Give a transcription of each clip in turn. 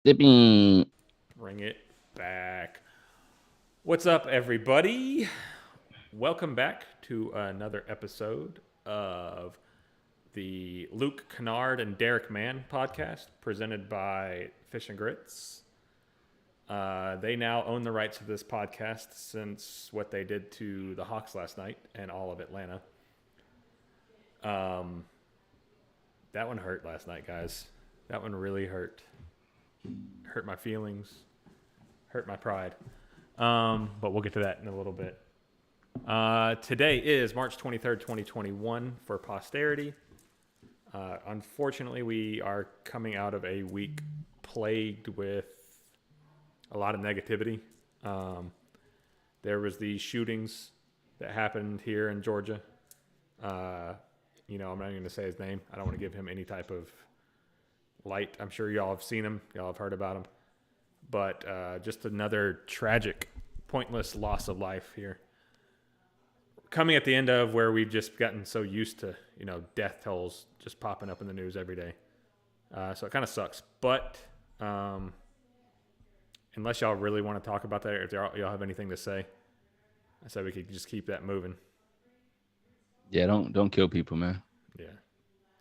Dipping. Bring it back. What's up, everybody? Welcome back to another episode of the Luke Kennard and Derek Mann podcast presented by Fish and Grits. They now own the rights to this podcast since what they did to the Hawks last night and all of Atlanta. That one hurt last night, guys. That one really hurt. Hurt my feelings. Hurt my pride. But we'll get to that in a little bit. Today is March 23rd, 2021 for posterity. Unfortunately, we are coming out of a week plagued with a lot of negativity. There was the shootings that happened here in Georgia. I'm not even going to say his name. I don't want to give him any type of light. I'm sure y'all have seen him. Y'all have heard about him. But just another tragic, pointless loss of life here. Coming at the end of where we've just gotten so used to, death tolls just popping up in the news every day. So it kind of sucks. But unless y'all really want to talk about that, or if y'all have anything to say, I said we could just keep that moving. Yeah, don't kill people, man. Yeah.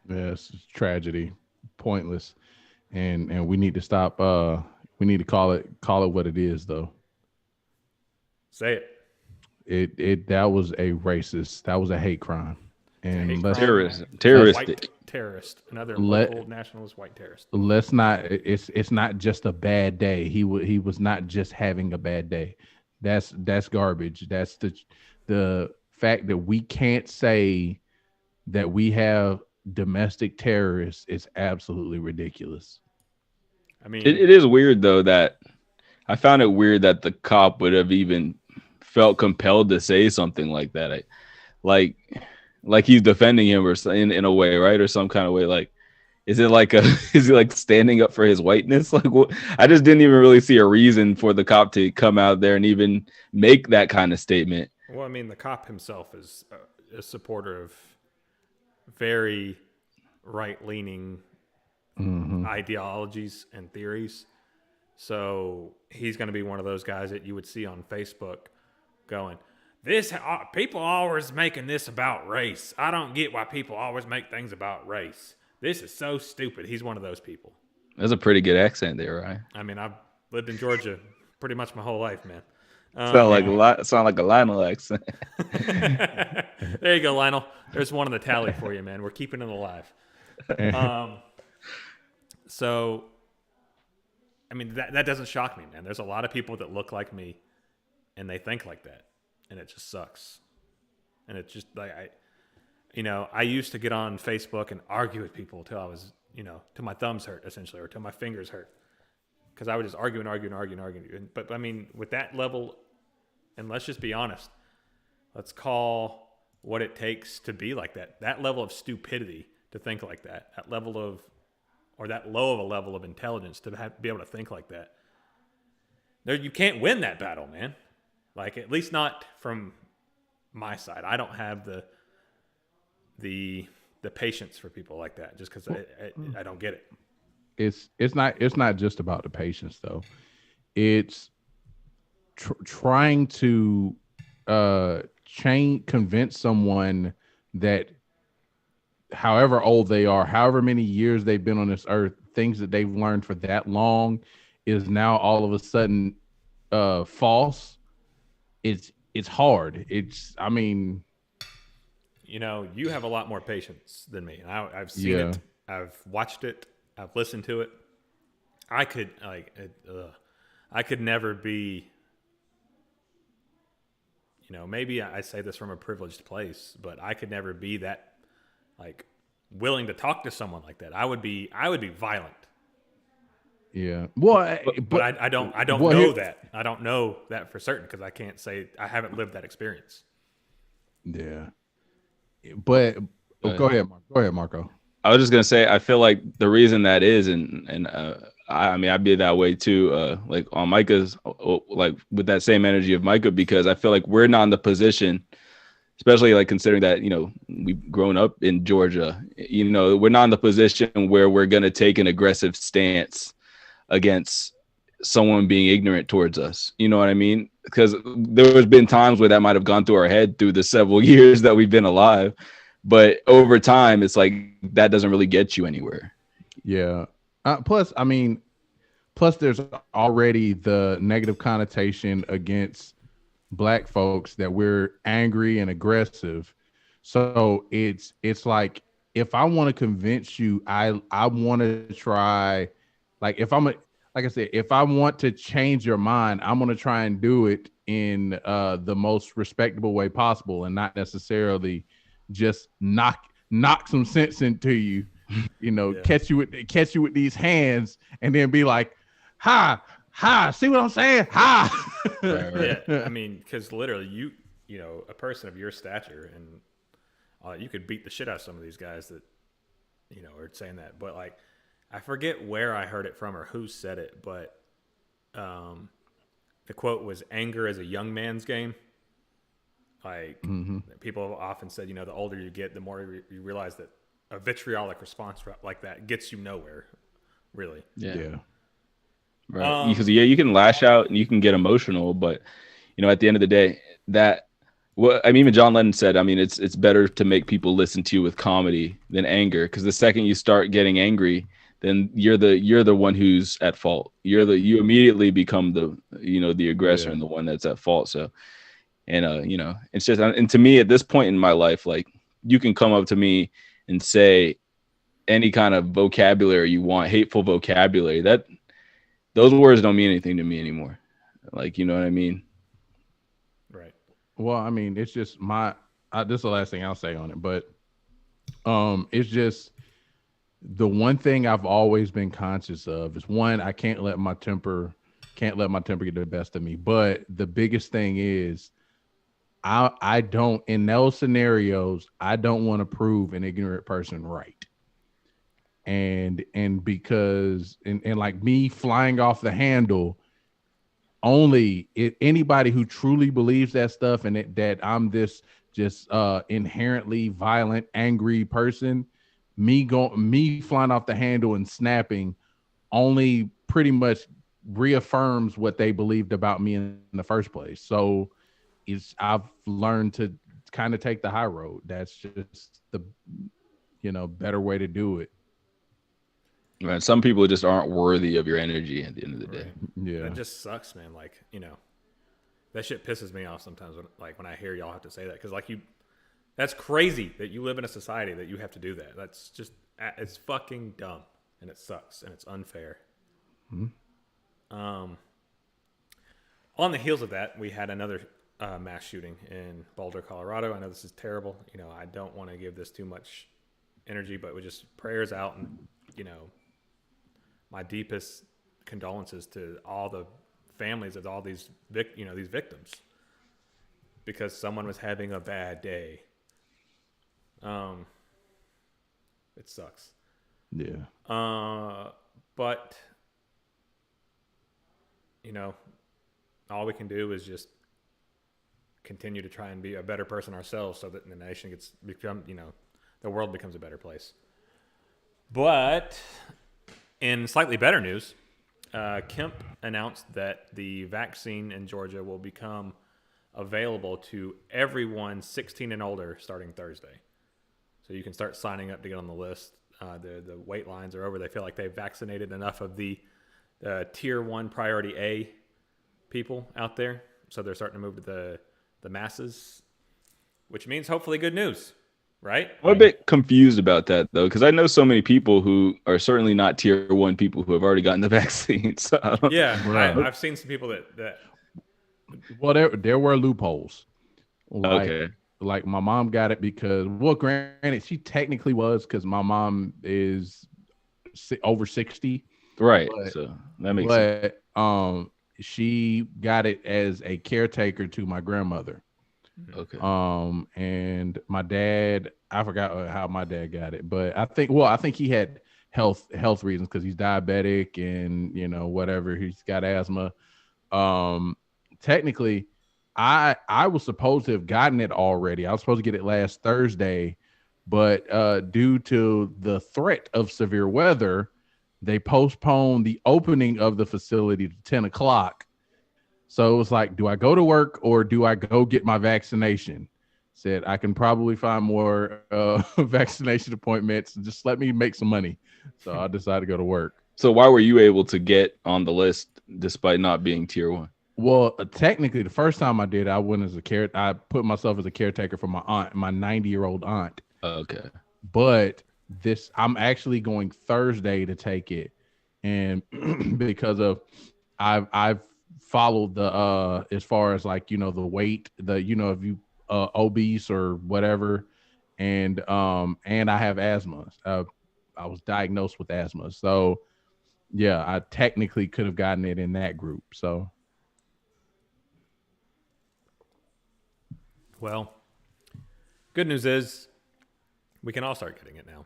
Yeah, it's a tragedy, pointless, and we need to stop. We need to call it what it is, though. Say it. That was a racist. That was a hate crime, and Terrorist. Another local nationalist white terrorist. Let's not. It's not just a bad day. He was not just having a bad day. That's garbage. That's the fact that we can't say that we have domestic terrorists is absolutely ridiculous. I mean, it is weird though that I found it weird that the cop would have even felt compelled to say something like that. Like he's defending him or in a way, right? Or some kind of way. Like, is he like standing up for his whiteness? Like, what? I just didn't even really see a reason for the cop to come out there and even make that kind of statement. Well, I mean, the cop himself is a supporter of very right-leaning ideologies and theories. So he's going to be one of those guys that you would see on Facebook going, "This people always making this about race. I don't get why people always make things about race. This is so stupid." He's one of those people. That's a pretty good accent there, right? I mean, I've lived in Georgia pretty much my whole life, man. Sound like a Lionel accent. There you go, Lionel. There's one on the tally for you, man. We're keeping it alive. So, I mean, that doesn't shock me, man. There's a lot of people that look like me, and they think like that, and it just sucks. And it's just like I used to get on Facebook and argue with people till I was, till my thumbs hurt, essentially, or till my fingers hurt. Because I would just argue. But I mean, with that level, and let's just be honest, let's call what it takes to be like that. That level of stupidity to think like that. That level of, or that low of a level of intelligence to be able to think like that. You can't win that battle, man. Like, at least not from my side. I don't have the patience for people like that, just because I don't get it. It's not just about the patience though. It's trying to convince someone that however old they are, however many years they've been on this earth, things that they've learned for that long is now all of a sudden false. It's hard. I mean, you have a lot more patience than me. I've seen it. I've watched it. I've listened to it. I could never be, maybe I say this from a privileged place, but I could never be that, willing to talk to someone like that. I would be violent. Yeah. Well, but I don't know that. I don't know that for certain because I can't say I haven't lived that experience. Yeah. But go ahead, Marco. I was just gonna say, I feel like the reason that is, and I mean, I'd be that way too. Like on Micah's, like with that same energy of Micah, because I feel like we're not in the position, especially like considering that we've grown up in Georgia. We're not in the position where we're gonna take an aggressive stance against someone being ignorant towards us. You know what I mean? Because there's been times where that might have gone through our head through the several years that we've been alive. But over time, it's like that doesn't really get you anywhere. Yeah. Plus, there's already the negative connotation against Black folks that we're angry and aggressive. So it's like, if I want to convince you, I want to try, like I said, if I want to change your mind, I'm going to try and do it in the most respectable way possible, and not necessarily just knock some sense into you, catch you with these hands and then be like, ha, see what I'm saying? Ha. Yeah, I mean, because literally you a person of your stature, and you could beat the shit out of some of these guys that, are saying that. But like, I forget where I heard it from or who said it, but the quote was, "Anger is a young man's game." Like, people have often said, the older you get, the more you realize that a vitriolic response like that gets you nowhere, really. Yeah. Right. Because you can lash out and you can get emotional, but at the end of the day, even John Lennon said, it's better to make people listen to you with comedy than anger, because the second you start getting angry, then you're the one who's at fault. You immediately become the aggressor and the one that's at fault. So, and it's just, and to me at this point in my life, like, you can come up to me and say any kind of vocabulary you want, hateful vocabulary, that those words don't mean anything to me anymore. Like, you know what I mean? Right. Well, it's just this is the last thing I'll say on it, but it's just, the one thing I've always been conscious of is, one, I can't let my temper get the best of me. But the biggest thing is, I don't, in those scenarios, I don't want to prove an ignorant person right. And because like me flying off the handle, anybody who truly believes that stuff and that I'm this just inherently violent, angry person, me flying off the handle and snapping only pretty much reaffirms what they believed about me in the first place. So I've learned to kind of take the high road. That's just the better way to do it. Right. Some people just aren't worthy of your energy at the end of the day. Yeah. That just sucks, man. Like, that shit pisses me off sometimes when I hear y'all have to say that. Because, like, that's crazy that you live in a society that you have to do that. That's just, it's fucking dumb. And it sucks. And it's unfair. On the heels of that, we had another mass shooting in Boulder, Colorado. I know this is terrible. I don't want to give this too much energy, but we just prayers out, and, my deepest condolences to all the families of all these these victims, because someone was having a bad day. It sucks. Yeah. But all we can do is just continue to try and be a better person ourselves, so that the nation the world becomes a better place. But in slightly better news, Kemp announced that the vaccine in Georgia will become available to everyone 16 and older starting Thursday. So you can start signing up to get on the list. The wait lines are over. They feel like they've vaccinated enough of the tier 1 priority A people out there. So they're starting to move to the masses, which means hopefully good news. Right? I'm a bit confused about that, though, because I know so many people who are certainly not tier 1 people who have already gotten the vaccine. So yeah, right. I've seen some people that. Well, there were loopholes. Okay. Like my mom got it because, well, granted, she technically was, because my mom is over 60. Right. So that makes sense. But she got it as a caretaker to my grandmother. Okay. And my dad, I forgot how my dad got it, but I think he had health reasons, because he's diabetic and whatever, he's got asthma. Technically, I was supposed to have gotten it already. I was supposed to get it last Thursday, but due to the threat of severe weather, they postponed the opening of the facility to 10 o'clock. So it was like, do I go to work or do I go get my vaccination? Said I can probably find more vaccination appointments. Just let me make some money. So I decided to go to work. So why were you able to get on the list despite not being tier 1? Well, technically, the first time I did, I went as I put myself as a caretaker for my aunt, my 90-year-old aunt. Okay. But I'm actually going Thursday to take it, and because of I've followed the as far as like the weight, if you obese or whatever, and I have asthma. I was diagnosed with asthma, so yeah, I technically could have gotten it in that group. So. Well, good news is we can all start getting it now.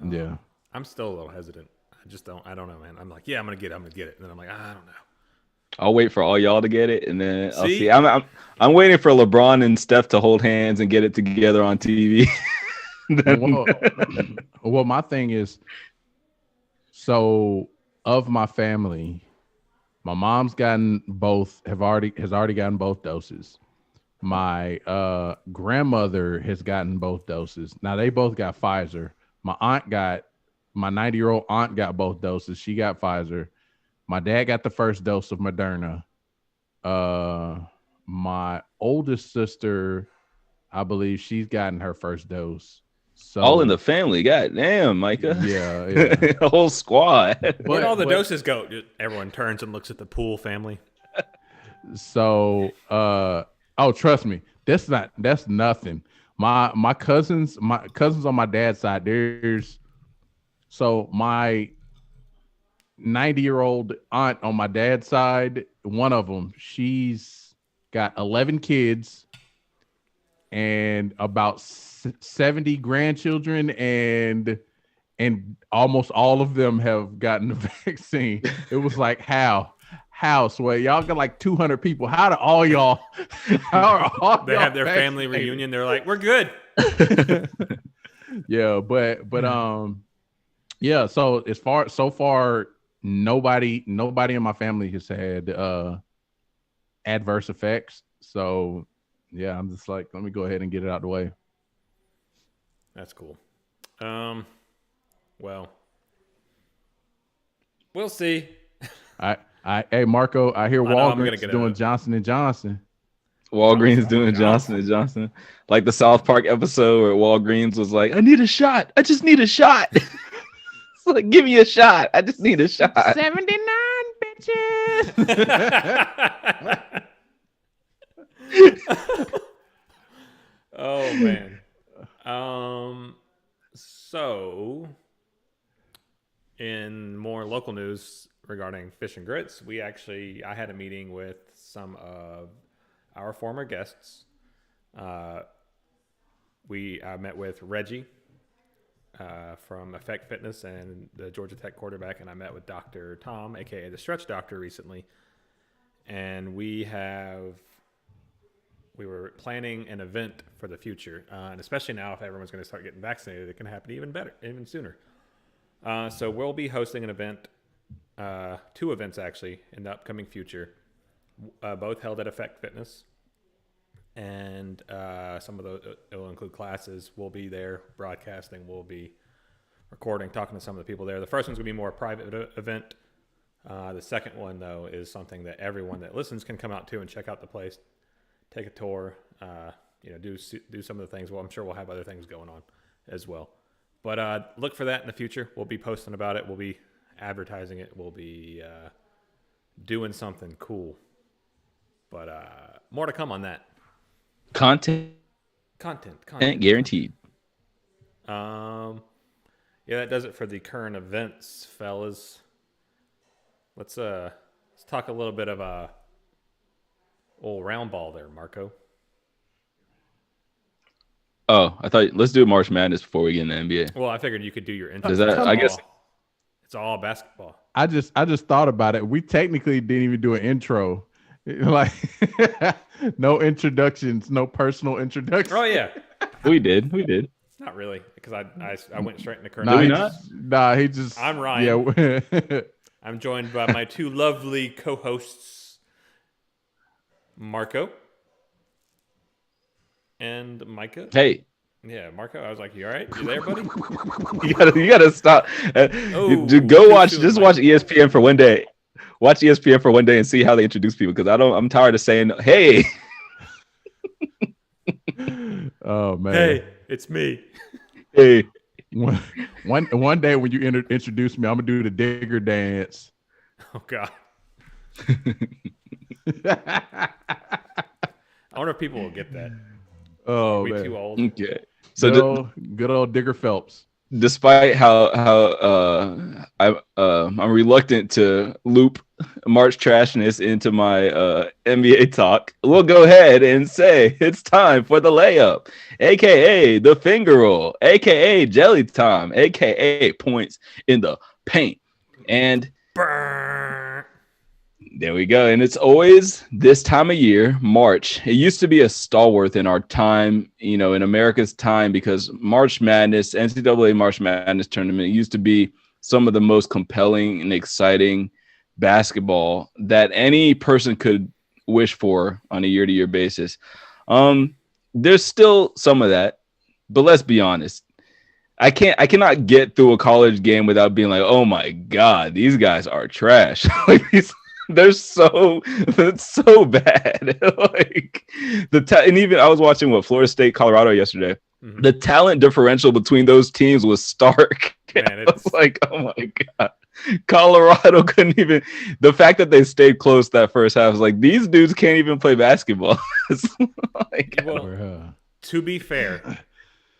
Yeah. I'm still a little hesitant. I don't know, man. I'm like, yeah, I'm going to get it. And then I'm like, I don't know. I'll wait for all y'all to get it, and then I'll see. I'm waiting for LeBron and Steph to hold hands and get it together on TV. Well, my thing is, so of my family, my mom's has already gotten both doses. My grandmother has gotten both doses. Now they both got Pfizer. My 90-year-old aunt got both doses. She got Pfizer. My dad got the first dose of Moderna. My oldest sister, I believe she's gotten her first dose. So all in the family. God damn, Micah. Yeah. A whole squad. Where'd all the doses go? Everyone turns and looks at the Poole family. So oh, trust me, that's nothing. My cousins on my dad's side, so my 90-year-old aunt on my dad's side, one of them, she's got 11 kids and about 70 grandchildren, and almost all of them have gotten the vaccine. It was like, how Sway, y'all got like 200 people. How are all they y'all have their family reunion. They're like, we're good. Yeah, but yeah. So so far, nobody in my family has had adverse effects. So yeah, I'm just like, let me go ahead and get it out of the way. That's cool. Well, we'll see. Hey Marco, I hear Walgreens doing Johnson & Johnson. Walgreens doing Johnson & Johnson. Like the South Park episode where Walgreens was like, I need a shot. I just need a shot. It's like, give me a shot. I just need a shot. 79 bitches. Oh man. So in more local news regarding Fish and Grits, I had a meeting with some of our former guests. I met with Reggie from Effect Fitness and the Georgia Tech quarterback, and I met with Dr. Tom, aka the Stretch Doctor, recently. And we were planning an event for the future, and especially now if everyone's going to start getting vaccinated, it can happen even sooner. So we'll be hosting an event, 2 events actually, in the upcoming future, both held at Effect Fitness. And some of those, it will include classes. We'll be there broadcasting. We'll be recording, talking to some of the people there. The first one's going to be more a private event. The second one, though, is something that everyone that listens can come out to and check out the place, take a tour, do some of the things. Well, I'm sure we'll have other things going on as well. But look for that in the future. We'll be posting about it. We'll be advertising it. We'll be doing something cool. But more to come on that. Content guaranteed. Yeah, that does it for the current events, fellas. Let's talk a little bit of a old round ball there, Marco. Oh, I thought let's do March Madness before we get in the NBA. Well, I figured you could do your intro. I guess it's all basketball. I just thought about it. We technically didn't even do an intro. Like no introductions, no personal introductions. Oh yeah. We did. It's not really because I went straight into current. He just. I'm Ryan. Yeah. I'm joined by my two lovely co-hosts, Marco and Micah. Hey. Yeah, Marco. I was like, "You all right? You there, buddy?" you gotta stop. Go watch. Just watch ESPN for one day. Watch ESPN for one day and see how they introduce people. Because I'm tired of saying, "Hey." Oh man. Hey, it's me. Hey. One day when you introduce me, I'm gonna do the digger dance. Oh God. I wonder if people will get that. Oh, Are we man. too old? Okay. So good old Digger Phelps. Despite how I'm reluctant to loop March trashness into my NBA talk, we'll go ahead and say it's time for the layup, aka the finger roll, aka jelly time, aka points in the paint. And there we go. And it's always this time of year, March. It used to be a stalwart in our time, in America's time, because March Madness, NCAA March Madness tournament used to be some of the most compelling and exciting basketball that any person could wish for on a year-to-year basis. There's still some of that, but let's be honest. I cannot get through a college game without being like, oh my God, these guys are trash. They're so bad. And even I was watching Florida State, Colorado yesterday. Mm-hmm. The talent differential between those teams was stark. Man, I was like, oh my God. Colorado couldn't even. The fact that they stayed close that first half was like, these dudes can't even play basketball. To be fair,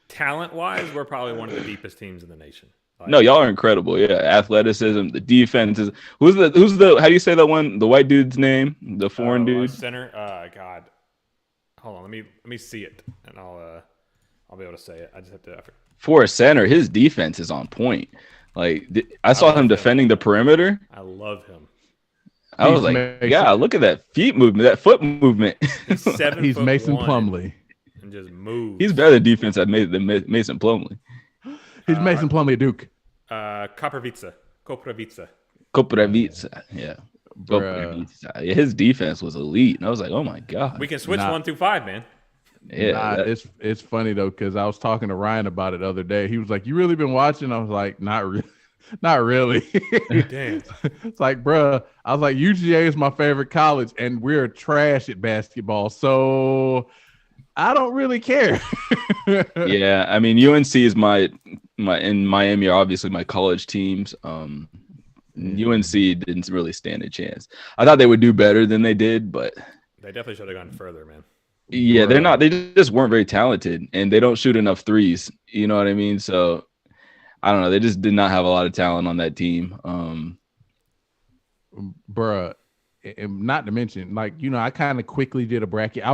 talent-wise, we're probably one of the deepest teams in the nation. No, y'all are incredible. Yeah, athleticism, the defense is. Who's the? How do you say that one? The white dude's name, the foreign dude. Center. God, hold on. Let me see it, and I'll be able to say it. I just have to. For a center, his defense is on point. Like I saw him defending the perimeter. I love him. I was like, yeah, look at that feet movement, that foot movement. He's Mason Plumlee, and just moves. He's better defense than Mason Plumlee. He's Mason Plumlee at Duke. Koprivica. Yeah. Yeah. His defense was elite. And I was like, oh my God. We can switch 1 through 5, man. Yeah. It's funny though, because I was talking to Ryan about it the other day. He was like, you really been watching? I was like, not really. Damn. It's like, bruh, I was like, UGA is my favorite college, and we're trash at basketball. So I don't really care. Yeah, I mean, UNC is my in Miami are obviously my college teams. UNC didn't really stand a chance. I thought they would do better than they did, but they definitely should have gone further, man. Yeah, they're not. They just weren't very talented, and they don't shoot enough threes. You know what I mean? So I don't know. They just did not have a lot of talent on that team. Bruh, and not to mention, I kind of quickly did a bracket.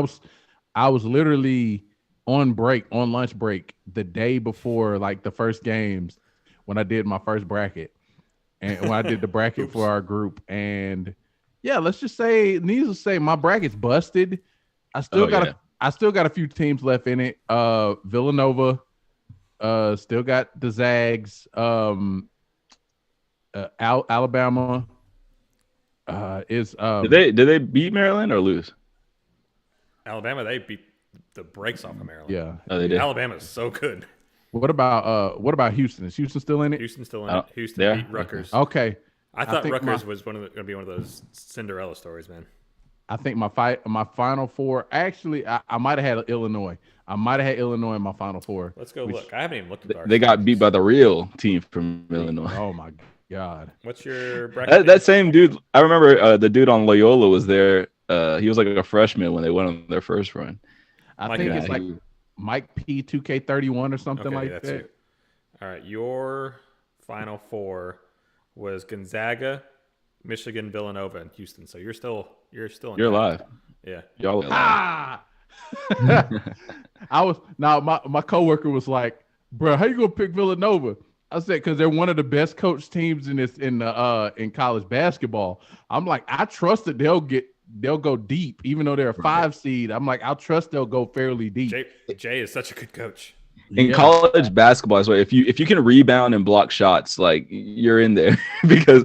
I was literally on lunch break the day before the first games when I did my first bracket and when I did the bracket for our group. And yeah, let's just say, needless to say, my bracket's busted. I still got a few teams left in it. Villanova, still got the Zags, Alabama. Did they beat Maryland or lose? Alabama, they beat the brakes off of Maryland. Yeah. Oh, they did. Alabama's so good. What about Houston? Is Houston still in it? Houston's still in it. Houston beat Rutgers. Okay. I thought Rutgers was going to be one of those Cinderella stories, man. I think my Final Four. Actually, I might have had Illinois. I might have had Illinois in my Final Four. Let's go look. I haven't even looked at our They got beat by the real team from Illinois. Oh my God. What's your bracket? That same dude. I remember the dude on Loyola was there. He was like a freshman when they went on their first run. I think it's like Mike P 2K31 or something that. You. All right, your Final Four was Gonzaga, Michigan, Villanova, and Houston. So you're still in alive. Yeah. Y'all alive. My coworker was like, bro, how you gonna pick Villanova? I said, because they're one of the best coached teams in college basketball. I'm like, I trust that they'll go deep, even though they're a 5 seed. I'm like, I'll trust they'll go fairly deep. Jay is such a good coach. in college basketball, is if you can rebound and block shots, like you're in there because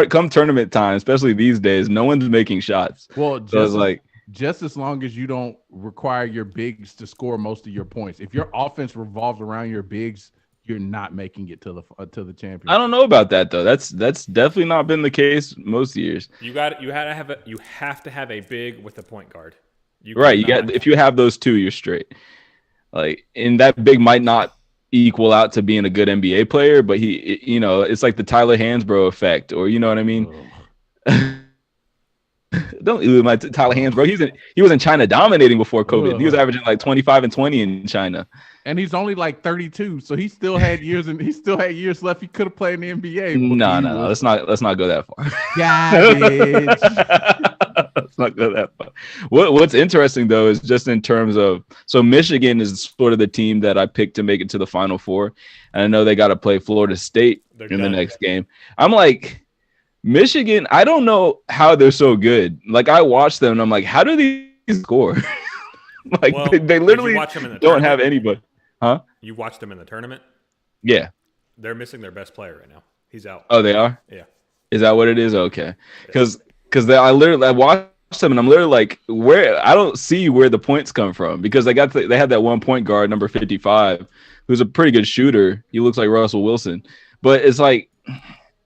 come tournament time, especially these days, no one's making shots. Well, so just as long as you don't require your bigs to score most of your points. If your offense revolves around your bigs, you're not making it to the championship. I don't know about that though. That's definitely not been the case most years. You have to have a big with a point guard. If you have those two, you're straight. Like, and that big might not equal out to being a good NBA player, but it's like the Tyler Hansbrough effect, or you know what I mean. Don't lose my Tyler Hansbrough. He was in China dominating before COVID. He was averaging like 25 and 20 in China. And he's only like 32, so he still had years left. He could have played in the NBA. No. Let's not go that far. Let's not go that far. What's interesting though is just in terms of, so Michigan is sort of the team that I picked to make it to the Final Four, and I know they got to play Florida State in the next game. I'm like, Michigan, I don't know how they're so good. Like, I watch them and I'm like, how do these score? Like, they literally don't have anybody. Huh? You watched them in the tournament? Yeah. They're missing their best player right now. He's out. Oh, they are? Yeah. Is that what it is? Okay. Because I watched them and I'm literally like, I don't see where the points come from, because they had that 1 point guard, number 55, who's a pretty good shooter. He looks like Russell Wilson. But it's like,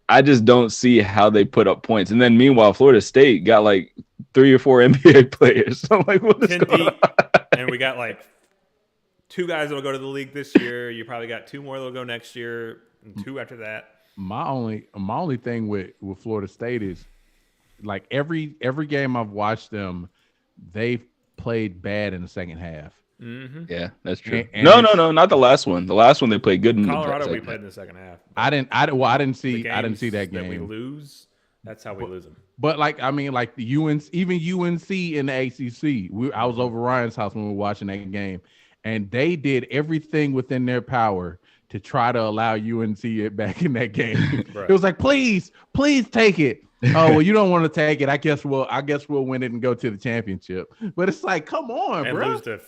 I just don't see how they put up points. And then meanwhile, Florida State got like 3 or 4 NBA players. So I'm like, what is going on? And we got like 2 guys that'll go to the league this year. You probably got 2 more that'll go next year, and 2 after that. My only thing with Florida State is, like, every game I've watched them, they've played bad in the second half. Mm-hmm. Yeah, that's true. No, not the last one. The last one they played good in Colorado. We played in the second half. I didn't see that game. We lose. That's how we lose them. But like, I mean, like the UNC in the ACC. I was over Ryan's house when we were watching that game, and they did everything within their power to try to allow UNC it back in that game. Right. It was like, please take it. Oh, well, you don't want to take it. I guess we'll win it and go to the championship. But it's like, come on, and bro. Lose to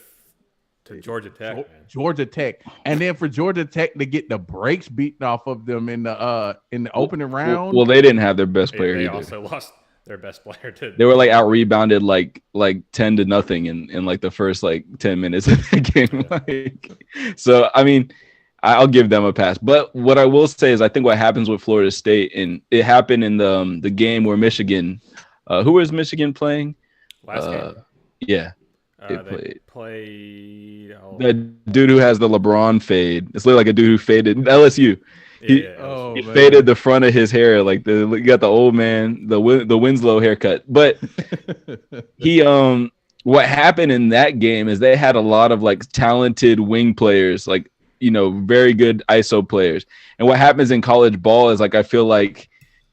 Georgia Tech, man. Georgia Tech, and then for Georgia Tech to get the brakes beaten off of them in the opening round. Well, they didn't have their best player. They either. Also lost their best player too. They were like out rebounded like 10-0 in like the first like 10 minutes of the game. Like, so I mean, I'll give them a pass. But what I will say is, I think what happens with Florida State, and it happened in the game where Michigan, who was Michigan playing? Last game. Yeah. They played the dude who has the LeBron fade. It's literally like a dude who faded LSU. He faded the front of his hair, like you got the old man, the Winslow haircut. But what happened in that game is they had a lot of like talented wing players, like, you know, very good ISO players. And what happens in college ball is, like, I feel like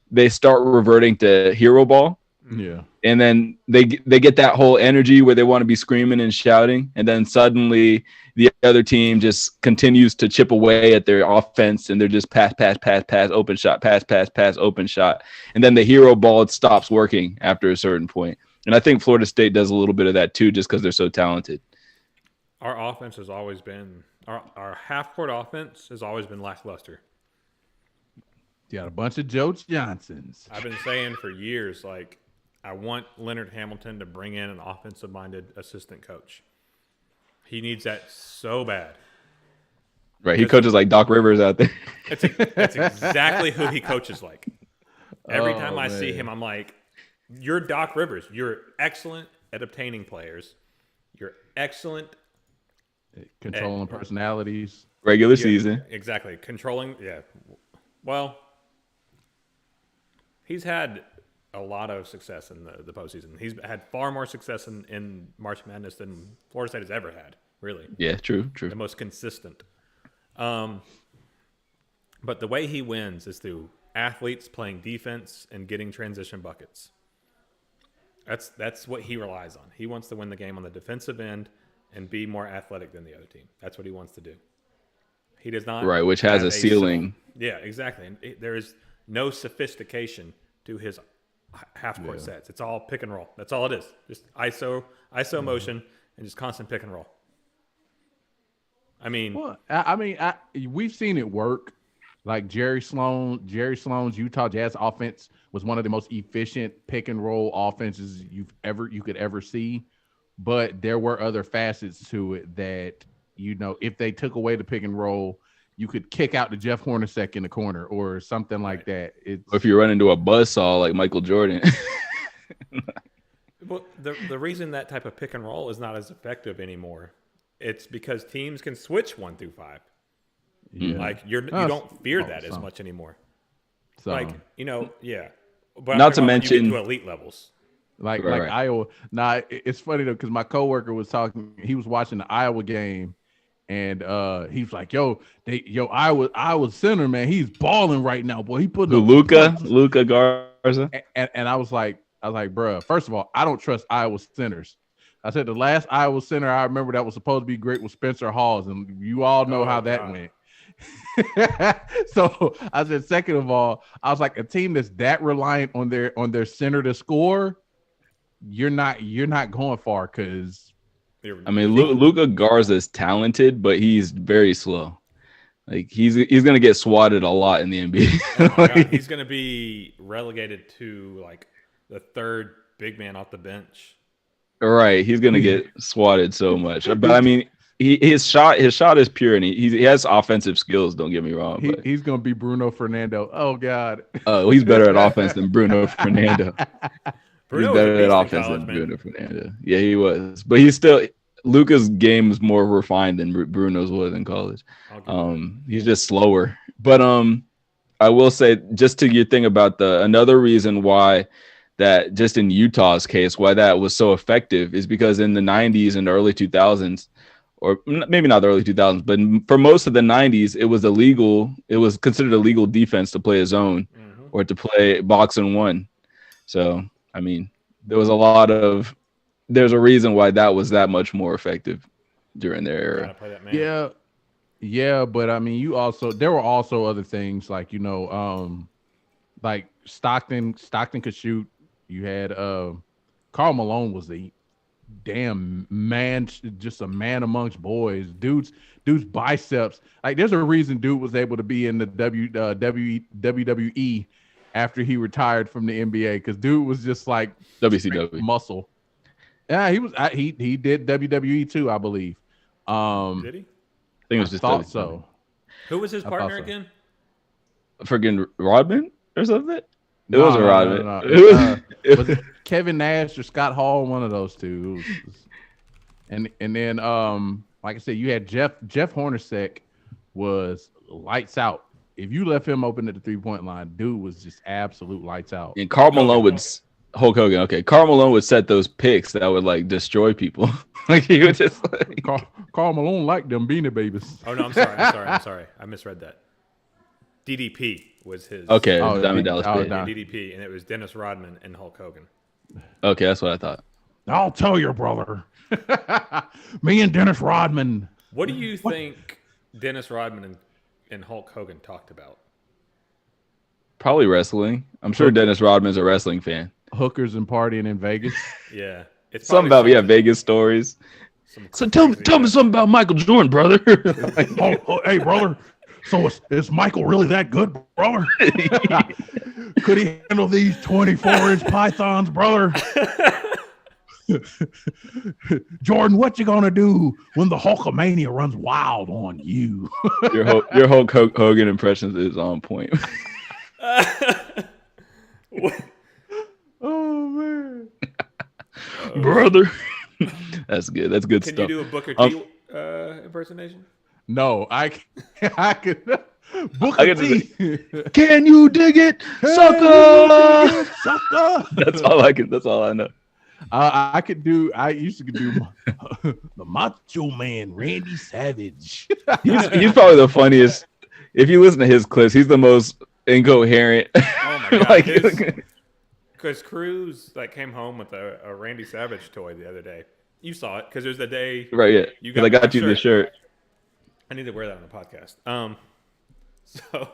they start reverting to hero ball. Yeah. And then they get that whole energy where they want to be screaming and shouting. And then suddenly the other team just continues to chip away at their offense. And they're just pass, open shot, pass, open shot. And then the hero ball stops working after a certain point. And I think Florida State does a little bit of that too, just because they're so talented. Our offense has always been our half-court offense has always been lackluster. You got a bunch of Joe Johnsons. I've been saying for years, like, I want Leonard Hamilton to bring in an offensive-minded assistant coach. He needs that so bad. Right, he coaches like Doc Rivers out there. That's exactly who he coaches like. Every time I see him, I'm like, you're Doc Rivers. You're excellent at obtaining players. You're excellent controlling personalities. Regular season. Exactly. Controlling, yeah. Well, he's had a lot of success in the postseason. He's had far more success in March Madness than Florida State has ever had, really. Yeah, true. The most consistent. But the way he wins is through athletes playing defense and getting transition buckets. That's what he relies on. He wants to win the game on the defensive end and be more athletic than the other team. That's what he wants to do. He does not. Right, which has a ceiling. Yeah, exactly. And there is no sophistication to his half-court sets. It's all pick and roll. That's all it is. Just ISO motion, and just constant pick and roll. I mean, well, we've seen it work. Like Jerry Sloan's Utah Jazz offense was one of the most efficient pick and roll offenses you could ever see. But there were other facets to it that, if they took away the pick and roll, you could kick out the Jeff Hornacek in the corner or something like that. Or if you run into a buzzsaw like Michael Jordan. well, the reason that type of pick and roll is not as effective anymore, it's because teams can switch 1 through 5. Yeah. Like you don't fear that as much anymore. So, like, yeah. But not to when mention you get to elite levels. Like right. Iowa. Nah, it's funny though, because my coworker was talking, he was watching the Iowa game, and he was like, Iowa center, man, he's balling right now, boy. He put Luka Garza. And I was like, bruh, first of all, I don't trust Iowa centers. I said the last Iowa center I remember that was supposed to be great was Spencer Hawes, and you all know how that went. So I said, second of all, I was like, a team that's that reliant on their center to score, you're not going far, because Luka Garza is talented, but he's very slow. Like he's gonna get swatted a lot in the NBA. Oh my God. He's gonna be relegated to like the third big man off the bench. Right, he's gonna get swatted so much. But I mean, his shot is pure, and he has offensive skills. Don't get me wrong. He's gonna be Bruno Fernando. Oh God. He's better at offense than Bruno Fernando. He's better at offense than Bruno Fernando. Yeah, he was, but Luka's game is more refined than Bruno's was in college. He's just slower. But I will say, just to your thing about another reason why that, just in Utah's case, why that was so effective is because in the 90s and early 2000s, or maybe not the early 2000s, but for most of the 90s, it was illegal. It was considered illegal defense to play a zone or to play box and one. So, I mean, there's a reason why that was that much more effective during their era. Yeah, but I mean, there were also other things like, like Stockton could shoot. You had Karl Malone was the damn man, just a man amongst boys. Dude's biceps. Like, there's a reason dude was able to be in the WWE after he retired from the NBA, because dude was just like WCW muscle. Yeah, he did WWE too, I believe. Did he? I think it was just thought WCW. so. Who was his partner again? Friggin' Rodman or something? It wasn't Rodman. No. Was it Kevin Nash or Scott Hall? One of those two. And then like I said, you had Jeff Hornacek was lights out. If you left him open at the 3-point line, dude was just absolute lights out. And Karl Malone would Hulk Hogan. Okay, Karl Malone would set those picks that would like destroy people. Like he would just like... Karl Malone liked them Beanie Babies. Oh no, I'm sorry. I misread that. DDP was his. Okay, Diamond Dallas Page. DDP, and it was Dennis Rodman and Hulk Hogan. Okay, that's what I thought. I'll tell your brother. Me and Dennis Rodman. What do you think Dennis Rodman and Hulk Hogan talked about? Probably wrestling. I'm sure Dennis Rodman's a wrestling fan. Hookers and partying in Vegas. Yeah. It's something about Vegas stories. So tell me something about Michael Jordan, brother. Like, hey, brother. So is Michael really that good, brother? Could he handle these 24-inch pythons, brother? Jordan, what you gonna do when the Hulkamania runs wild on you? Your Hulk Hogan impressions is on point. Oh man, brother, that's good. That's good stuff. Can you do a Booker T impersonation? No, I could. Booker T. Can you dig it, sucker? Sucker. That's all I know. I used to do the Macho Man, Randy Savage. He's probably the funniest. If you listen to his clips, he's the most incoherent. Oh my God. Because Cruz came home with a Randy Savage toy the other day. You saw it because it was the day. Right, yeah. Because I got you the shirt. I need to wear that on the podcast. So,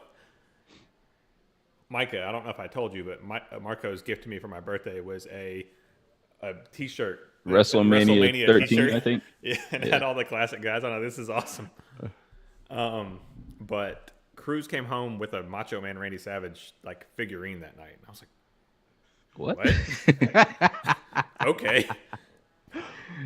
Micah, I don't know if I told you, but Marco's gift to me for my birthday was a a T-shirt. WrestleMania 13, T-shirt. I think. Yeah, and had all the classic guys on it. This is awesome. But Cruz came home with a Macho Man Randy Savage like figurine that night, and I was like, "What? Okay."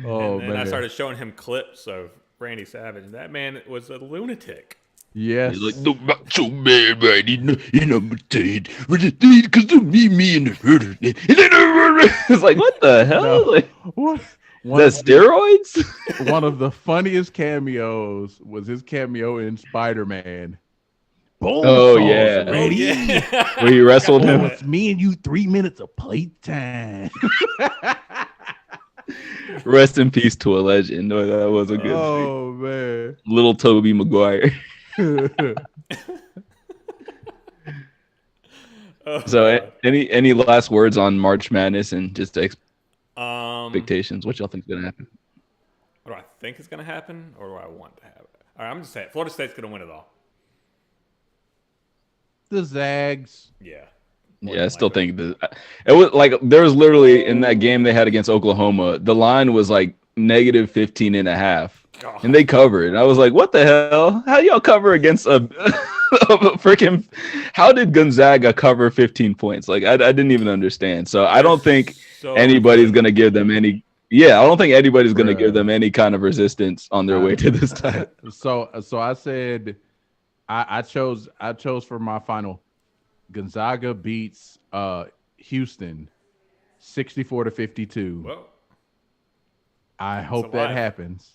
Oh, and then I started showing him clips of Randy Savage. That man was a lunatic. Yes. He's like, the Macho Man, right? You know, because of me and the hurt. It's like, what the hell? No. Like, What? the steroids? One of the funniest cameos was his cameo in Spider-Man. Boom, Oh, yeah. Ready? Yeah. Where you wrestled him? It's me and you 3 minutes of playtime. Rest in peace to a legend. No, that was a good Oh, man. little Toby Maguire. So, any last words on March Madness and just expectations? What y'all think is gonna happen? What do I think is going to happen, or do I want to happen? All right, I'm just saying Florida State's going to win it all. The Zags. Yeah. Yeah, I still think it was like there was literally in that game they had against Oklahoma, the line was like negative 15.5. Oh. And they covered. I was like, what the hell? How do y'all cover against a freaking how did Gonzaga cover 15 points? Like I didn't even understand. So I don't think anybody's gonna give them any I don't think anybody's gonna give them any kind of resistance on their way to this title. So I said I chose for my final Gonzaga beats Houston 64-52. Whoa. I hope that happens.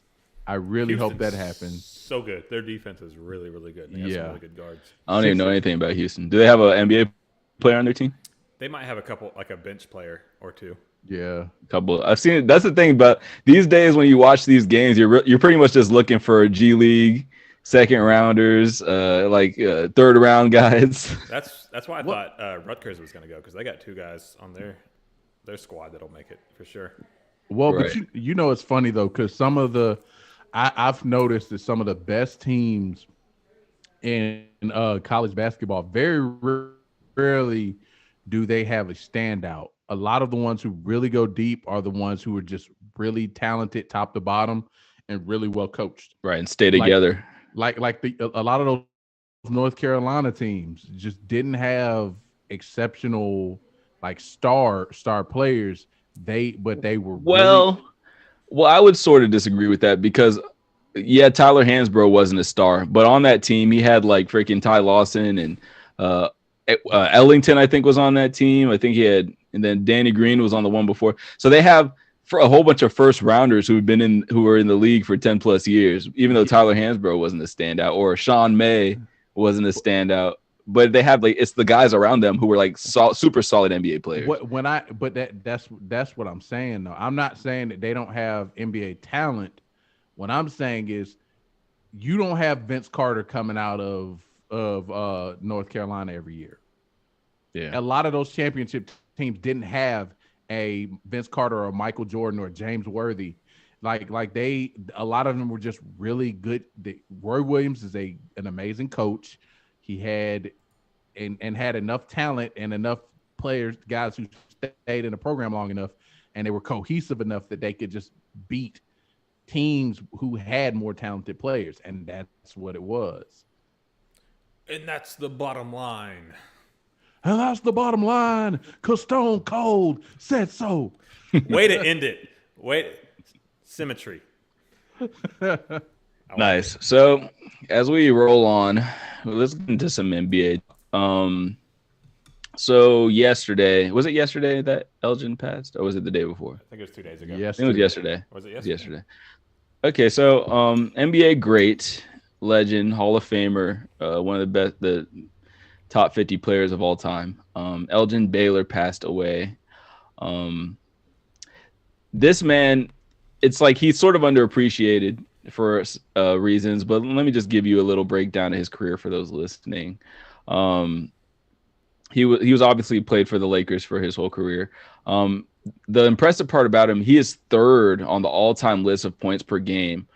I really hope that happens. So good. Their defense is really, really good. They have some really good guards. I don't even know anything about Houston. Do they have an NBA player on their team? They might have a couple, like a bench player or two. Yeah, a couple. I've seen it. That's the thing. But these days, when you watch these games, you're pretty much just looking for G League second rounders, third round guys. That's why I thought Rutgers was going to go, because they got two guys on their squad that'll make it for sure. Well, right. But you know it's funny though, because some of the I've noticed that some of the best teams in college basketball very rarely do they have a standout. A lot of the ones who really go deep are the ones who are just really talented top to bottom and really well coached. Right, and stay together. Like a lot of those North Carolina teams just didn't have exceptional like star players. But they were well, I would sort of disagree with that because Tyler Hansbrough wasn't a star, but on that team he had like freaking Ty Lawson and Ellington, I think, was on that team. I think he had, and then Danny Green was on the one before. So they have for a whole bunch of first rounders who were in the league for 10 plus years, even though Tyler Hansbrough wasn't a standout or Sean May wasn't a standout. But they have it's the guys around them who were like super solid NBA players. That's what I'm saying though. I'm not saying that they don't have NBA talent. What I'm saying is you don't have Vince Carter coming out of North Carolina every year. Yeah, a lot of those championship teams didn't have a Vince Carter or Michael Jordan or James Worthy. A lot of them were just really good. Roy Williams is an amazing coach. He had and had enough talent and enough guys who stayed in the program long enough, and they were cohesive enough that they could just beat teams who had more talented players, and that's what it was. And that's the bottom line. And that's the bottom line, because Stone Cold said so. Way to end it. Symmetry. Nice. So as we roll on, let's get into some NBA. So yesterday, was it yesterday that Elgin passed, or was it the day before? I think it was 2 days ago. Yes, it was yesterday. Was it yesterday? Okay, so NBA great, legend, Hall of Famer, one of the best, the top 50 players of all time. Elgin Baylor passed away. This man, it's like he's sort of underappreciated for reasons, but let me just give you a little breakdown of his career for those listening. He was obviously played for the Lakers for his whole career. The impressive part about him, he is third on the all-time list of points per game,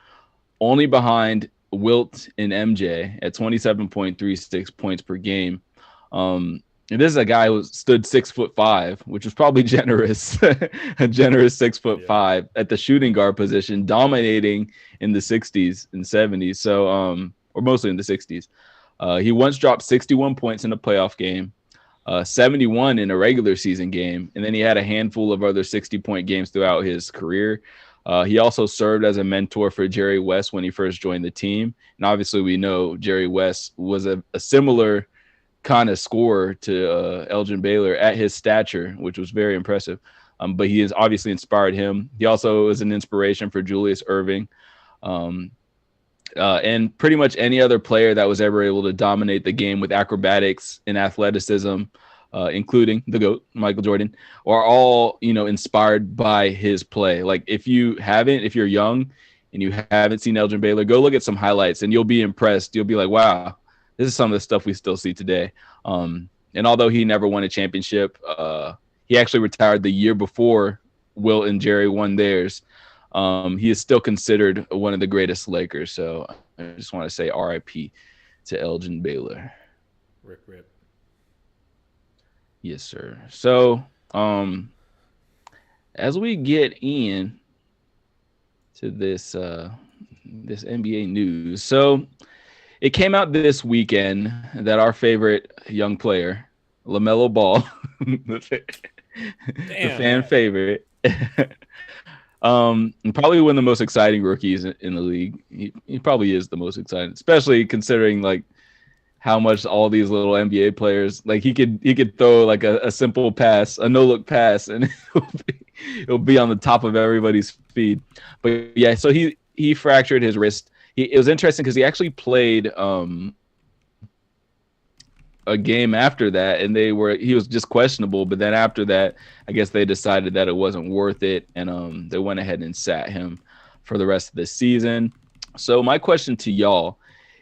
only behind Wilt and MJ at 27.36 points per game. And this is a guy who stood 6'5", which was probably generous, a generous 6'5" at the shooting guard position, dominating in the 60s and 70s. So, or mostly in the 60s. He once dropped 61 points in a playoff game, 71 in a regular season game, and then he had a handful of other 60-point games throughout his career. He also served as a mentor for Jerry West when he first joined the team. And obviously we know Jerry West was a similar kind of scorer to Elgin Baylor at his stature, which was very impressive. But he has obviously inspired him. He also is an inspiration for Julius Erving. And pretty much any other player that was ever able to dominate the game with acrobatics and athleticism, including the GOAT, Michael Jordan, are all, inspired by his play. Like if you're young and you haven't seen Elgin Baylor, go look at some highlights and you'll be impressed. You'll be like, wow, this is some of the stuff we still see today. And although he never won a championship, he actually retired the year before Wilt and Jerry won theirs. He is still considered one of the greatest Lakers. So I just want to say RIP to Elgin Baylor. Rip. Yes, sir. So as we get in to this NBA news, so it came out this weekend that our favorite young player, Lamelo Ball, the fan favorite, probably one of the most exciting rookies in the league. He probably is the most exciting, especially considering like how much all these little NBA players, like he could throw like a simple pass, a no-look pass, and it'll be on the top of everybody's feed. But yeah, so he fractured his wrist. It was interesting because he actually played a game after that, and he was just questionable. But then after that, I guess they decided that it wasn't worth it, and they went ahead and sat him for the rest of the season. So my question to y'all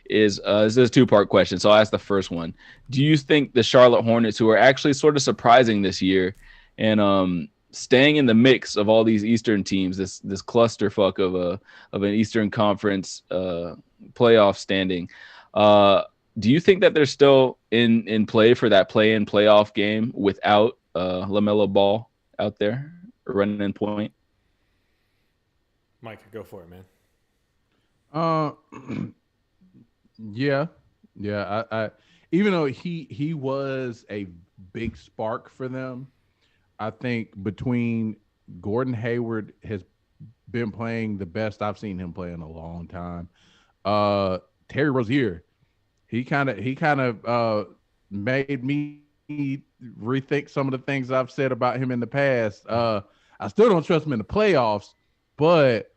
is this is a two-part question. So I'll ask the first one. Do you think the Charlotte Hornets, who are actually sort of surprising this year and staying in the mix of all these Eastern teams, this clusterfuck of an Eastern Conference playoff standing, do you think that they're still in play for that play-in playoff game without LaMelo Ball out there running in point? Mike, go for it, man. Yeah. I even though he was a big spark for them, I think between Gordon Hayward has been playing the best I've seen him play in a long time. Terry Rozier, he kind of made me rethink some of the things I've said about him in the past. I still don't trust him in the playoffs, but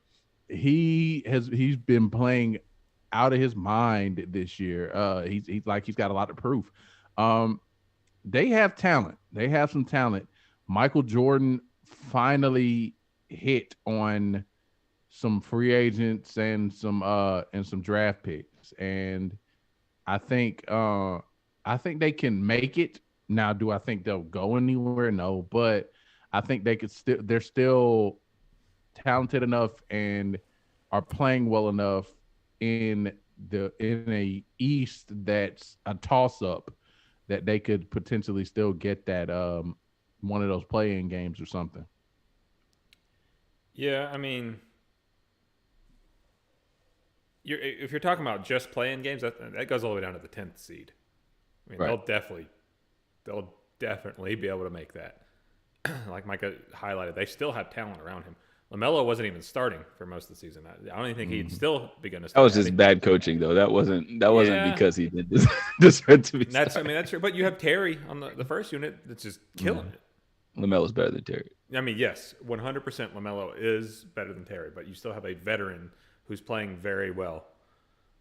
he's been playing out of his mind this year. He's got a lot to prove. They have talent. They have some talent. Michael Jordan finally hit on some free agents and some draft picks, and I think they can make it. Now, do I think they'll go anywhere? No, but I think they're still talented enough and are playing well enough in a East that's a toss up that they could potentially still get that one of those play-in games or something. Yeah, I mean, if you're talking about just play-in games, that goes all the way down to the 10th seed. I mean, right. They'll definitely be able to make that. Like Micah highlighted, they still have talent around him. LaMelo wasn't even starting for most of the season. I don't even think he'd still be going to start. That was just bad coaching, though. That wasn't because he did this. Just to be that's true. But you have Terry on the first unit that's just killing it. LaMelo's better than Terry. I mean, yes, 100% LaMelo is better than Terry, but you still have a veteran who's playing very well.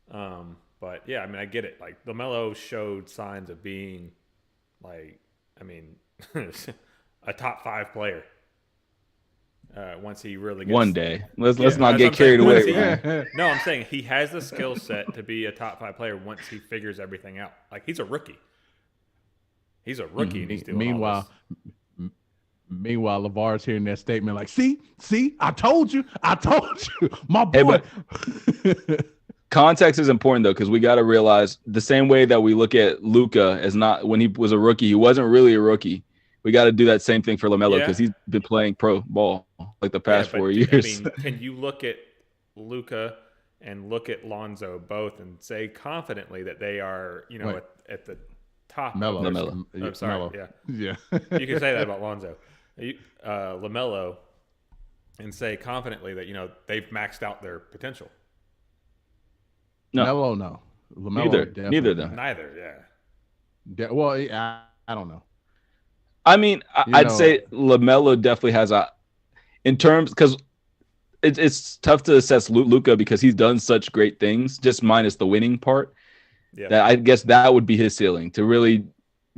But yeah, I mean, I get it. Like LaMelo showed signs of being, a top 5 player. Once he really gets one day, let's not get carried away. No, I'm saying he has the skill set to be a top 5 player once he figures everything out. Like he's a rookie. And he's doing meanwhile, LeVar's hearing that statement like, see, I told you, my boy. context is important though, because we got to realize the same way that we look at Luka as not when he was a rookie, he wasn't really a rookie. We got to do that same thing for LaMelo because he's been playing pro ball like the past 4 years. I mean, can you look at Luka and look at Lonzo both and say confidently that they are, at the top? LaMelo. I'm sorry. Melo. Yeah. You can say that about Lonzo. LaMelo, and say confidently that, they've maxed out their potential. No. Melo, no. LaMelo, neither of them. Neither, yeah. Well, I don't know. I mean, I'd say LaMelo definitely has in terms, because it's tough to assess Luka because he's done such great things, just minus the winning part. Yeah. That I guess that would be his ceiling, to really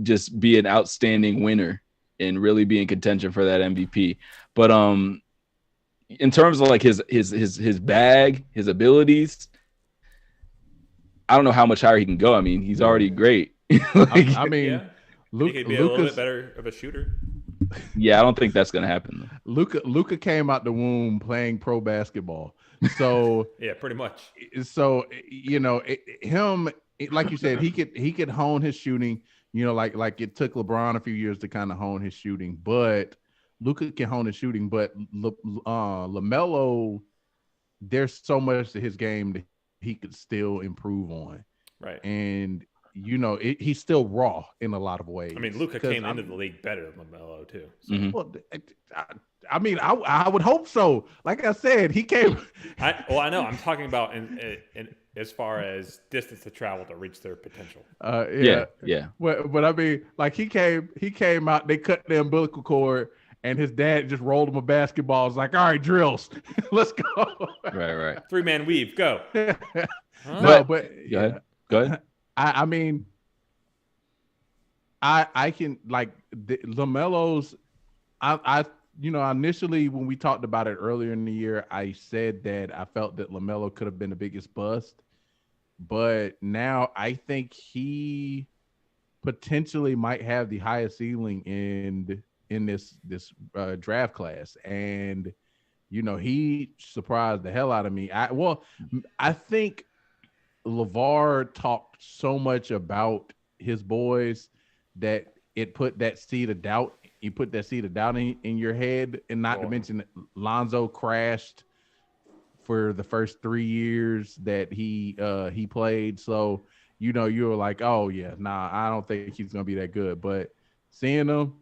just be an outstanding winner and really be in contention for that MVP. But in terms of like his bag, his abilities, I don't know how much higher he can go. I mean, he's already great. I mean. Yeah. He could be a little bit better of a shooter. Yeah, I don't think that's going to happen. Luka came out the womb playing pro basketball. So yeah, pretty much. So him, like you said, he could hone his shooting. Like it took LeBron a few years to kind of hone his shooting, but Luka can hone his shooting. But LaMelo, there's so much to his game that he could still improve on. Right. And he's still raw in a lot of ways. I mean, Luka came into the league better than LaMelo too. So. Mm-hmm. Well, I mean, I would hope so. Like I said, he came. I know. I'm talking about in as far as distance to travel to reach their potential. Yeah. But I mean, like he came out. They cut the umbilical cord, and his dad just rolled him a basketball. It's like, all right, drills, let's go. Right. 3-man weave, go. No, but go ahead. I mean, I can like LaMelo's. I initially when we talked about it earlier in the year, I said that I felt that LaMelo could have been the biggest bust, but now I think he potentially might have the highest ceiling in this draft class, and he surprised the hell out of me. I think LeVar talked so much about his boys that it put that seed of doubt. You put that seed of doubt in your head, and not to mention that Lonzo crashed for the first 3 years that he played. So you were like, oh yeah, nah, I don't think he's gonna be that good. But seeing him,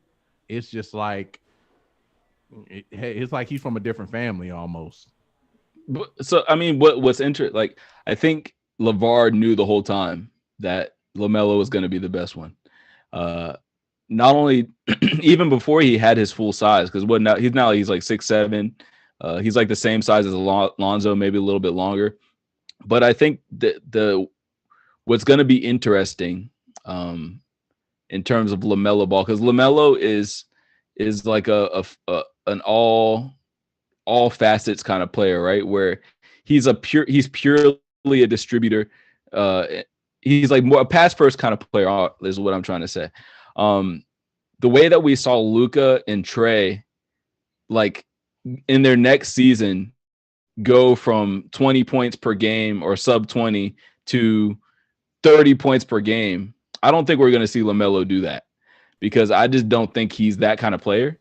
it's just like it's like he's from a different family almost. So I mean, what's interesting? Like I think LeVar knew the whole time that LaMelo was going to be the best one. Not only even before he had his full size, because he's like 6'7". He's like the same size as Lonzo, maybe a little bit longer. But I think what's going to be interesting in terms of LaMelo Ball, because LaMelo is like an all facets kind of player, right? Where he's purely a distributor. He's like more a pass first kind of player is what I'm trying to say. The way that we saw Luka and Trae, like in their next season, go from 20 points per game or sub 20 to 30 points per game, I don't think we're going to see LaMelo do that, because I just don't think he's that kind of player.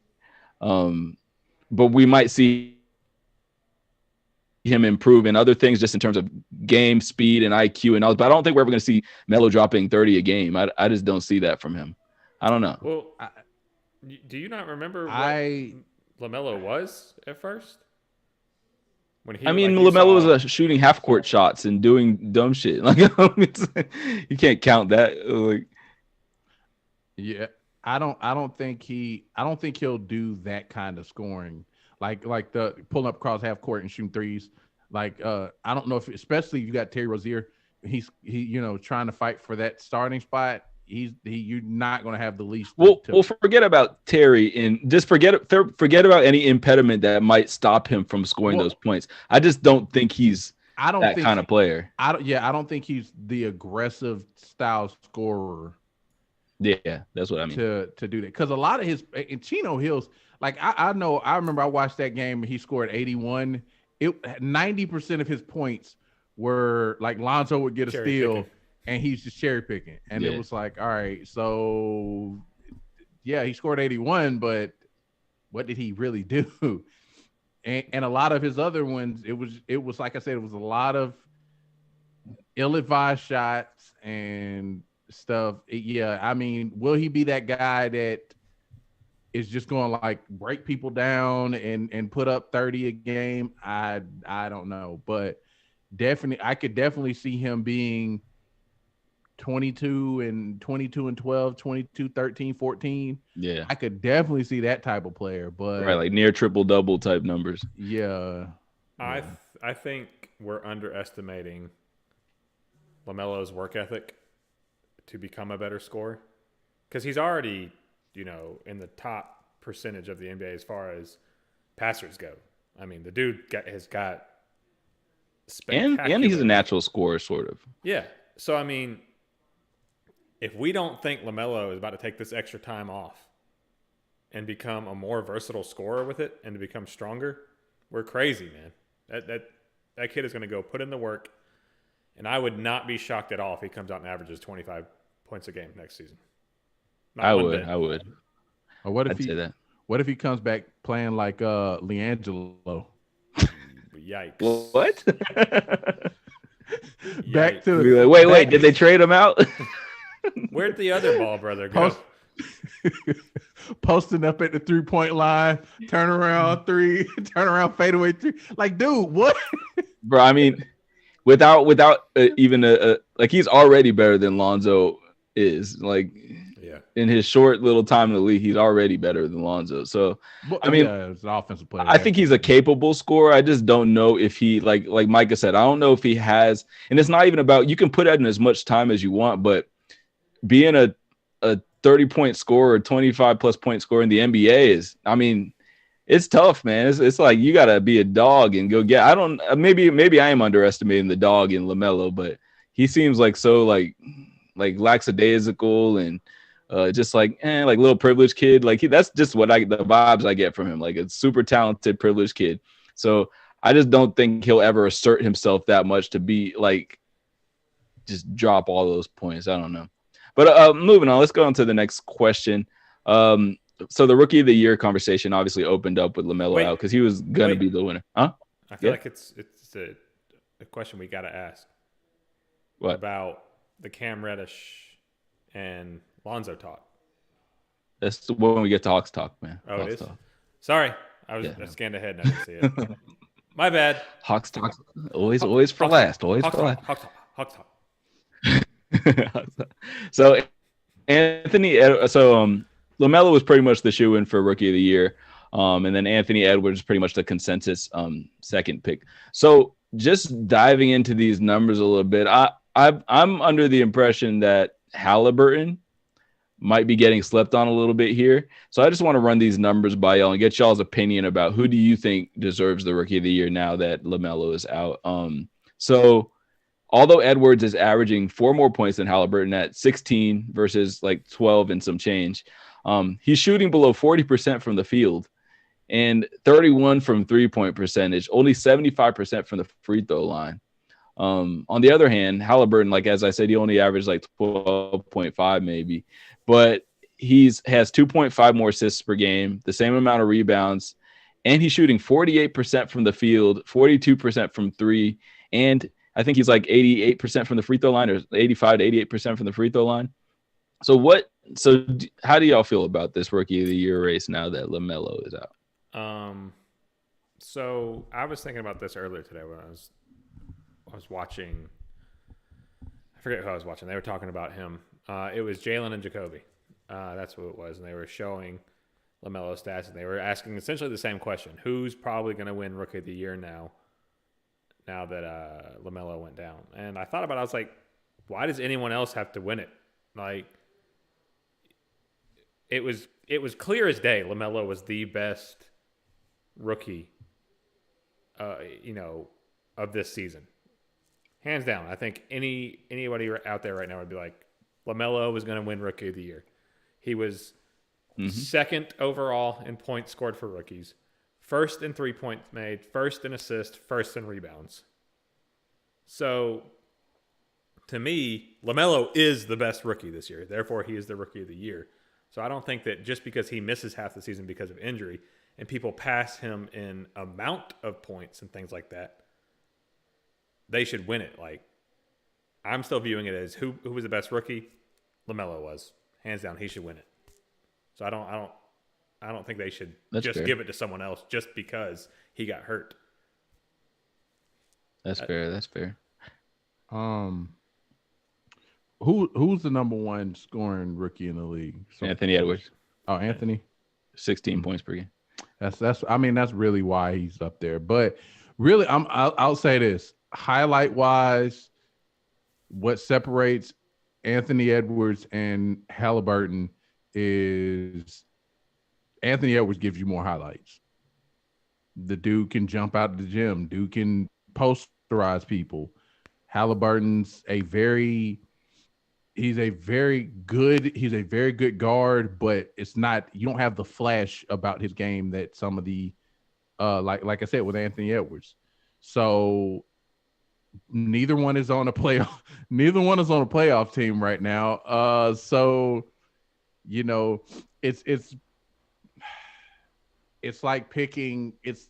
But we might see him improve in other things, just in terms of game speed and IQ and all. But I don't think we're ever going to see Melo dropping 30 a game. I just don't see that from him. I don't know. Well, do you not remember what LaMelo was at first? LaMelo was shooting half court shots and doing dumb shit. Like you can't count that. Like, yeah, I don't think he'll do that kind of scoring. Like the pulling up across half court and shooting threes. Like I don't know if, especially if you got Terry Rozier, he's trying to fight for that starting spot. You're not going to have the least. Well, forget about Terry and just forget about any impediment that might stop him from scoring those points. I just don't think he's that kind of player. I don't think he's the aggressive style scorer. Yeah, that's what I mean. To do that, because a lot of his and Chino Hills, like I remember I watched that game and he scored 81. 90% of his points where like Lonzo would get a Cherry steal picking. and he's just cherry picking. And it was like, all right, so yeah, he scored 81, but what did he really do? And a lot of his other ones, it was like I said, it was a lot of ill-advised shots and stuff. Yeah, I mean, will he be that guy that is just going to like break people down and put up 30 a game? I don't know, but I could definitely see him being 22 and 12, 22, 13, 14. Yeah. I could definitely see that type of player, but right, like near triple-double type numbers. Yeah. I think we're underestimating LaMelo's work ethic to become a better scorer, because he's already, in the top percentage of the NBA as far as passers go. I mean, the dude has got spectacular. And he's a natural scorer, sort of. Yeah. So, I mean, if we don't think LaMelo is about to take this extra time off and become a more versatile scorer with it and to become stronger, we're crazy, man. That kid is going to go put in the work, and I would not be shocked at all if he comes out and averages 25 points a game next season. I would. Or what if I'd say that. What if he comes back playing like LiAngelo? Yikes. What? Back to the wait, did they trade him out? Where'd the other Ball brother go? Posting up at the 3-point line, turn around fadeaway three. Like, dude, what? Bro, I mean, without even like, he's already better than Lonzo is. Like, yeah, in his short little time in the league, he's already better than Lonzo. So, I mean, it's an offensive player. I think he's a capable scorer. I just don't know if he, like Micah said, I don't know if he has, and it's not even about, you can put in as much time as you want, but being a 30-point scorer, 25-plus point scorer in the NBA is, I mean, it's tough, man. It's like you got to be a dog and go get. I don't. Maybe I am underestimating the dog in LaMelo, but he seems like so like lackadaisical and just like little privileged kid. Like that's just the vibes I get from him. Like a super talented privileged kid. So I just don't think he'll ever assert himself that much to be like just drop all those points. I don't know. But moving on, let's go on to the next question. So the Rookie of the Year conversation obviously opened up with LaMelo out because he was going to be the winner. Huh? I feel like it's a question we got to ask. What? About the Cam Reddish and Lonzo talk. That's when we get to Hawks talk, man. Oh, Hawks it is? Talk. Sorry. I scanned ahead and I didn't see it. My bad. Hawks talk. Always for last. Always for last. Hawks talk. So LaMelo was pretty much the shoe-in for Rookie of the Year, and then Anthony Edwards pretty much the consensus second pick. So just diving into these numbers a little bit, I'm under the impression that Halliburton might be getting slept on a little bit here. So I just want to run these numbers by y'all and get y'all's opinion about who do you think deserves the Rookie of the Year now that LaMelo is out. So although Edwards is averaging 4 more points than Halliburton at 16 versus like 12 and some change, he's shooting below 40% from the field and 31 from 3-point percentage, only 75% from the free throw line. On the other hand, Halliburton, like as I said, he only averaged like 12.5 maybe, but has 2.5 more assists per game, the same amount of rebounds, and he's shooting 48% from the field, 42% from three, and I think he's like 88% from the free throw line, or 85 to 88% from the free throw line. So how do y'all feel about this Rookie of the Year race now that LaMelo is out? So I was thinking about this earlier today when I was watching. I forget who I was watching. They were talking about him. It was Jalen and Jacoby. That's who it was, and they were showing LaMelo stats, and they were asking essentially the same question: who's probably going to win Rookie of the Year now that LaMelo went down? And I thought about it. I was like, why does anyone else have to win it? Like, it was clear as day LaMelo was the best rookie, of this season. Hands down. I think anybody out there right now would be like, LaMelo was going to win Rookie of the Year. He was second overall in points scored for rookies, first in 3 points made, first in assists, first in rebounds. So, to me, LaMelo is the best rookie this year. Therefore, he is the rookie of the year. So I don't think that just because he misses half the season because of injury and people pass him in amount of points and things like that, they should win it. Like, I'm still viewing it as who was the best rookie? LaMelo was. Hands down, he should win it. So I don't think they should give it to someone else just because he got hurt. That's fair. That's fair. Who's the number one scoring rookie in the league? Anthony Edwards. Oh, Anthony. 16 points per game. That's really why he's up there. But really, I'll say this. Highlight wise, what separates Anthony Edwards and Halliburton is Anthony Edwards gives you more highlights. The dude can jump out of the gym. Dude can posterize people. Halliburton's he's a very good guard, but it's not, you don't have the flash about his game that some of the like I said with Anthony Edwards. So neither one is on a playoff team right now. So you know, it's like picking, it's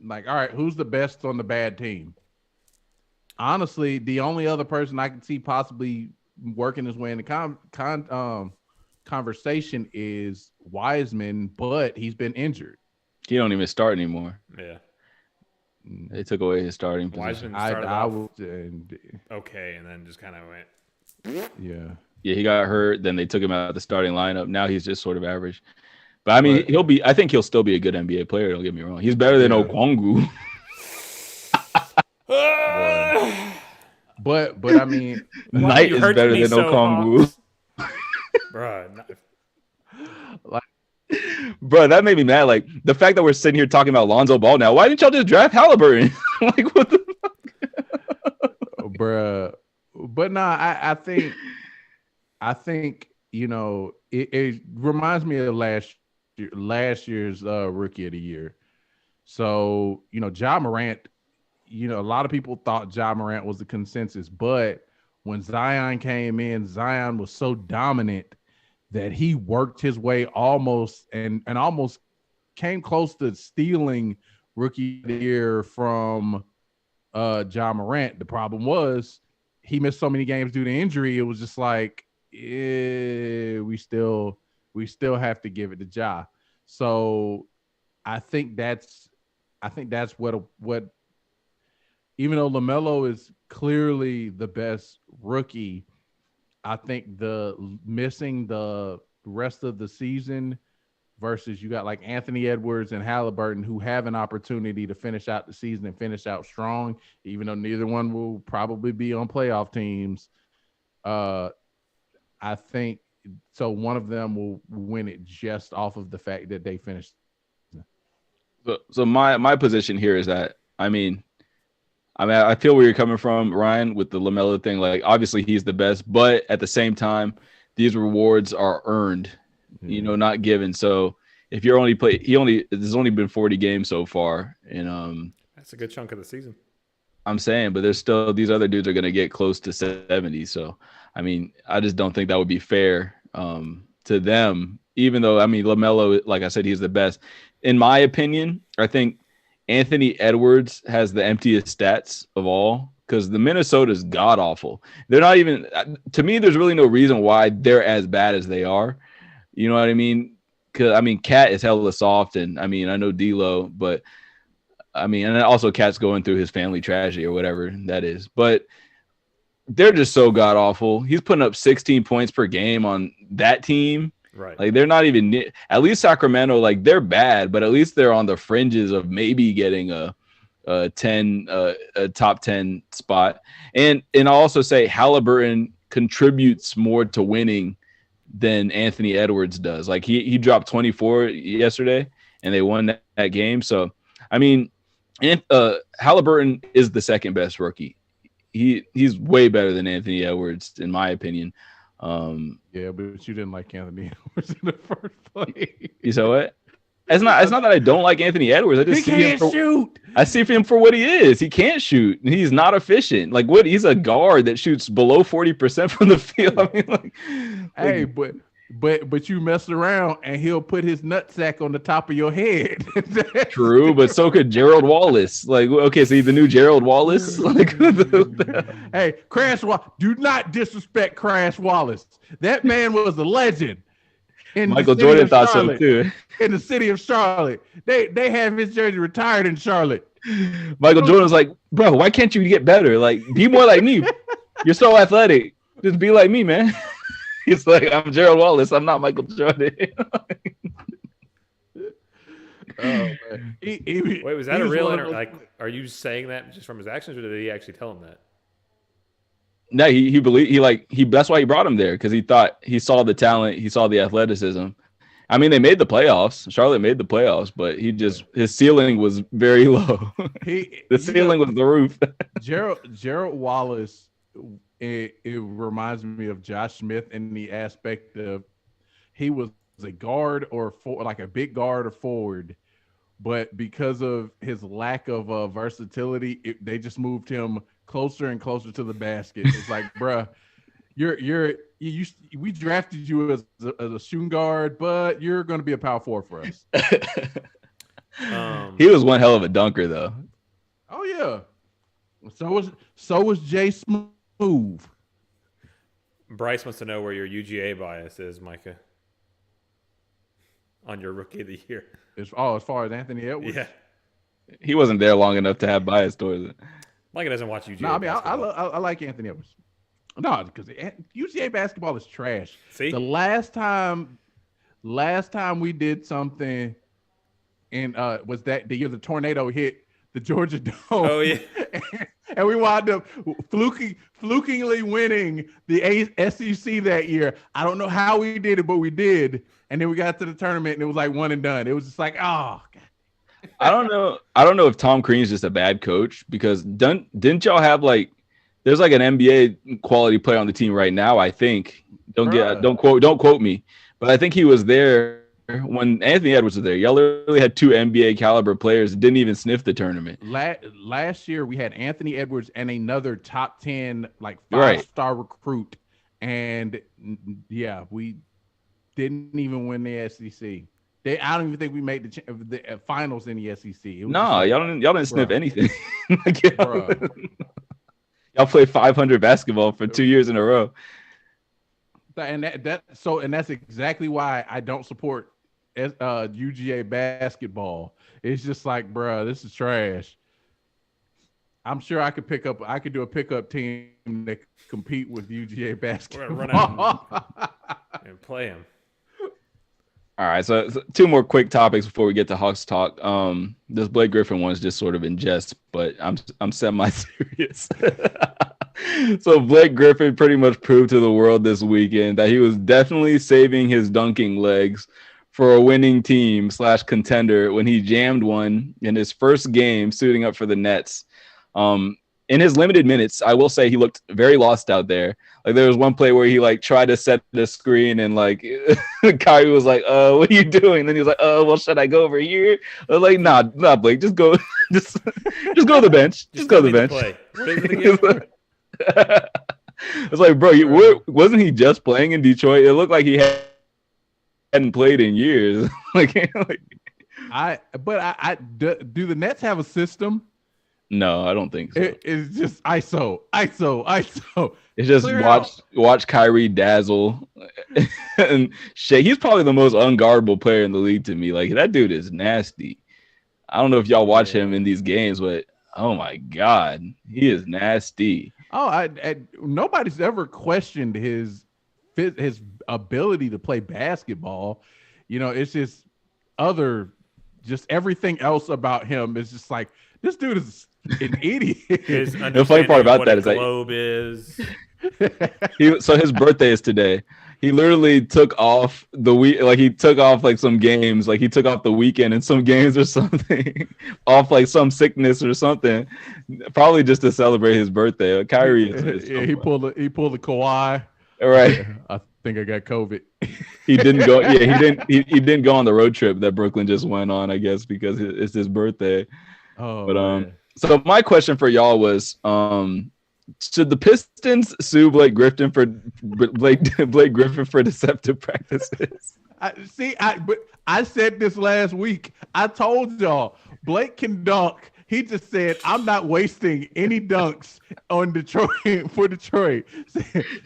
like, all right, who's the best on the bad team? Honestly, the only other person I can see possibly working his way in the conversation is Wiseman, but he's been injured. He don't even start anymore. Yeah. They took away his starting position. Wiseman started okay, and then just kind of went. Yeah. Yeah, he got hurt. Then they took him out of the starting lineup. Now he's just sort of average. But I mean, I think he'll still be a good NBA player. Don't get me wrong. He's better than Okongwu. But I mean, Knight is better than Okongwu. Bro, that made me mad. Like, the fact that we're sitting here talking about Lonzo Ball now. Why didn't y'all just draft Halliburton? Like, what the fuck? Bruh. But nah, I think, you know, it reminds me of last year's rookie of the year. So, you know, Ja Morant, you know, a lot of people thought Ja Morant was the consensus, but when Zion came in, Zion was so dominant that he worked his way almost came close to stealing rookie of the year from Ja Morant. The problem was he missed so many games due to injury. It was just like, we still have to give it to Ja. So I think that's what even though LaMelo is clearly the best rookie, I think missing the rest of the season versus you got like Anthony Edwards and Halliburton who have an opportunity to finish out the season and finish out strong, even though neither one will probably be on playoff teams. I think so. One of them will win it just off of the fact that they finished. So my position here is that, I mean, I feel where you're coming from, Ryan, with the LaMelo thing. Like, obviously he's the best, but at the same time, these rewards are earned, you know, not given. So if you're there's only been 40 games so far, and that's a good chunk of the season. I'm saying, but there's still, these other dudes are going to get close to 70. So, I mean, I just don't think that would be fair to them, even though, I mean, LaMelo, like I said, he's the best. In my opinion, I think Anthony Edwards has the emptiest stats of all because the Minnesota's god awful. They're not even, to me, there's really no reason why they're as bad as they are. You know what I mean? Because, I mean, Cat is hella soft, and I mean, I know D'Lo, but I mean, and also Cat's going through his family tragedy or whatever that is. But they're just so god awful. He's putting up 16 points per game on that team. Right. Like, they're not even, at least Sacramento, like, they're bad, but at least they're on the fringes of maybe getting a top 10 spot. And I'll also say Halliburton contributes more to winning than Anthony Edwards does. Like, he dropped 24 yesterday and they won that game. So, I mean, Halliburton is the second best rookie. He's way better than Anthony Edwards, in my opinion. Yeah, but you didn't like Anthony Edwards in the first place. You saw what? It's not that I don't like Anthony Edwards. I just he can't shoot. I see him for what he is. He can't shoot. He's not efficient. Like what? He's a guard that shoots below 40% from the field. I mean, hey, but you mess around and he'll put his nutsack on the top of your head. True, but so could Gerald Wallace. Like, okay, so he's the new Gerald Wallace. Like, hey, Crash Wallace, do not disrespect Crash Wallace. That man was a legend. Michael Jordan thought so too. In the city of Charlotte, they have his jersey retired in Charlotte. Michael Jordan was like, bro, why can't you get better? Like, be more like me. You're so athletic. Just be like me, man. He's like, I'm Gerald Wallace. I'm not Michael Jordan. Wait, was that a real like? Are you saying that just from his actions, or did he actually tell him that? No, he believed he that's why he brought him there, because he thought he saw the talent, he saw the athleticism. I mean, they made the playoffs. Charlotte made the playoffs, but his ceiling was very low. The ceiling was the roof. Gerald Wallace, it reminds me of Josh Smith in the aspect of he was a guard or like a big guard or forward, but because of his lack of versatility, they just moved him closer and closer to the basket. It's like, bruh, we drafted you as a shooting guard, but you're going to be a power forward for us. He was one hell of a dunker, though. Oh yeah. So was Jay Smooth. Bryce wants to know where your UGA bias is, Micah, on your Rookie of the Year. As far as Anthony Edwards? Yeah. He wasn't there long enough to have bias towards it. Micah doesn't watch UGA. No, I mean, I like Anthony Edwards. No, because UGA basketball is trash. See? The last time we did something was that the year the tornado hit the Georgia Dome. Oh, yeah. And we wound up flukingly winning the SEC that year. I don't know how we did it, but we did. And then we got to the tournament, and it was like one and done. It was just like, oh, God. I don't know if Tom Crean's just a bad coach, because didn't y'all have like there's like an NBA quality player on the team right now, I think. Don't quote me, but I think he was there when Anthony Edwards was there. Y'all literally had two NBA caliber players that didn't even sniff the tournament. Last year we had Anthony Edwards and another top 10 like 5-star recruit, and yeah, we didn't even win the SEC. I don't even think we made the finals in the SEC. No, y'all didn't sniff anything. Like, y'all played 500 basketball for 2 years in a row. And that's exactly why I don't support UGA basketball. It's just like, bro, this is trash. I'm sure I could do a pickup team that compete with UGA basketball. Run out and play them. All right, so two more quick topics before we get to Hawks talk. This Blake Griffin one is just sort of in jest, but I'm semi-serious. So Blake Griffin pretty much proved to the world this weekend that he was definitely saving his dunking legs for a winning team / contender when he jammed one in his first game suiting up for the Nets. In his limited minutes, I will say he looked very lost out there. Like there was one play where he like tried to set the screen and like Kyrie was like, what are you doing? And then he was like, well, should I go over here? I was like, nah, Blake, just go, just go to the bench. Just go to the bench. What is it again? It's like, bro, wasn't he just playing in Detroit? It looked like he hadn't played in years. Do the Nets have a system? No, I don't think so. It's just ISO. It's just watch Kyrie dazzle and Shea. He's probably the most unguardable player in the league to me. Like that dude is nasty. I don't know if y'all watch him in these games, but oh my God, he is nasty. Oh, nobody's ever questioned his ability to play basketball. You know, it's just everything else about him is just like, this dude is an idiot. The funny part about that is globe is. So his birthday is today. He literally took off the week, like he took off like some games, like he took off the weekend in some games or something, off like some sickness or something, probably just to celebrate his birthday. Kyrie is he pulled the Kawhi. All right. I think I got COVID. He didn't go. Yeah, he didn't go on the road trip that Brooklyn just went on, I guess, because it's his birthday. Oh, But man. so my question for y'all was, should the Pistons sue Blake Griffin for Blake Griffin for deceptive practices? I said this last week. I told y'all Blake can dunk. He just said, I'm not wasting any dunks on Detroit for Detroit.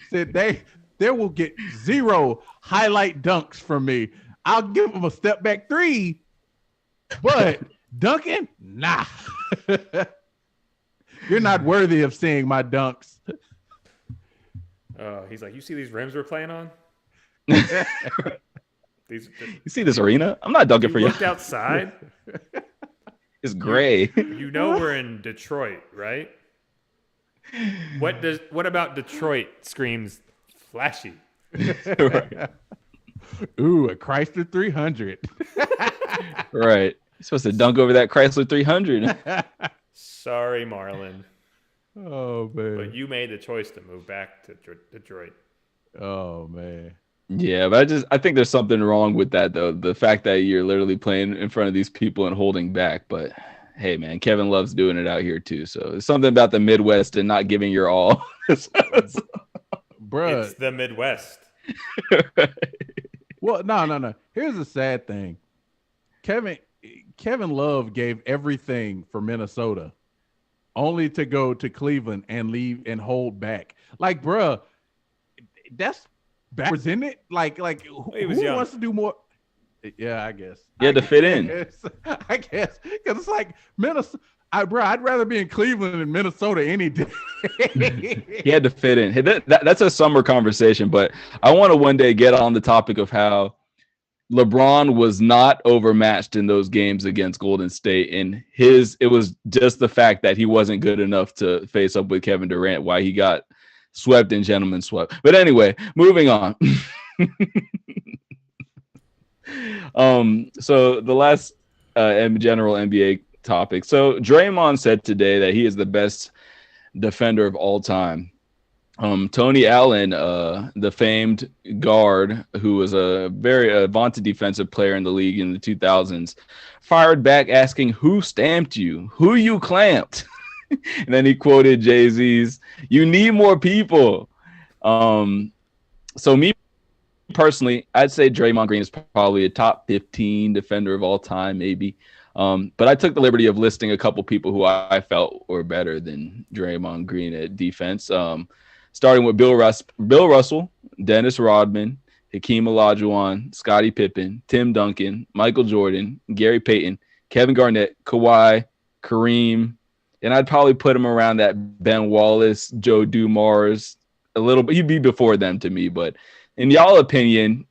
Said they will get 0 highlight dunks from me. I'll give them a step back 3, but dunking, nah. You're not worthy of seeing my dunks. He's like, you see these rims we're playing on? You see this arena? I'm not dunking for you. Looked outside. It's gray. You know we're in Detroit, right? What about Detroit screams flashy? Right. Ooh, a Chrysler 300. Right. You're supposed to dunk over that Chrysler 300. Sorry, Marlon. Oh, man. But you made the choice to move back to Detroit. Oh, man. Yeah, but I think there's something wrong with that, though. The fact that you're literally playing in front of these people and holding back. But hey, man, Kevin loves doing it out here too. So there's something about the Midwest and not giving your all. Bruh. It's the Midwest. Well, no. Here's the sad thing. Kevin Love gave everything for Minnesota, only to go to Cleveland and leave and hold back. Like, bruh, that's backwards, isn't it? Like who wants to do more? Yeah, I guess. Yeah, to fit in. I guess because it's like Minnesota. I'd rather be in Cleveland than Minnesota any day. He had to fit in. Hey, that's a summer conversation, but I want to one day get on the topic of how LeBron was not overmatched in those games against Golden State. And it was just the fact that he wasn't good enough to face up with Kevin Durant, why he got swept and gentlemen swept. But anyway, moving on. So the last general NBA topic. So Draymond said today that he is the best defender of all time. Tony Allen, the famed guard who was a very vaunted defensive player in the league in the 2000s, fired back asking, who stamped you? Who you clamped? And then he quoted Jay-Z's, "You need more people." So me personally, I'd say Draymond Green is probably a top 15 defender of all time, maybe. But I took the liberty of listing a couple people who I felt were better than Draymond Green at defense. Starting with Bill Russell, Dennis Rodman, Hakeem Olajuwon, Scottie Pippen, Tim Duncan, Michael Jordan, Gary Payton, Kevin Garnett, Kawhi, Kareem, and I'd probably put him around that Ben Wallace, Joe Dumars, a little bit. He'd be before them to me, but in y'all opinion,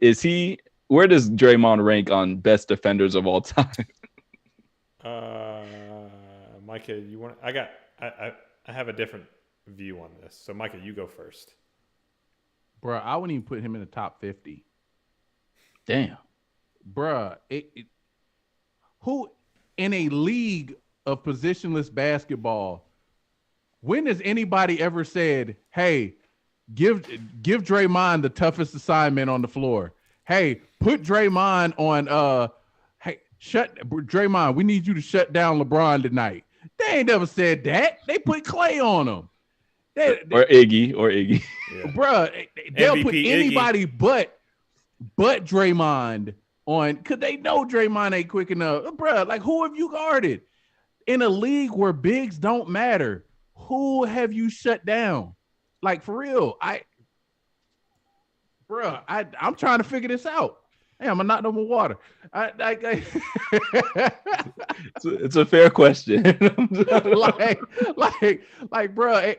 where does Draymond rank on best defenders of all time? Micah, you want? I have a different view on this. So, Micah, you go first. Bro, I wouldn't even put him in the top 50. Damn. Bruh, who in a league of positionless basketball, when has anybody ever said, hey, give Draymond the toughest assignment on the floor? Hey, put Draymond on Draymond, we need you to shut down LeBron tonight. They ain't never said that. They put Clay on him. Or Iggy. Yeah. Bruh, they'll MVP put anybody but Draymond on, because they know Draymond ain't quick enough. Bruh, like, who have you guarded? In a league where bigs don't matter, who have you shut down? Like, for real, I'm trying to figure this out. Hey, I'm not no more water. It's a fair question. Bro,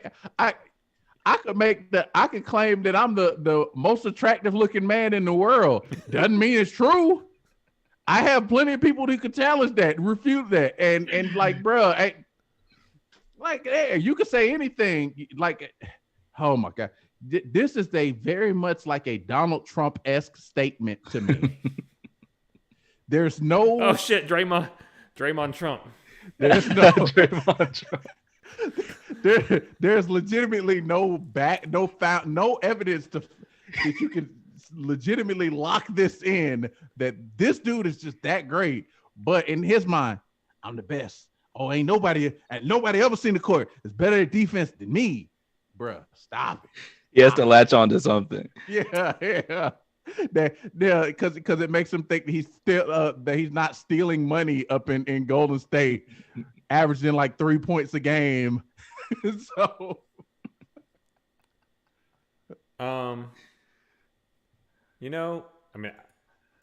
I could claim that I'm the most attractive looking man in the world. Doesn't mean it's true. I have plenty of people who could challenge that, refute that, and like, bro, you could say anything. Like, oh my God. This is very much like a Donald Trump-esque statement to me. There's no. Oh shit, Draymond Trump. There's no Draymond Trump. There's legitimately no evidence that you can legitimately lock this in that this dude is just that great. But in his mind, I'm the best. Oh, ain't nobody ever seen the court. It's better at defense than me, bruh. Stop it. He has to latch on to something. Yeah. Because it makes him think that he's not stealing money up in Golden State, averaging like 3 points a game. So, you know, I mean,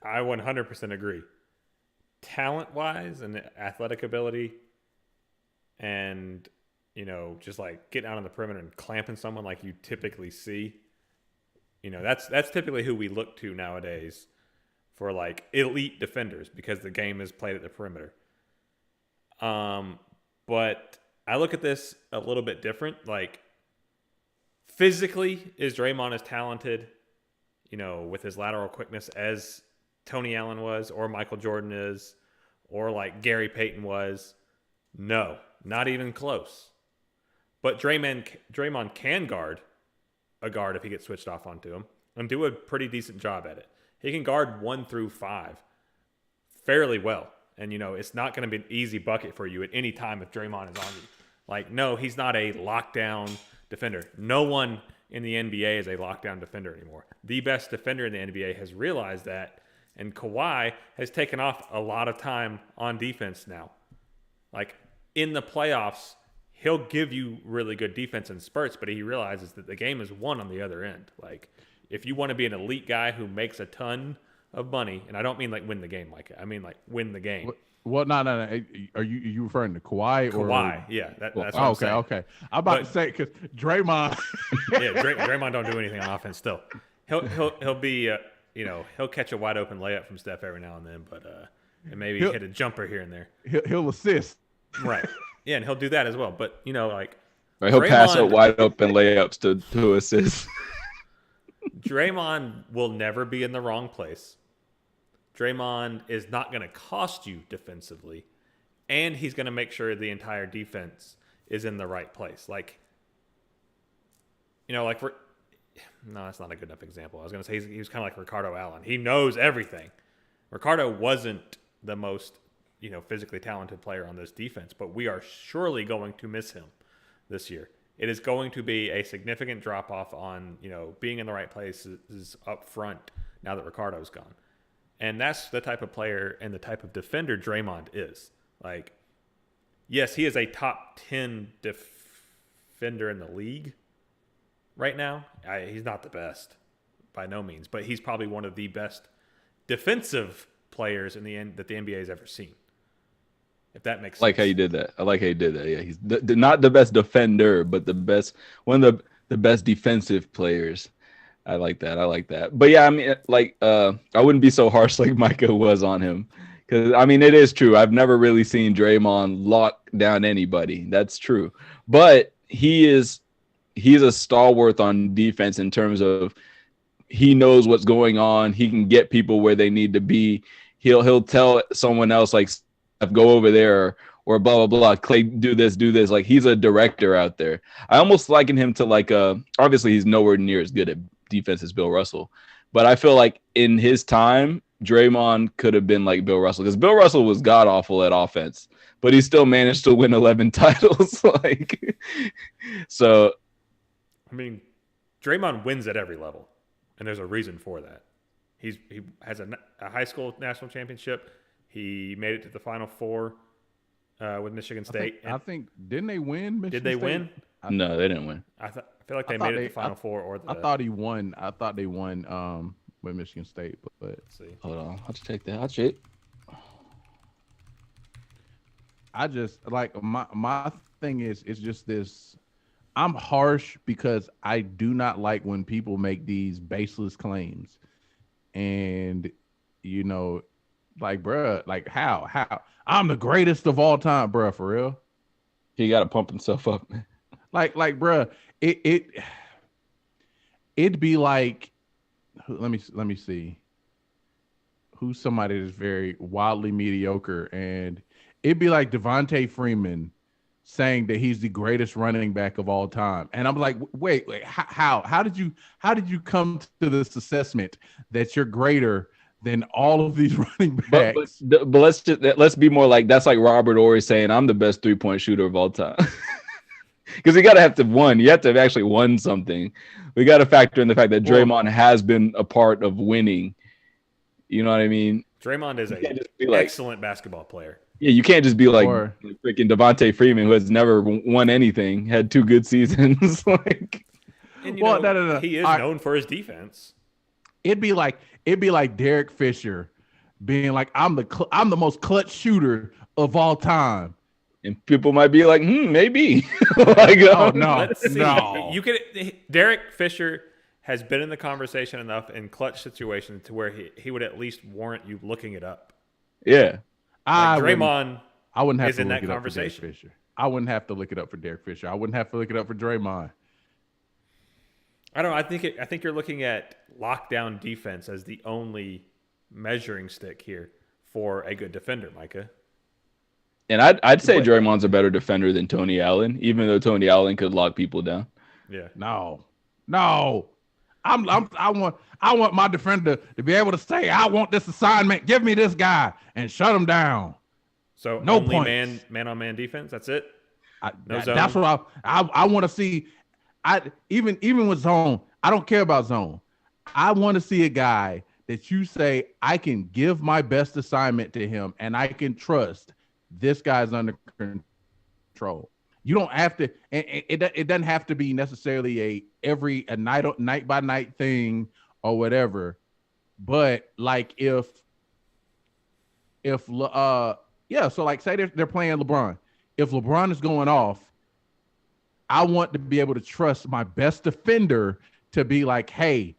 I 100% agree. Talent-wise and athletic ability, and you know, just like getting out on the perimeter and clamping someone like you typically see. You know, that's typically who we look to nowadays for like elite defenders because the game is played at the perimeter. But I look at this a little bit different. Like, physically, is Draymond as talented, you know, with his lateral quickness as Tony Allen was, or Michael Jordan is, or like Gary Payton was? No, not even close. But Draymond can guard a guard if he gets switched off onto him and do a pretty decent job at it. He can guard 1 through 5 fairly well. And, you know, it's not going to be an easy bucket for you at any time if Draymond is on you. Like, no, he's not a lockdown defender. No one in the NBA is a lockdown defender anymore. The best defender in the NBA has realized that, and Kawhi has taken off a lot of time on defense now. Like, in the playoffs, he'll give you really good defense in spurts, but he realizes that the game is won on the other end. Like, if you want to be an elite guy who makes a ton of money, and I don't mean like win the game like it. I mean like win the game. Well, no. Are you referring to Kawhi? Kawhi, yeah. That's what I'm saying. Okay. I'm about to say because Draymond. Yeah, Draymond don't do anything on offense still. He'll be, you know, he'll catch a wide open layup from Steph every now and then, but and maybe hit a jumper here and there. He'll assist. Right. Yeah, and he'll do that as well. But, you know, like, right, he'll pass out wide open layups to assist. Draymond will never be in the wrong place. Draymond is not going to cost you defensively, and he's going to make sure the entire defense is in the right place. Like, you know, like, no, that's not a good enough example. I was going to say he was kind of like Ricardo Allen. He knows everything. Ricardo wasn't the most, you know, physically talented player on this defense, but we are surely going to miss him this year. It is going to be a significant drop-off on, you know, being in the right places up front now that Ricardo's gone. And that's the type of player and the type of defender Draymond is. Like, yes, he is a top 10 defender in the league right now. He's not the best by no means, but he's probably one of the best defensive players in the end that the NBA has ever seen. If that makes sense. Like how you did that. I like how you did that. Yeah, he's not the best defender, but one of the best defensive players. I like that. But yeah, I mean, like, I wouldn't be so harsh like Micah was on him, because I mean, it is true. I've never really seen Draymond lock down anybody. That's true, but he's a stalwart on defense in terms of he knows what's going on. He can get people where they need to be. He'll tell someone else, like, go over there, or blah, blah, blah. Clay, do this. Like, he's a director out there. I almost liken him to, like, obviously he's nowhere near as good at defense as Bill Russell, but I feel like in his time, Draymond could have been like Bill Russell, because Bill Russell was god awful at offense, but he still managed to win 11 titles. Like, so, I mean, Draymond wins at every level, and there's a reason for that. He has a high school national championship. He made it to the Final Four with Michigan State. I think didn't they win? Did they win? No, they didn't win. I feel like they made it to the Final Four. I thought he won. I thought they won with Michigan State. But let's see. Hold on, I'll check that. I'll check. I just like my thing is just this. I'm harsh because I do not like when people make these baseless claims, and you know, like, bruh, like how I'm the greatest of all time, bruh, for real. He got to pump himself up, man. Like, bruh, it'd be like, let me see, who's somebody that's very wildly mediocre, and it'd be like Devontae Freeman saying that he's the greatest running back of all time, and I'm like, wait, how did you come to this assessment that you're greater than all of these running backs. But let's be more like that's like Robert Ory saying I'm the best 3-point shooter of all time. Because you got to have to won. You have to have actually won something. We got to factor in the fact that Draymond has been a part of winning. You know what I mean? Draymond is an excellent basketball player. Yeah, you can't just be like freaking Devontae Freeman, who has never won anything, had 2 good seasons. Like, and no. He is known for his defense. It'd be like Derek Fisher being like, I'm the most clutch shooter of all time. And people might be like, maybe. Like, oh no. You could. Derek Fisher has been in the conversation enough in clutch situations to where he would at least warrant you looking it up. Yeah, like Draymond. I wouldn't have is to in look that it conversation. Up for Derek Fisher. I wouldn't have to look it up for Derek Fisher. I wouldn't have to look it up for Draymond. I don't know. I think you're looking at lockdown defense as the only measuring stick here for a good defender, Micah. And I'd say Draymond's a better defender than Tony Allen, even though Tony Allen could lock people down. Yeah. No. I want my defender to be able to say, I want this assignment. Give me this guy and shut him down. So no only points. man on man defense. That's it. That's what I want to see. Even with zone, I don't care about zone. I want to see a guy that you say I can give my best assignment to him and I can trust this guy's under control. You don't have to, and it doesn't have to be necessarily a night by night thing or whatever. But like so like say they're playing LeBron. If LeBron is going off, I want to be able to trust my best defender to be like, hey,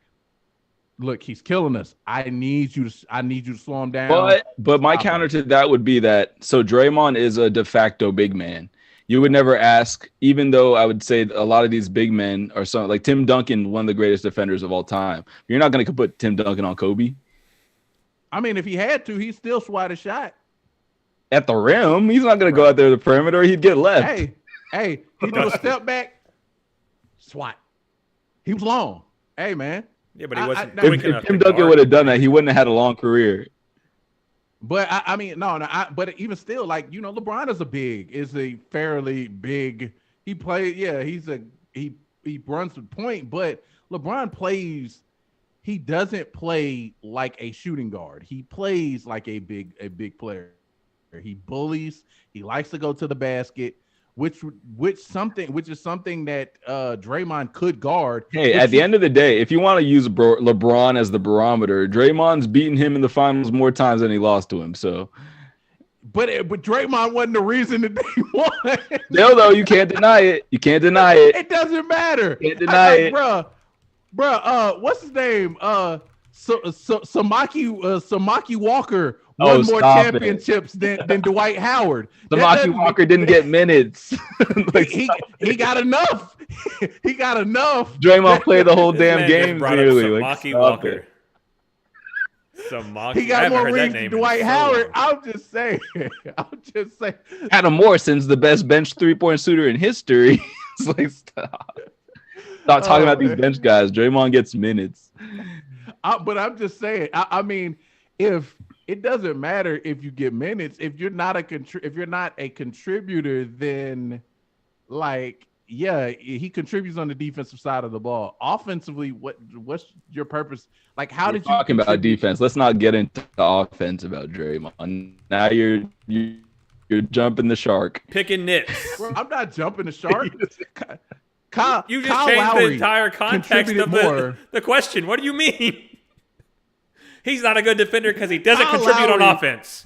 look, he's killing us. I need you to slow him down. But my counter to that would be that so Draymond is a de facto big man. You would never ask, even though I would say a lot of these big men are some like Tim Duncan, one of the greatest defenders of all time. You're not going to put Tim Duncan on Kobe. I mean, if he had to, he'd still swat a shot at the rim. He's not going to go out there to the perimeter. He'd get left. Hey, he do a step back, swat. He was long. Hey, man. Yeah, but he wasn't. If Tim Duncan would have done that, he wouldn't have had a long career. But I mean, but even still, like, LeBron is a fairly big. He played, he runs the point, but LeBron plays. He doesn't play like a shooting guard. He plays like a big player. He bullies. He likes to go to the basket. Which is something that Draymond could guard. Hey, at the end of the day, if you want to use LeBron as the barometer, Draymond's beaten him in the finals more times than he lost to him. So, but Draymond wasn't the reason that they won. No, though, you can't deny it. You can't deny it. It doesn't matter. You can't deny it, bro. What's his name? Samaki Walker won more championships than Dwight Howard. Samaki Walker didn't get minutes. he got enough. He got enough. Draymond played the whole damn game. Clearly, Samaki Walker. He got more rings than Dwight Howard. I'm just saying. Adam Morrison's the best bench 3-point shooter in history. It's like stop talking about these bench guys. Draymond gets minutes. But I'm just saying. I mean, if it doesn't matter if you get minutes, if you're not a contributor, then he contributes on the defensive side of the ball. Offensively, what's your purpose? Like, how did you talking about defense? Let's not get into the offense about Draymond. Now you're jumping the shark. Picking nits. Well, I'm not jumping the shark. You just changed the entire context of the question. What do you mean? He's not a good defender because he doesn't contribute on offense.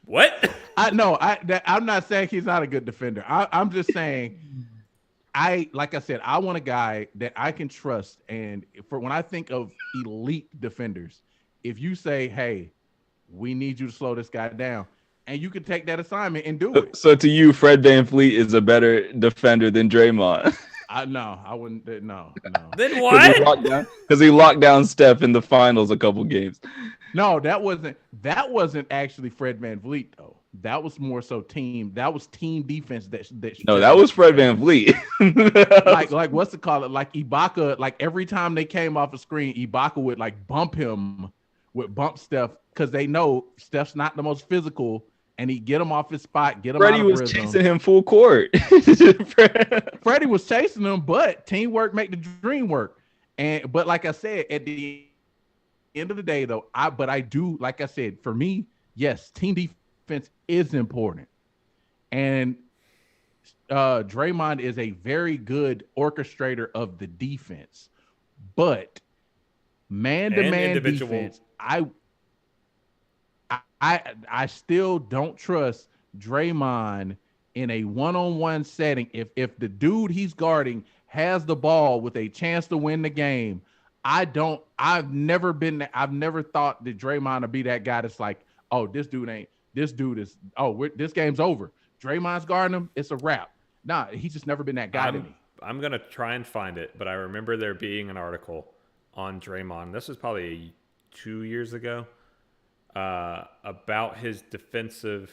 What? I'm not saying he's not a good defender. I'm just saying, like I said, I want a guy that I can trust. And for when I think of elite defenders, if you say, "Hey, we need you to slow this guy down," and you can take that assignment and do it. So to you, Fred VanVleet is a better defender than Draymond. No, I wouldn't. No. Then what? Because he locked down Steph in the finals a couple games. No, that wasn't actually Fred VanVleet though. That was more so team. That was team defense. No, that was Fred VanVleet. like what's it called? Like Ibaka. Like every time they came off a screen, Ibaka would like bump Steph because they know Steph's not the most physical, and he get him off his spot. Get him. Freddie was chasing him full court. Freddie was chasing him, but teamwork make the dream work. But like I said, at the end of the day, though, I do, like I said, for me, yes, team defense is important, and Draymond is a very good orchestrator of the defense, but man-to-man defense, I still don't trust Draymond in a one-on-one setting. If the dude he's guarding has the ball with a chance to win the game, I've never thought that Draymond would be that guy that's like, oh, this dude is, this game's over. Draymond's guarding him, it's a wrap. Nah, he's just never been that guy to me. I'm going to try and find it, but I remember there being an article on Draymond. This was probably 2 years ago about his defensive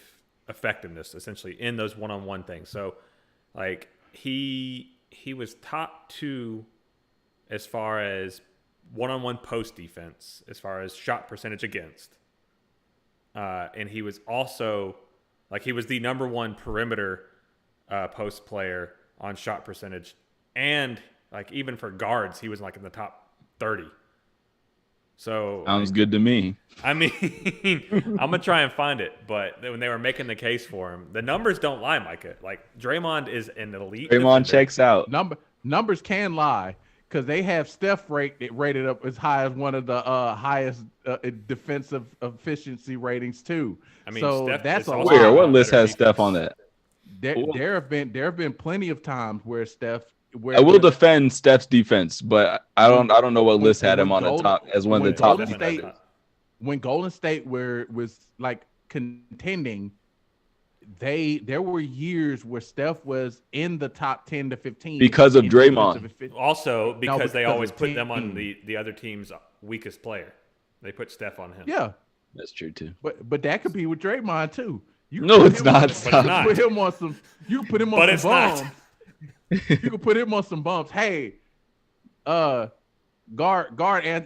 effectiveness, essentially, in those one-on-one things. So, like, he was top 2 as far as one-on-one post defense, as far as shot percentage against. And he was also, like, he was the number 1 perimeter post player on shot percentage. And, like, even for guards, he was, like, in the top 30. So sounds good to me. I mean, I'm going to try and find it. But when they were making the case for him, the numbers don't lie, Micah. Like, Draymond is an elite Draymond defender. checks out. Numbers can lie because they have Steph rated up as high as one of the highest defensive efficiency ratings too. I mean, so Steph that's a Where? What list has defense. Steph on that? There have been plenty of times where Steph. I will defend Steph's defense, but I don't know what list had him on the top as one of the top. When Golden State was like contending, there were years where Steph was in the top 10 to 15 because of Draymond. Also, because they always of put them on the other team's weakest player. They put Steph on him. Yeah, that's true too. But that could be with Draymond too. No, it's not. Put him on some. You put him on some bumps. You can put him on some bumps. Hey, guard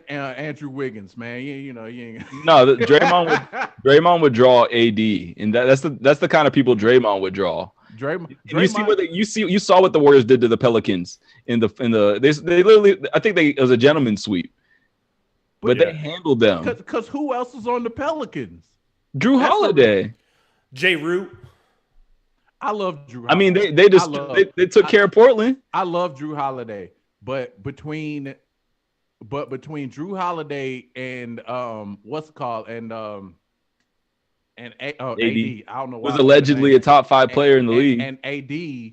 Andrew Wiggins, man. You ain't. No, Draymond would draw AD, and that's the kind of people Draymond would draw. You saw what the Warriors did to the Pelicans in the they literally, I think it was a gentleman's sweep, but they handled them. Because who else was on the Pelicans? Drew Holiday, J. Root. I love Drew I Holiday. mean, they took care of Portland. I love Drew Holiday, but between Drew Holiday and what's it called and AD, I don't know why was allegedly a top 5 player in the league. And AD,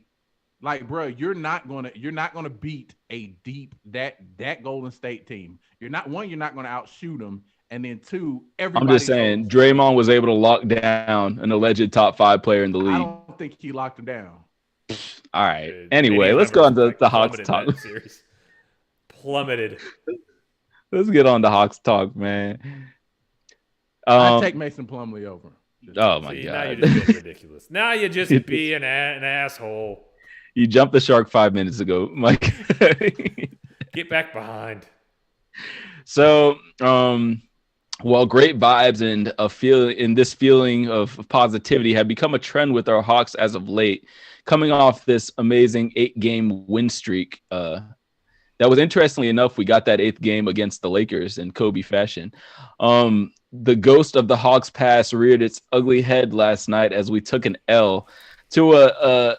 like, bro, you're not gonna beat that Golden State team. You're not going to outshoot them. And then 2, everybody. I'm just saying, Draymond was able to lock down an alleged top 5 player in the league. I don't think he locked him down. All right. Anyway, let's go on to the Hawks talk. Plummeted. Let's get on to Hawks talk, man. I take Mason Plumlee over. Oh my God! Now you're just being ridiculous. Now you're just being an asshole. You jumped the shark 5 minutes ago, Mike. Get back behind. So, great vibes and this feeling of positivity have become a trend with our Hawks as of late, coming off this amazing 8-game win streak. That was, interestingly enough, we got that 8th game against the Lakers in Kobe fashion. The ghost of the Hawks past reared its ugly head last night as we took an L to a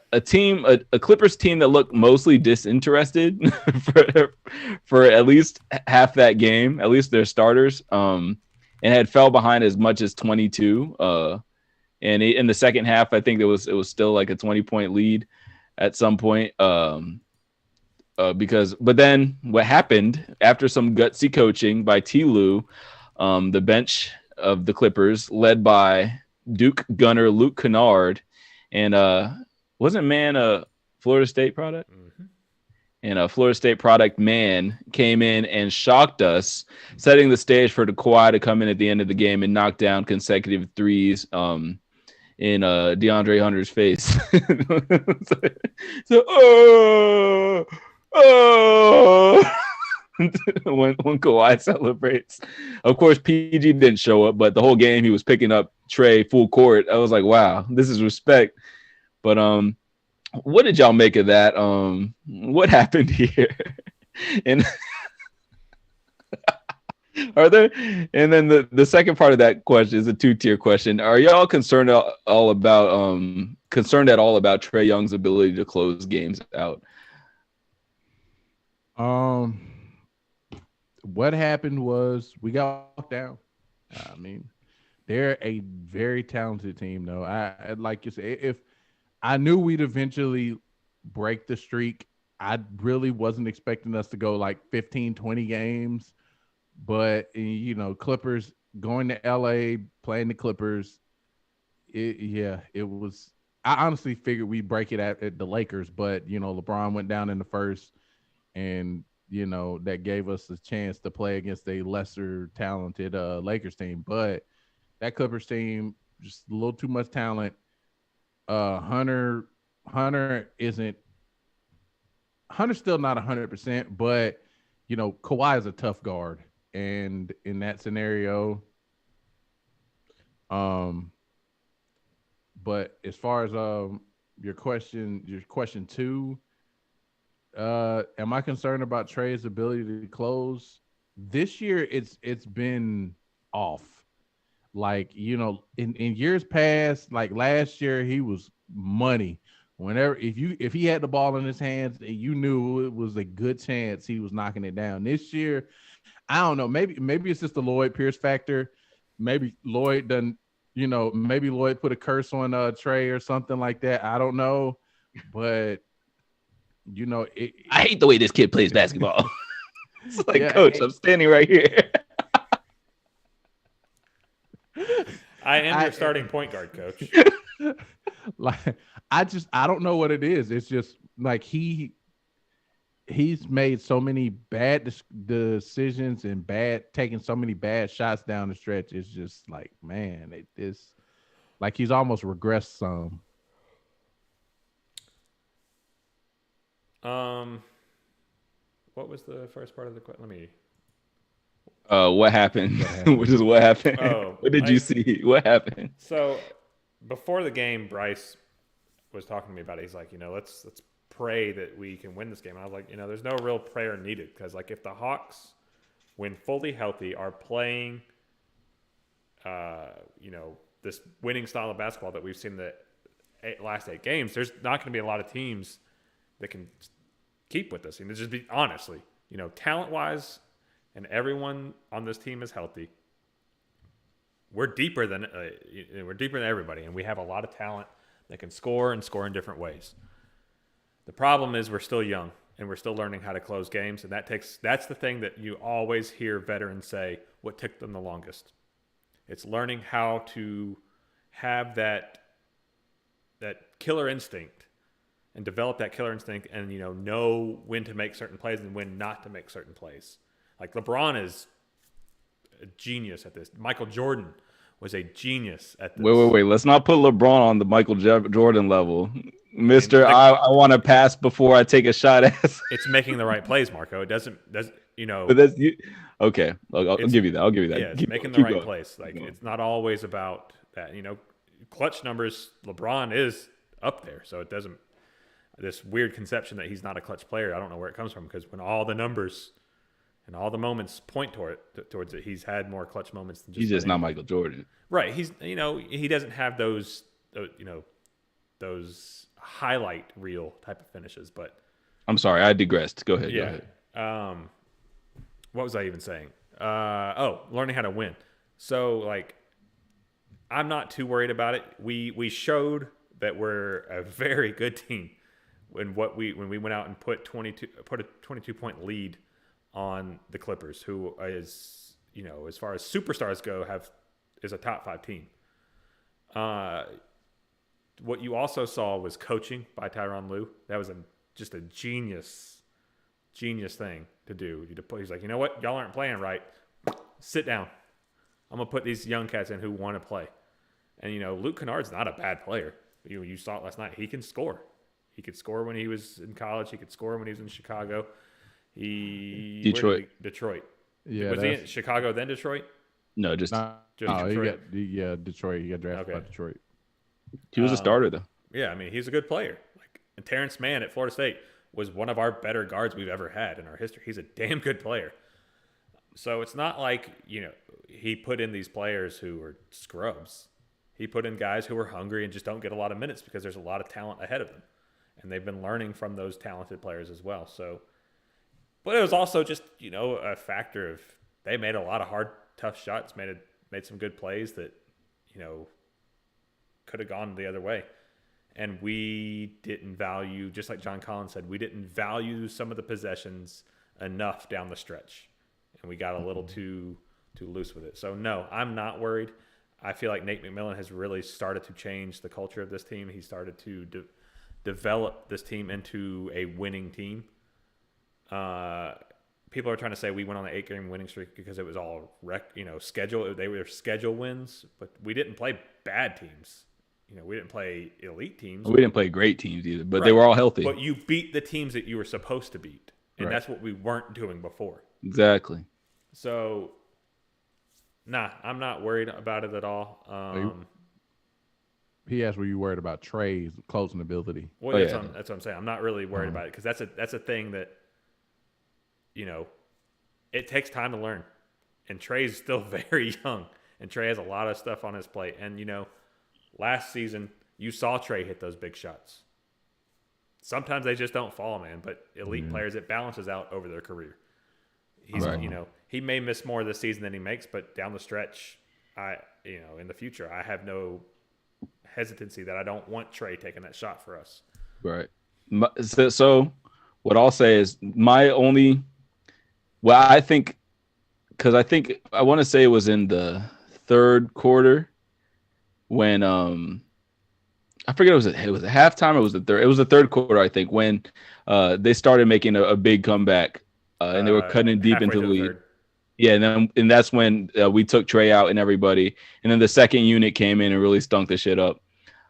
Clippers team that looked mostly disinterested for at least half that game, at least their starters, and had fell behind as much as 22. And in the second half, I think it was still like a 20-point lead at some point. But then what happened after some gutsy coaching by T. Lue, the bench of the Clippers, led by Duke gunner Luke Kennard, and wasn't Man a Florida State product? Mm-hmm. And a Florida State product Man came in and shocked us, setting the stage for the Kawhi to come in at the end of the game and knock down consecutive threes. in DeAndre Hunter's face. So, oh. when Kawhi celebrates. Of course, PG didn't show up, but the whole game he was picking up Trae full court. I was like, wow, this is respect. But what did y'all make of that? What happened here? And are there? And then the second part of that question is a 2-tier question. Are y'all concerned at all about Trae Young's ability to close games out? What happened was we got walked down. I mean, they're a very talented team, though. I like you say, if I knew we'd eventually break the streak, I really wasn't expecting us to go like 15, 20 games. But, you know, Clippers going to LA, playing the Clippers, it was. I honestly figured we'd break it at the Lakers, but, you know, LeBron went down in the first, and you know, that gave us a chance to play against a lesser talented Lakers team. But that Clippers team, just a little too much talent. Hunter's still not 100%, but, you know, Kawhi is a tough guard. And in that scenario, but as far as your question 2, am I concerned about Trae's ability to close? This year, it's been off. Like, you know, in years past, like last year, he was money. Whenever if he had the ball in his hands, you knew it was a good chance he was knocking it down. This year, I don't know. Maybe it's just the Lloyd Pierce factor. Maybe Lloyd doesn't. You know, maybe Lloyd put a curse on Trae or something like that. I don't know, but. You know, I hate the way this kid plays basketball. It's like, yeah, Coach, I'm standing right here. I am your starting point guard, Coach. Like, I don't know what it is. It's just like he's made so many bad decisions and taking so many bad shots down the stretch. It's just like, man, it's like he's almost regressed some. What was the first part of the question? Let me. What happened? Which is what happened. Oh, what did you see? What happened? So, before the game, Bryce was talking to me about it. He's like, you know, let's pray that we can win this game. And I was like, you know, there's no real prayer needed, because like if the Hawks, when fully healthy, are playing, you know, this winning style of basketball that we've seen the last 8 games, there's not going to be a lot of teams that can keep with us. And just be honestly, you know, talent-wise, and everyone on this team is healthy. We're deeper than everybody, and we have a lot of talent that can score and score in different ways. The problem is we're still young, and we're still learning how to close games, and that's the thing that you always hear veterans say, what took them the longest. It's learning how to have that killer instinct and develop that killer instinct, and, you know when to make certain plays and when not to make certain plays. Like LeBron is a genius at this. Michael Jordan was a genius at this. Wait. Let's not put LeBron on the Michael Jordan level. I want to pass before I take a shot at. It's making the right plays, Marco. It doesn't you know. But that's you. Okay, I'll give you that. I'll give you that. Yeah, it's making the right plays. Like, it's not always about that. You know, clutch numbers, LeBron is up there, so it doesn't. This weird conception that he's not a clutch player, I don't know where it comes from, because when all the numbers and all the moments point towards it, he's had more clutch moments than just. He's just not Michael Jordan, right? He's he doesn't have those highlight reel type of finishes. But I'm sorry, I digressed. Go ahead. Yeah. Go ahead. What was I even saying? Learning how to win. So like, I'm not too worried about it. We showed that we're a very good team when we went out and put a 22-point lead on the Clippers, who is, you know, as far as superstars go, is a top 5 team. What you also saw was coaching by Tyronn Lue. That was just a genius thing to do. He's like, you know what, y'all aren't playing right. Sit down. I'm gonna put these young cats in who want to play. And, Luke Kennard's not a bad player. You saw it last night. He can score. He could score when he was in college. He could score when he was in Chicago. Detroit. Yeah, was he in Chicago then Detroit? No, just Detroit. Detroit. He got drafted by Detroit. He was a starter though. Yeah, I mean he's a good player. And Terrence Mann at Florida State was one of our better guards we've ever had in our history. He's a damn good player. So it's not like he put in these players who are scrubs. He put in guys who are hungry and just don't get a lot of minutes because there's a lot of talent ahead of them, and they've been learning from those talented players as well. So. But it was also just, a factor of they made a lot of hard, tough shots, made some good plays that, could have gone the other way. And we didn't value, just like John Collins said, we didn't value some of the possessions enough down the stretch. And we got a little too loose with it. So, no, I'm not worried. I feel like Nate McMillan has really started to change the culture of this team. He started to develop this team into a winning team. People are trying to say we went on an 8-game winning streak because it was all schedule. They were schedule wins, but we didn't play bad teams. We didn't play elite teams. We didn't play great teams either, but they were all healthy. But you beat the teams that you were supposed to beat, and that's what we weren't doing before. Exactly. So, I'm not worried about it at all. He asked, were you worried about Trae's closing ability? Well, that's what I'm saying. I'm not really worried about it because that's a thing that, it takes time to learn. And Trae's still very young, and Trae has a lot of stuff on his plate. And, last season, you saw Trae hit those big shots. Sometimes they just don't fall, man. But elite players, it balances out over their career. He's, he may miss more this season than he makes, but down the stretch, in the future, I have no hesitancy that I don't want Trae taking that shot for us. Right. So what I'll say is I think I want to say it was in the third quarter when I forget it was a halftime or it was the third quarter, I think, when they started making a big comeback and they were cutting deep into the lead. Yeah, and that's when we took Trae out and everybody, and then the second unit came in and really stunk the shit up.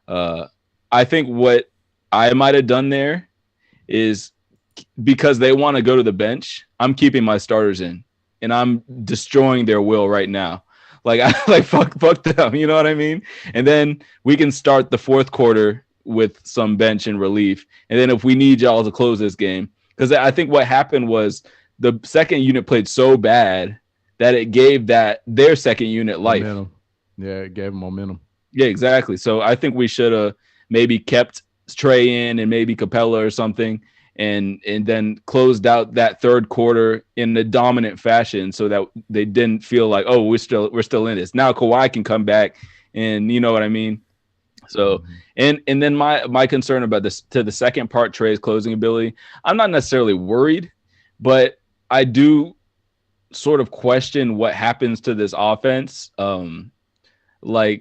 I think what I might have done there is because they want to go to the bench, I'm keeping my starters in, and I'm destroying their will right now. Fuck them, you know what I mean? And then we can start the fourth quarter with some bench and relief, and then if we need y'all to close this game, because I think what happened was the second unit played so bad that it gave their second unit life. Momentum. Yeah, it gave them momentum. Yeah, exactly. So I think we should have maybe kept Trae in and maybe Capella or something, and then closed out that third quarter in a dominant fashion so that they didn't feel like, oh, we're still in this. Now Kawhi can come back, and you know what I mean? So, and then my concern about this, to the second part, Trae's closing ability, I'm not necessarily worried, but I do sort of question what happens to this offense. In the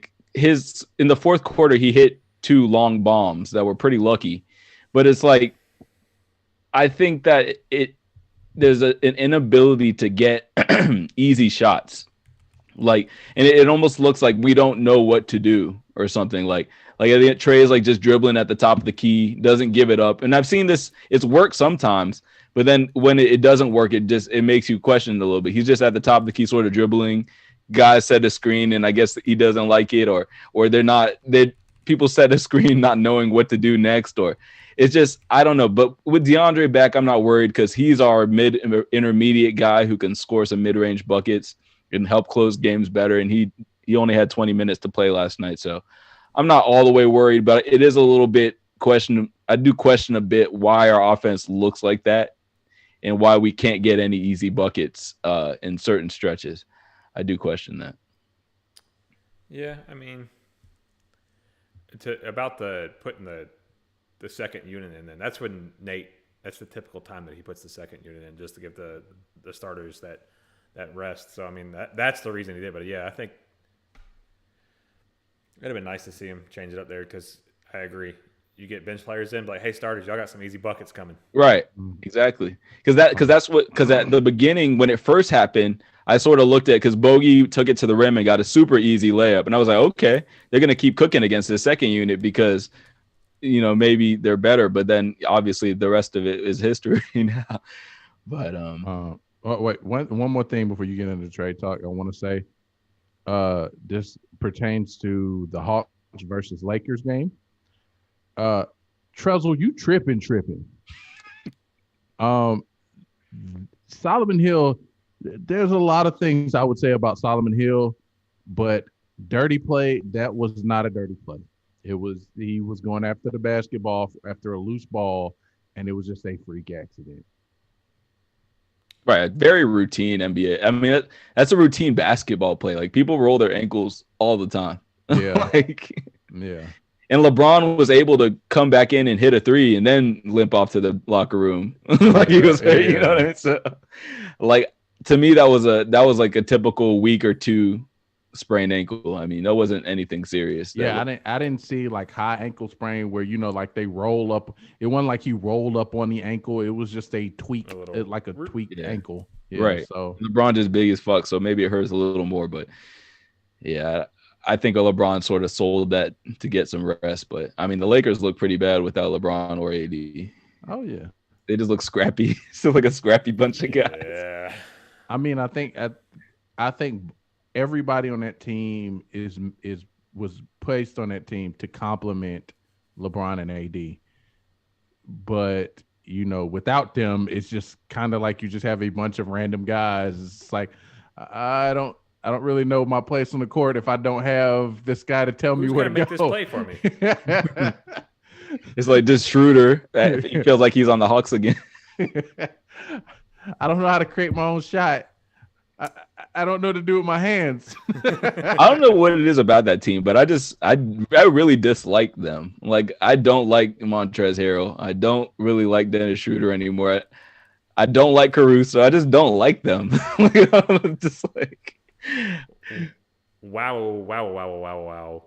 fourth quarter, he hit 2 long bombs that were pretty lucky, but it's like, I think that there's an inability to get easy shots. And it almost looks like we don't know what to do or something. Like I think Trae is just dribbling at the top of the key, doesn't give it up. And I've seen this, it's worked sometimes, but then when it doesn't work, it makes you question it a little bit. He's just at the top of the key, sort of dribbling. Guys set a screen, and I guess he doesn't like it, or people set a screen not knowing what to do next, or it's just, I don't know. But with DeAndre back, I'm not worried because he's our intermediate guy who can score some mid-range buckets and help close games better. And he only had 20 minutes to play last night, so I'm not all the way worried. But it is a little bit I do question a bit why our offense looks like that and why we can't get any easy buckets in certain stretches. I do question that. Yeah, I mean, about putting the second unit in, then that's when that's the typical time that he puts the second unit in, just to give the starters that rest. So I mean that's the reason he did. But yeah, I think it'd have been nice to see him change it up there because I agree. you get bench players in, like, hey, starters, y'all got some easy buckets coming. Right. Exactly. Because at the beginning when it first happened, I sort of looked at because Bogey took it to the rim and got a super easy layup, and I was like, okay, they're gonna keep cooking against the second unit because maybe they're better, but then obviously the rest of it is history now. But wait, one more thing before you get into trade talk. I want to say, this pertains to the Hawks versus Lakers game. Trezl, you tripping. Solomon Hill. There's a lot of things I would say about Solomon Hill, but dirty play. That was not a dirty play. He was going after the basketball after a loose ball, and it was just a freak accident. Right, very routine NBA. I mean, that's a routine basketball play. Like people roll their ankles all the time. Yeah, yeah. And LeBron was able to come back in and hit a three, and then limp off to the locker room like he was. You know what I mean? So, like to me, that was like a typical week or two sprained ankle. I mean, that wasn't anything serious. Yeah, I didn't see like high ankle sprain where like they roll up. It wasn't like he rolled up on the ankle. It was just a tweak, like a tweaked ankle. Yeah, right. So LeBron just big as fuck, so maybe it hurts a little more. But yeah, I think LeBron sort of sold that to get some rest. But I mean, the Lakers look pretty bad without LeBron or AD. Oh yeah, they just look scrappy. Still like a scrappy bunch of guys. Yeah. I mean, I think everybody on that team was placed on that team to complement LeBron and AD. But without them, it's just kind of like you just have a bunch of random guys. It's like I don't really know my place on the court if I don't have this guy to tell me where to make this play for me. It's like this Schroeder. He feels like he's on the Hawks again. I don't know how to create my own shot. I don't know what to do with my hands. I don't know what it is about that team, but I really dislike them. Like I don't like Montrezl Harrell. I don't really like Dennis Schroeder anymore. I don't like Caruso. I just don't like them. I'm just like, wow.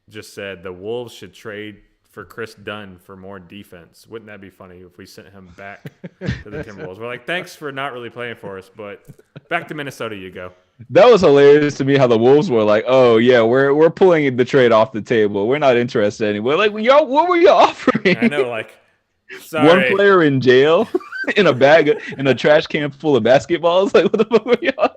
Just said the Wolves should trade for Chris Dunn for more defense. Wouldn't that be funny if we sent him back to the Timberwolves? We're like, thanks for not really playing for us, but back to Minnesota you go. That was hilarious to me how the Wolves were like, oh yeah, we're pulling the trade off the table. We're not interested anymore. Like, y'all, what were you offering? I know, like, sorry. One player in jail in a trash can full of basketballs. Like, what the fuck were y'all?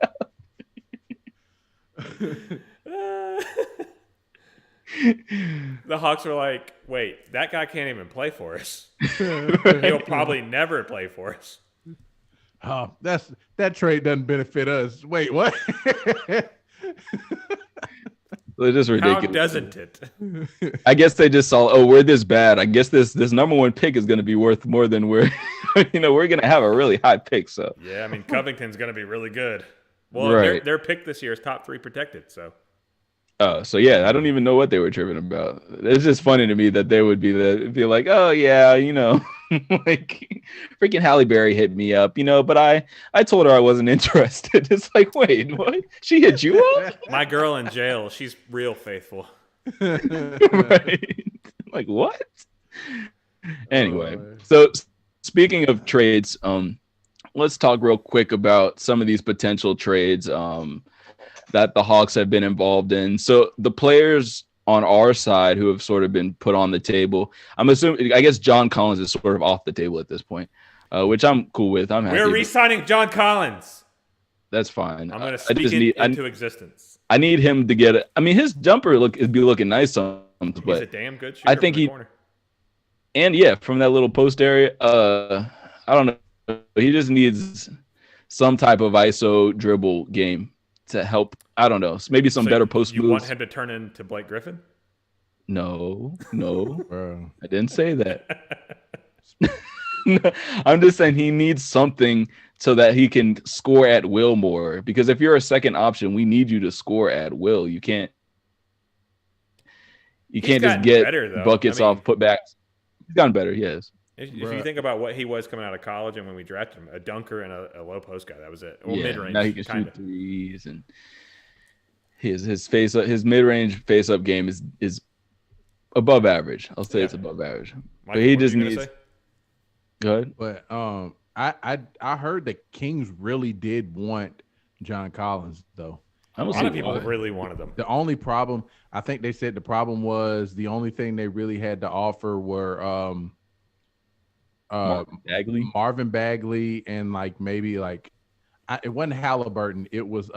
The Hawks were like, wait, that guy can't even play for us. He'll probably never play for us. Oh, that trade doesn't benefit us. Wait, what? It's just ridiculous. How doesn't it? I guess they just saw, we're this bad. I guess this number one pick is going to be worth more than we're going to have a really high pick. So yeah, I mean, Covington's going to be really good. Well, right. their pick this year is top 3 protected. So. So yeah, I don't even know what they were tripping about. It's just funny to me that they would be like, oh yeah, like freaking Halle Berry hit me up, but I told her I wasn't interested. It's like, wait, what? She hit you up? My girl in jail, she's real faithful. Right? Like what? Anyway, so speaking of trades, let's talk real quick about some of these potential trades. That the Hawks have been involved in. So the players on our side who have sort of been put on the table, I guess John Collins is sort of off the table at this point, which I'm cool with. I'm happy. We're re-signing John Collins. That's fine. I'm going to speak into existence. I need him to get it. I mean, his jumper is be looking nice on him, but he's a damn good shooter. I think corner. And yeah, from that little post area, I don't know. He just needs some type of ISO dribble game to help. I don't know. Maybe some better post moves. You want him to turn into Blake Griffin? No. I didn't say that. I'm just saying he needs something so that he can score at will more. Because if you're a second option, we need you to score at will. You can't just get better, buckets off putbacks. He's gotten better, yes. If you think about what he was coming out of college and when we drafted him, a dunker and a low post guy, that was it. Or mid-range. Now he can shoot threes, and his mid-range face-up game is above average. I'll say it's above average. But he just needs. Good. But I heard the Kings really did want John Collins though. A lot of people really wanted them. The only problem, I think they said the problem was the only thing they really had to offer were Marvin Bagley and like maybe like it wasn't Halliburton. It was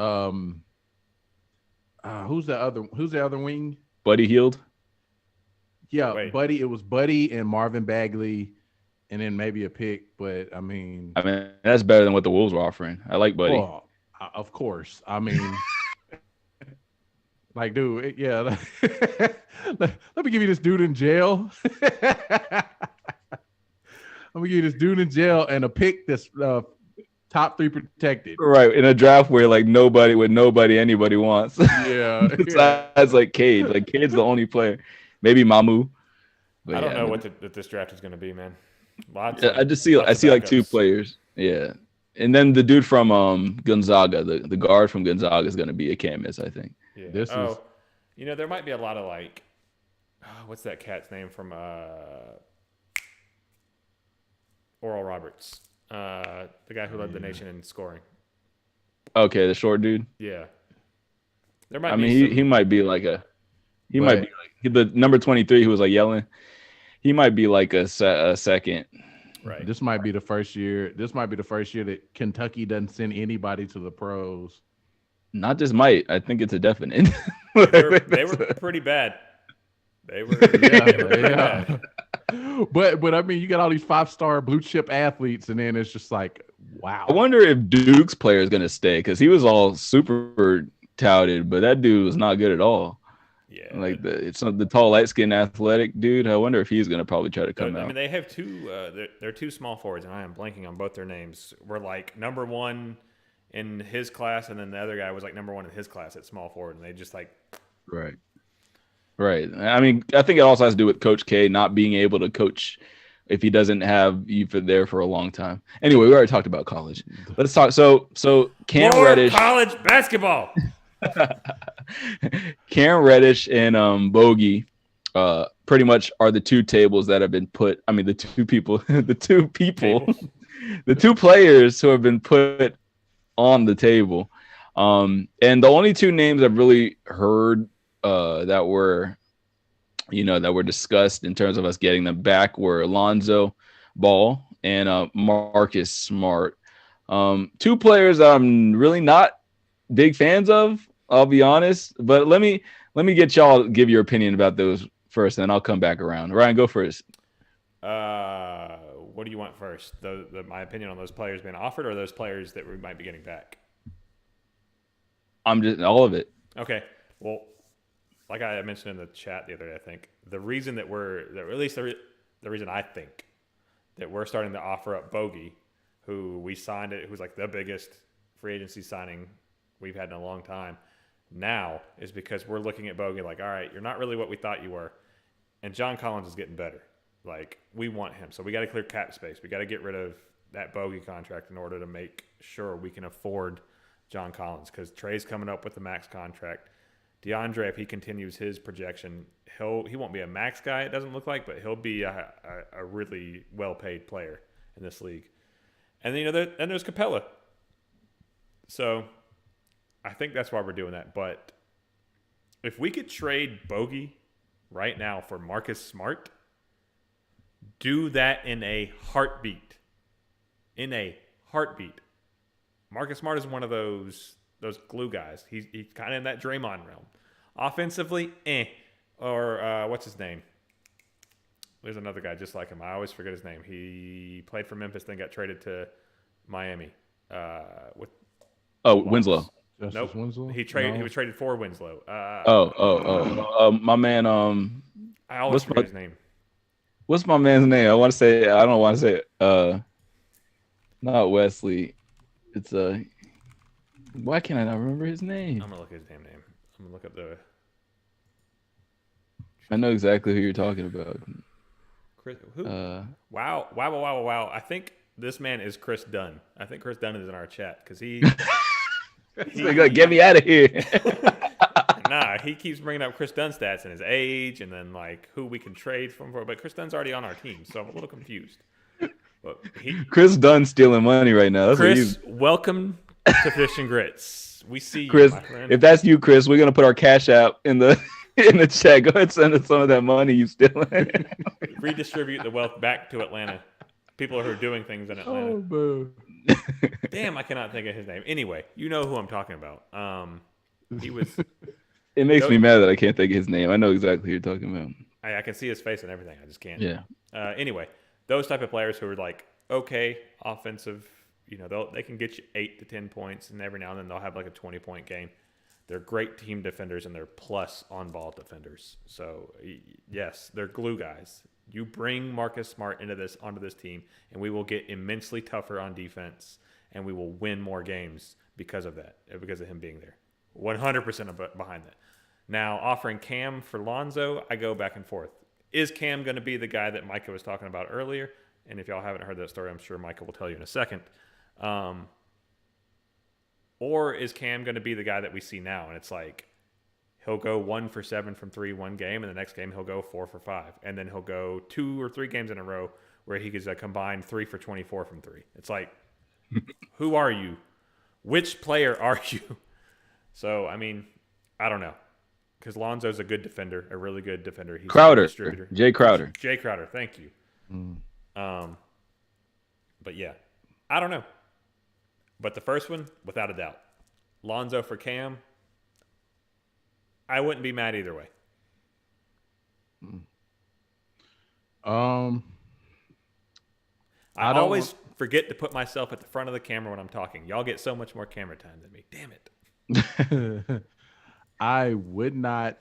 who's the other wing? Buddy Hield. Yeah, Buddy. It was Buddy and Marvin Bagley, and then maybe a pick. But I mean that's better than what the Wolves were offering. I like Buddy. Well, of course. I mean, like, dude, yeah. Let me give you this dude in jail. Let me give you this dude in jail and a pick that's top 3 protected. Right, in a draft where like anybody wants. Yeah. Besides like Cade. Like Cade's the only player. Maybe Mamu. But I don't know what this draft is going to be, man. I see like 2 players. Yeah. And then the dude from Gonzaga, the guard from Gonzaga is going to be a can't miss, I think. Yeah. There might be a lot of like, what's that cat's name from Oral Roberts? The guy who led the nation in scoring. Okay, the short dude. Yeah. He might be like the number 23 who was like yelling. He might be like a second. Right. This might be the first year. This might be the first year that Kentucky doesn't send anybody to the pros. Not just might. I think it's a definite. They were pretty bad. They were bad. But I mean, you got all these 5-star blue chip athletes, and then it's just like, wow. I wonder if Duke's player is going to stay because he was all super touted, but that dude was not good at all. Yeah, like the tall, light skinned, athletic dude. I wonder if he's going to probably try to come out. I mean, they have 2. They're 2 small forwards, and I am blanking on both their names. We're like number 1 in his class, and then the other guy was like number 1 in his class at small forward, and they just like right. I mean, I think it also has to do with Coach K not being able to coach if he doesn't have you there for a long time. Anyway, we already talked about college. Let's talk. So Cam Reddish, college basketball. Cam Reddish and Bogey pretty much are the 2 tables that have been put. I mean, the 2 people, the 2 players who have been put on the table. And the only 2 names I've really heard that were discussed in terms of us getting them back were Alonzo Ball and Marcus Smart. 2 players that I'm really not big fans of, I'll be honest. But let me get y'all to give your opinion about those first, and then I'll come back around. Ryan, go first. What do you want first? My opinion on those players being offered, or those players that we might be getting back? I'm just all of it. Okay. Well, like I mentioned in the chat the other day, I think the reason that the reason I think that we're starting to offer up Bogey, who we signed who's like the biggest free agency signing we've had in a long time, now is because we're looking at Bogey like, all right, you're not really what we thought you were, and John Collins is getting better. Like, we want him, so we got to clear cap space. We got to get rid of that Bogey contract in order to make sure we can afford John Collins, because Trae's coming up with the max contract. DeAndre, if he continues his projection, he won't be a max guy, it doesn't look like, but he'll be a really well-paid player in this league. And then there's Capella. So I think that's why we're doing that. But if we could trade Bogey right now for Marcus Smart, do that in a heartbeat. In a heartbeat. Marcus Smart is one of those glue guys. He's kind of in that Draymond realm. Offensively, Or what's his name? There's another guy just like him. I always forget his name. He played for Memphis, then got traded to Miami. Winslow. Nope. Winslow? He was traded for Winslow. My man. I always forget his name. What's my man's name? I don't want to say it. Not Wesley. It's why can't I not remember his name? I'm gonna look at his damn name. I'm gonna look up the. I know exactly who you're talking about. Chris, who? Wow. I think this man is Chris Dunn. I think Chris Dunn is in our chat because he. He's like, get me out of here. Nah, he keeps bringing up Chris Dunn's stats and his age, and then like who we can trade from for. But Chris Dunn's already on our team, so I'm a little confused. But Chris Dunn's stealing money right now. That's Chris, welcome to Fish and Grits. We see Chris, you, my friend. if that's you, Chris, we're gonna put our cash app in the chat. Go ahead and send us some of that money you stealing. Redistribute the wealth back to Atlanta. People who are doing things in Atlanta. Oh, boo. Damn, I cannot think of his name. Anyway, you know who I'm talking about. He was. It makes me mad that I can't think of his name. I know exactly who you're talking about. I can see his face and everything. I just can't. Yeah. Anyway, those type of players who are like okay, offensive. You know, they can get you 8 to 10 points, and every now and then they'll have like a 20-point game. They're great team defenders, and they're plus on-ball defenders. So yes, they're glue guys. You bring Marcus Smart onto this team, and we will get immensely tougher on defense, and we will win more games because of that, because of him being there. 100% behind that. Now, offering Cam for Lonzo, I go back and forth. Is Cam going to be the guy that Micah was talking about earlier? And if y'all haven't heard that story, I'm sure Micah will tell you in a second. Or is Cam going to be the guy that we see now? And it's like, he'll go 1 for 7 from 3 one game, and the next game he'll go 4 for 5. And then he'll go 2 or 3 games in a row where he gets a combined 3 for 24 from 3. It's like, who are you? Which player are you? So, I mean, I don't know. Because Lonzo's a good defender, a really good defender. He's Crowder. a distributor. Jay Crowder. Jay Crowder, thank you. But yeah, I don't know. But the first one, without a doubt. Lonzo for Cam, I wouldn't be mad either way. I always forget to put myself at the front of the camera when I'm talking. Y'all get so much more camera time than me. Damn it. I would not.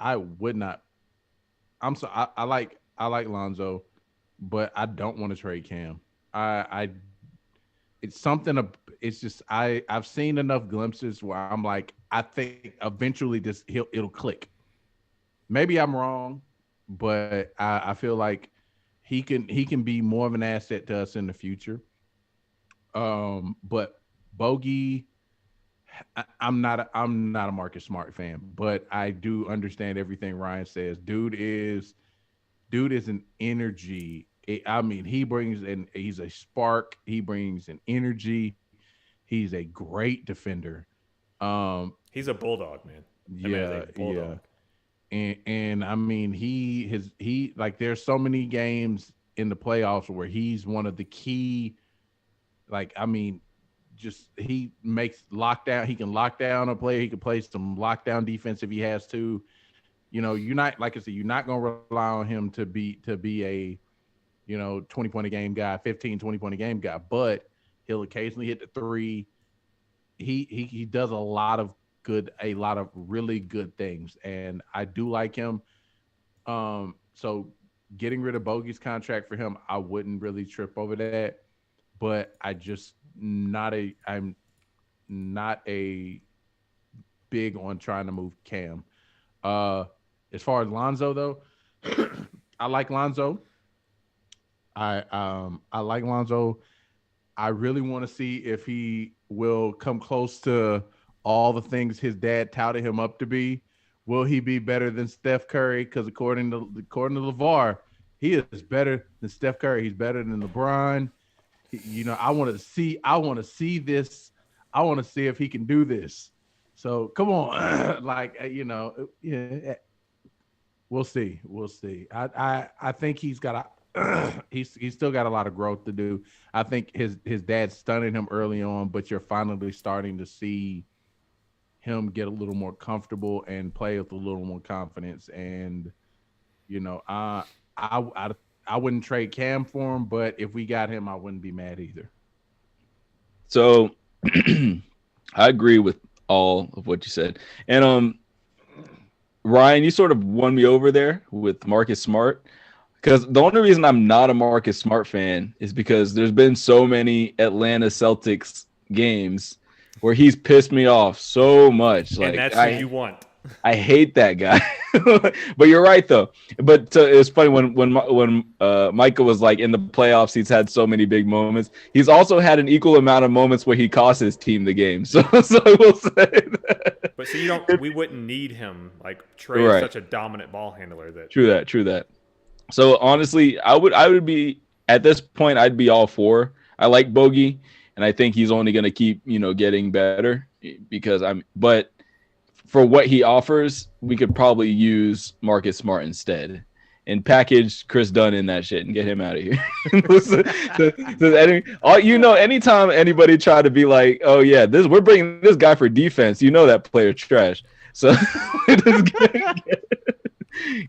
I'm sorry. I like Lonzo, but I don't want to trade Cam. It's something. It's just I've seen enough glimpses where I'm like, I think eventually it'll click. Maybe I'm wrong, but I feel like he can be more of an asset to us in the future. But Bogey, I'm not a Marcus Smart fan, but I do understand everything Ryan says. Dude is an energy. I mean, he brings in. He's a spark. He brings an energy. He's a great defender. He's a bulldog, man. Yeah. And I mean, he like there's so many games in the playoffs where he's one of the key. Like, I mean, just he makes lockdown. He can lock down a player. He can play some lockdown defense if he has to. You know, you're not, like I said, you're not going to rely on him to be a, 20-point a game guy, 15, 20-point a game guy, but he'll occasionally hit the 3. He does a lot of really good things, and I do like him. So getting rid of Bogey's contract for him, I wouldn't really trip over that, but I'm not a big on trying to move Cam. As far as Lonzo though, I like Lonzo. I like Lonzo. I really want to see if he will come close to all the things his dad touted him up to be. Will he be better than Steph Curry? Because according to LeVar, he is better than Steph Curry. He's better than LeBron. I want to see this. I want to see if he can do this. So come on, yeah. We'll see. I think he's got he's still got a lot of growth to do. I think his dad stunted him early on, but you're finally starting to see him get a little more comfortable and play with a little more confidence. And I wouldn't trade Cam for him, but if we got him, I wouldn't be mad either. So I agree with all of what you said. And Ryan, you sort of won me over there with Marcus Smart, because the only reason I'm not a Marcus Smart fan is because there's been so many Atlanta Celtics games where he's pissed me off so much. And that's who you want. I hate that guy. But you're right though. But it's funny when Micah was like in the playoffs, he's had so many big moments. He's also had an equal amount of moments where he cost his team the game. So I will say that. But see, we wouldn't need him. Like Trae is such a dominant ball handler that. True that. So honestly, I would be at this point. I'd be all for. I like Bogey, and I think he's only going to keep getting better because But for what he offers, we could probably use Marcus Smart instead and package Chris Dunn in that shit and get him out of here. Anytime anybody try to be like, oh yeah, we're bringing this guy for defense, that player's trash. So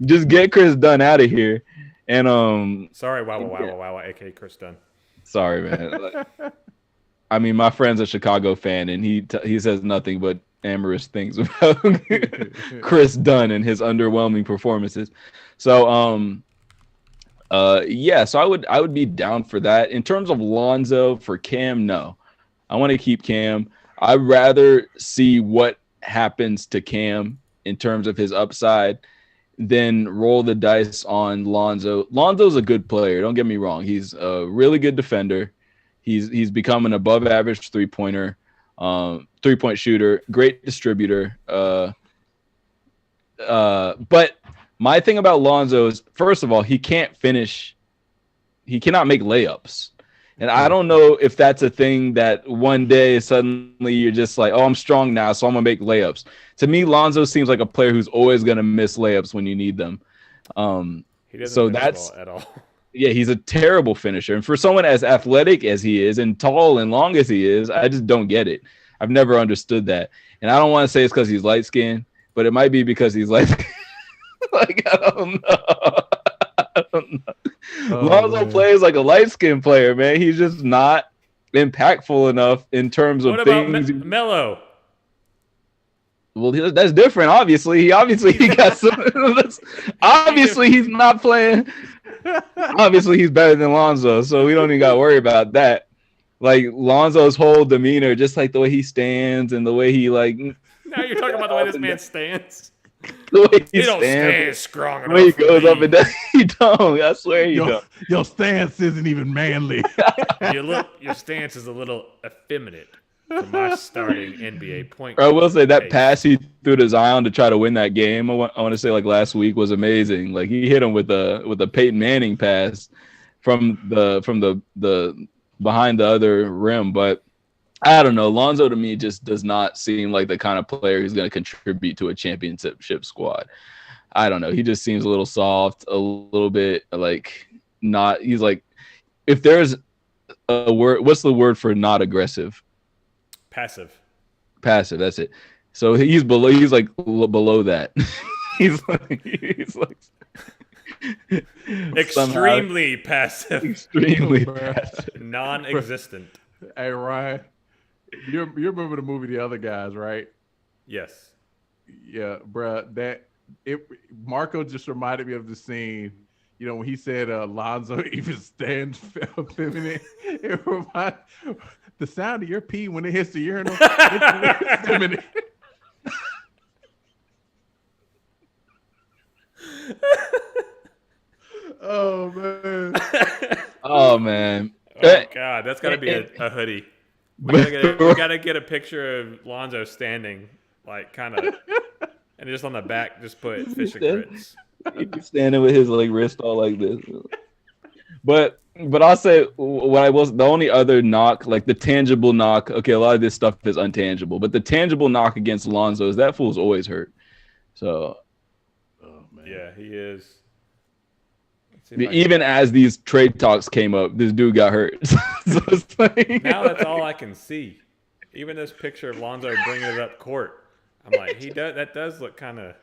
just get Chris Dunn out of here. And sorry, wow, aka Chris Dunn. Sorry, man. My friend's a Chicago fan, and he says nothing but amorous things about Chris Dunn and his underwhelming performances. So so I would be down for that. In terms of Lonzo for Cam, no. I want to keep Cam. I'd rather see what happens to Cam in terms of his upside than roll the dice on Lonzo. Lonzo's a good player, don't get me wrong. He's a really good defender. He's become an above average three-point shooter, great distributor. But my thing about Lonzo is, first of all, he can't finish. He cannot make layups. And I don't know if that's a thing that one day suddenly you're just like, oh, I'm strong now, so I'm going to make layups. To me, Lonzo seems like a player who's always going to miss layups when you need them. He doesn't finish at all. Yeah, he's a terrible finisher. And for someone as athletic as he is and tall and long as he is, I just don't get it. I've never understood that. And I don't want to say it's because he's light-skinned, but it might be because he's like I don't know. Lonzo plays like a light-skinned player, man. He's just not impactful enough in terms of things. Melo? Well, that's different. Obviously, he got some. Obviously, he's not playing. Obviously, he's better than Lonzo, so we don't even got to worry about that. Like Lonzo's whole demeanor, just like the way he stands and the way he like. Now you're talking about the way this man stands. The way he don't stand strong enough. The way he goes up and down, he don't. I swear he don't. Your stance isn't even manly. Your stance is a little effeminate for my starting NBA point guard. I will say that pass he threw to Zion to try to win that game. I want to say like last week was amazing. Like he hit him with a Peyton Manning pass from the behind the other rim, but. I don't know. Lonzo to me just does not seem like the kind of player who's going to contribute to a championship squad. I don't know. He just seems a little soft, a little bit like not. He's like, if there's a word, what's the word for not aggressive? Passive. That's it. So he's below. He's like below that. he's like extremely passive. Extremely passive. Non-existent. Hey Ryan. You remember the movie The Other Guys, right? Yes. Yeah, bruh. Marco just reminded me of the scene, when he said Lonzo even stands feminine. It reminded the sound of your pee when it hits the urinal. It's feminine. Oh man. Oh man. Oh God, that's gotta be a hoodie. We gotta get a picture of Lonzo standing, like kind of, and just on the back, just put fish and grits. He's standing with his like wrist all like this. But I'll say what I was the only other knock, like the tangible knock. Okay, a lot of this stuff is untangible, but the tangible knock against Lonzo is that fool's always hurt. So, oh man, yeah, he is. Even as these trade talks came up, this dude got hurt. So it's like, now that's all I can see. Even this picture of Lonzo bringing it up court, I'm like, that does look kind of.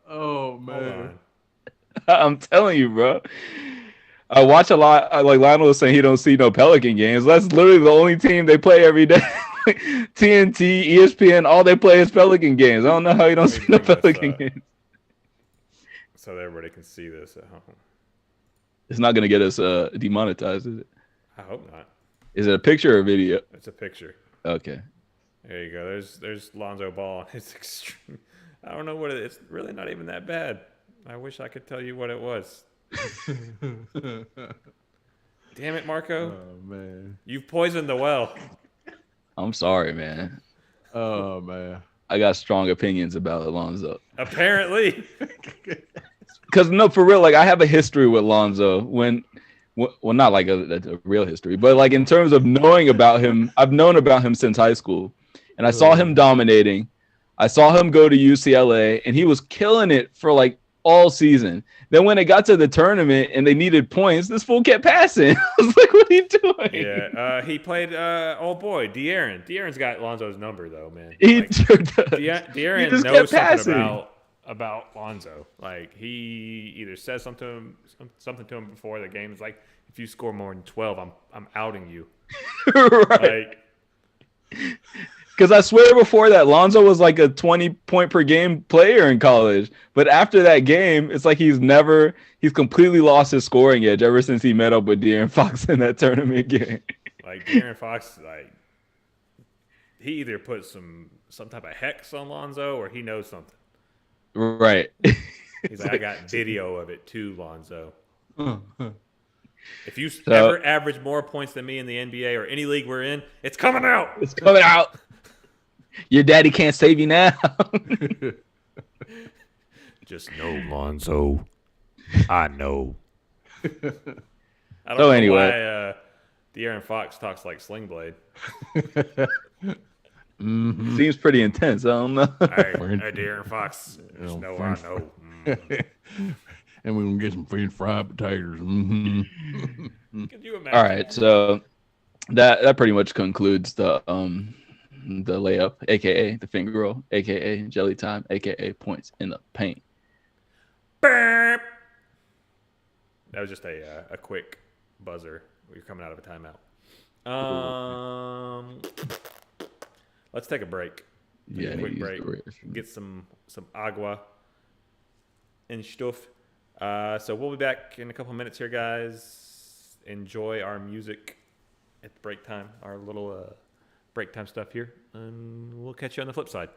Oh man, I'm telling you, bro. I watch a lot. Like Lionel was saying, he don't see no Pelican games. That's literally the only team they play every day. TNT, ESPN, all they play is Pelican games. I don't know how you don't see no Pelican games. So that everybody can see this at home. It's not going to get us demonetized, is it? I hope not. Is it a picture or a video? It's a picture. Okay. There you go. There's Lonzo Ball. It's extreme. I don't know what it is. It's really not even that bad. I wish I could tell you what it was. Damn it, Marco. Oh man. You've poisoned the well. I'm sorry, man. Oh man. I got strong opinions about Alonzo. Apparently. Because no, for real, like I have a history with Lonzo. Well, not like a real history, but like in terms of knowing about him, I've known about him since high school, and I saw him dominating. I saw him go to UCLA, and he was killing it for like all season. Then when it got to the tournament and they needed points, this fool kept passing. I was like, "What are you doing?" Yeah, he played. Old boy, De'Aaron. De'Aaron's got Lonzo's number though, man. He Like, sure does. De'Aaron just knows kept something about Lonzo. Like he either says something to him before the game. It's like, if you score more than 12, I'm outing you. Right. Because I swear before that, Lonzo was like a 20-point per game player in college. But after that game, it's like he's completely lost his scoring edge ever since he met up with De'Aaron Fox in that tournament game. Like De'Aaron Fox, like he either put some type of hex on Lonzo or he knows something. Right. He's like, I got video of it too, Lonzo. If you So, ever average more points than me in the NBA or any league we're in, it's coming out. It's coming out. Your daddy can't save you now. Just know, Lonzo. I know. I don't So know anyway. why De'Aaron Fox talks like Sling Blade. Seems pretty intense. I don't know. Hey, De'Aaron Fox. Just know I know. And we're gonna get some fried potatoes. Could you imagine? All right, so that pretty much concludes the layup, aka the finger roll, aka jelly time, aka points in the paint. Burp. That was just a quick buzzer. We're coming out of a timeout. Let's take a break. Yeah, A quick break. Get some agua and stuff. So we'll be back in a couple minutes here, guys. Enjoy our music at the break time, our little break time stuff here, and we'll catch you on the flip side.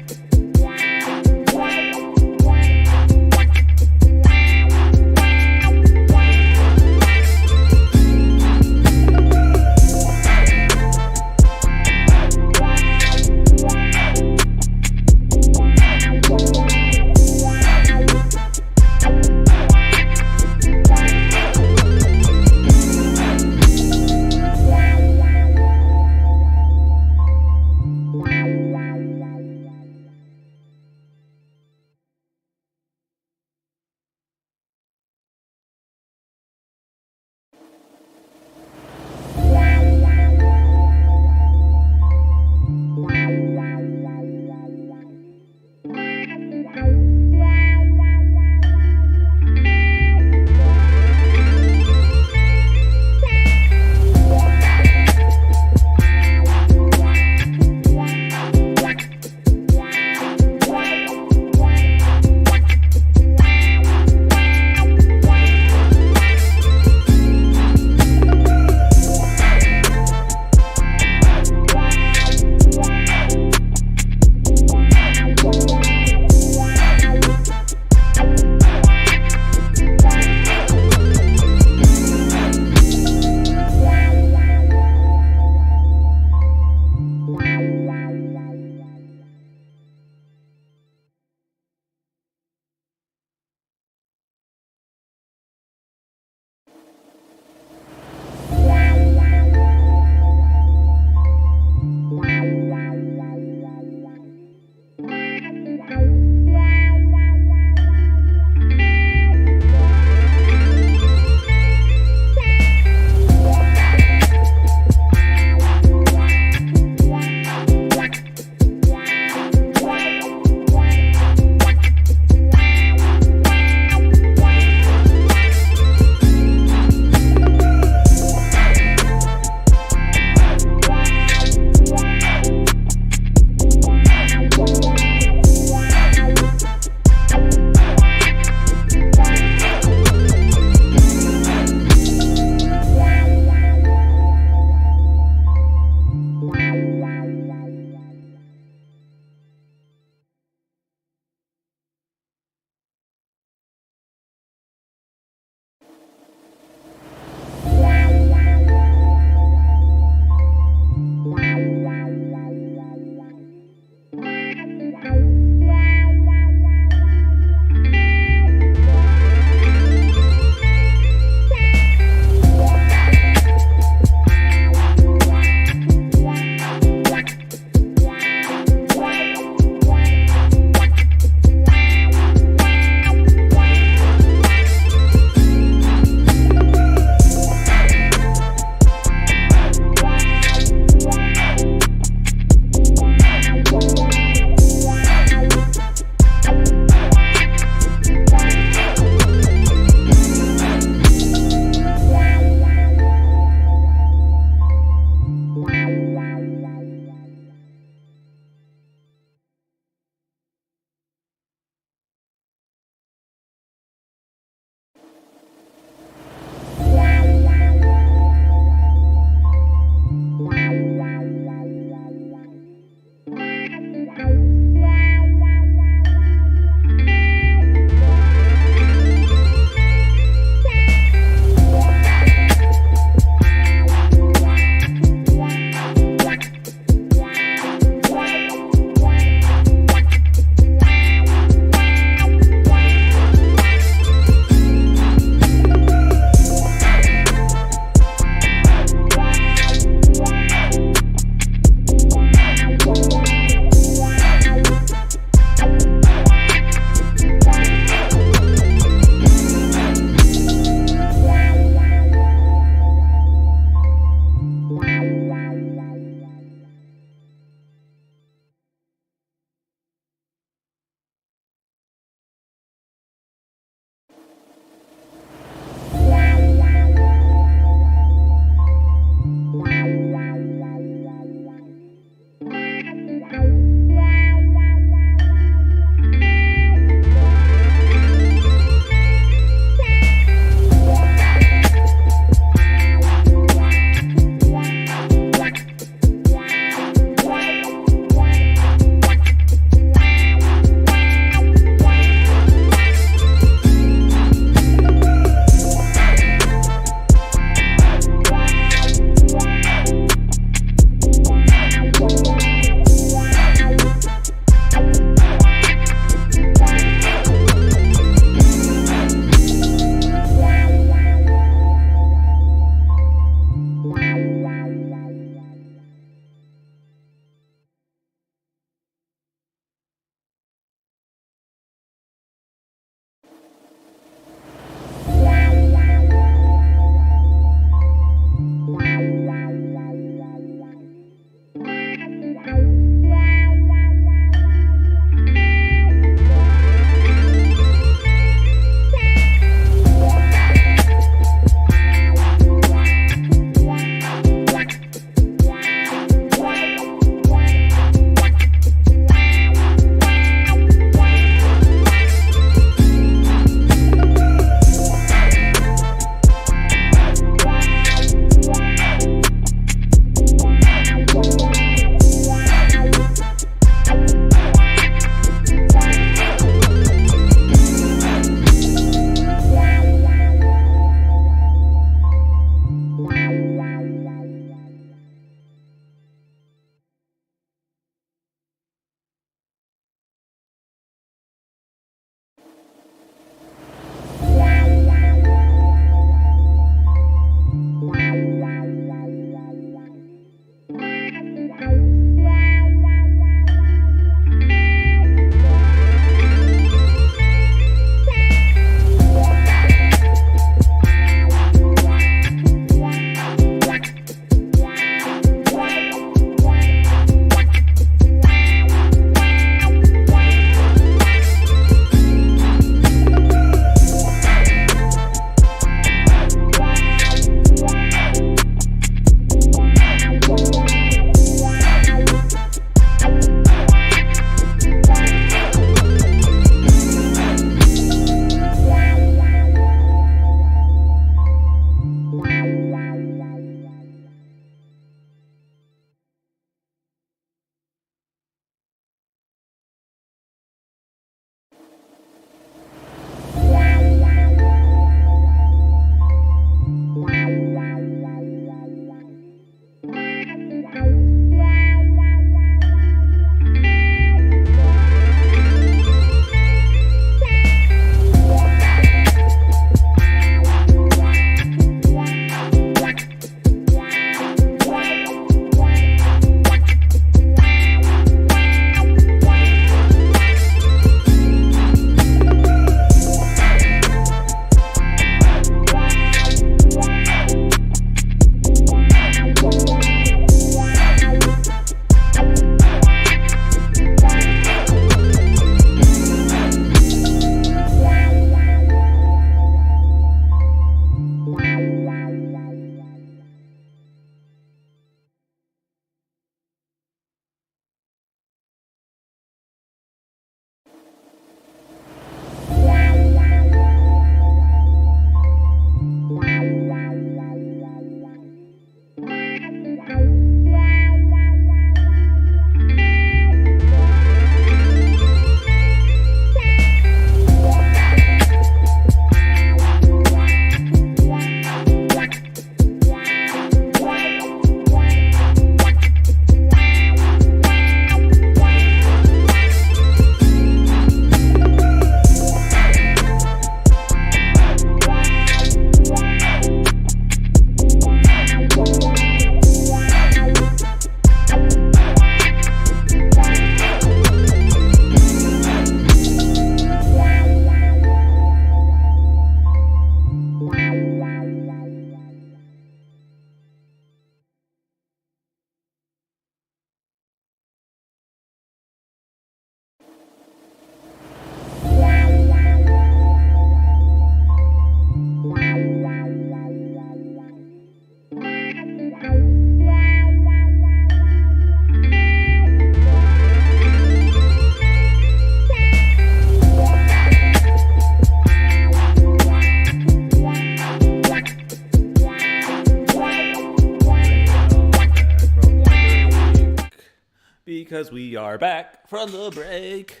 because we are back from the break.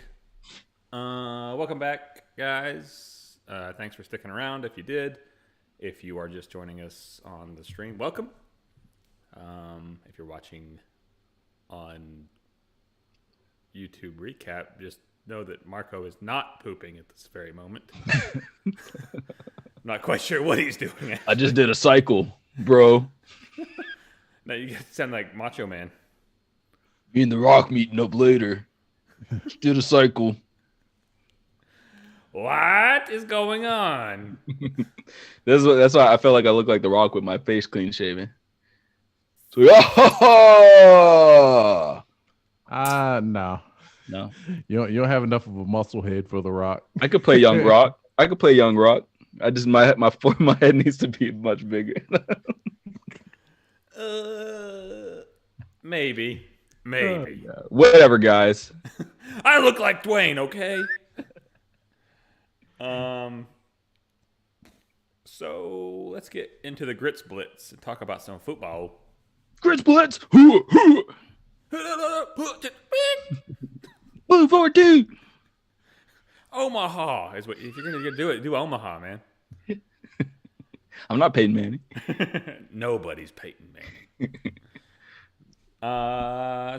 Welcome back, guys. Thanks for sticking around if you did. If you are just joining us on the stream, welcome. If you're watching on YouTube recap, just know that Marco is not pooping at this very moment. I'm not quite sure what he's doing. Actually. I just did a cycle, bro. No, you sound like Macho Man. Me and The Rock meeting up later. Just did a cycle. What is going on? That's why I felt like I look like The Rock with my face clean shaven. So, no. You don't have enough of a muscle head for The Rock. I could play Young Rock. I just my head needs to be much bigger. Maybe. Whatever, guys. I look like Dwayne, okay? So let's get into the Grits Blitz and talk about some football. Grits Blitz. Move forward, dude. Omaha is what if you're gonna do it. Do Omaha, man. I'm not Peyton Manning. Nobody's Peyton Manning.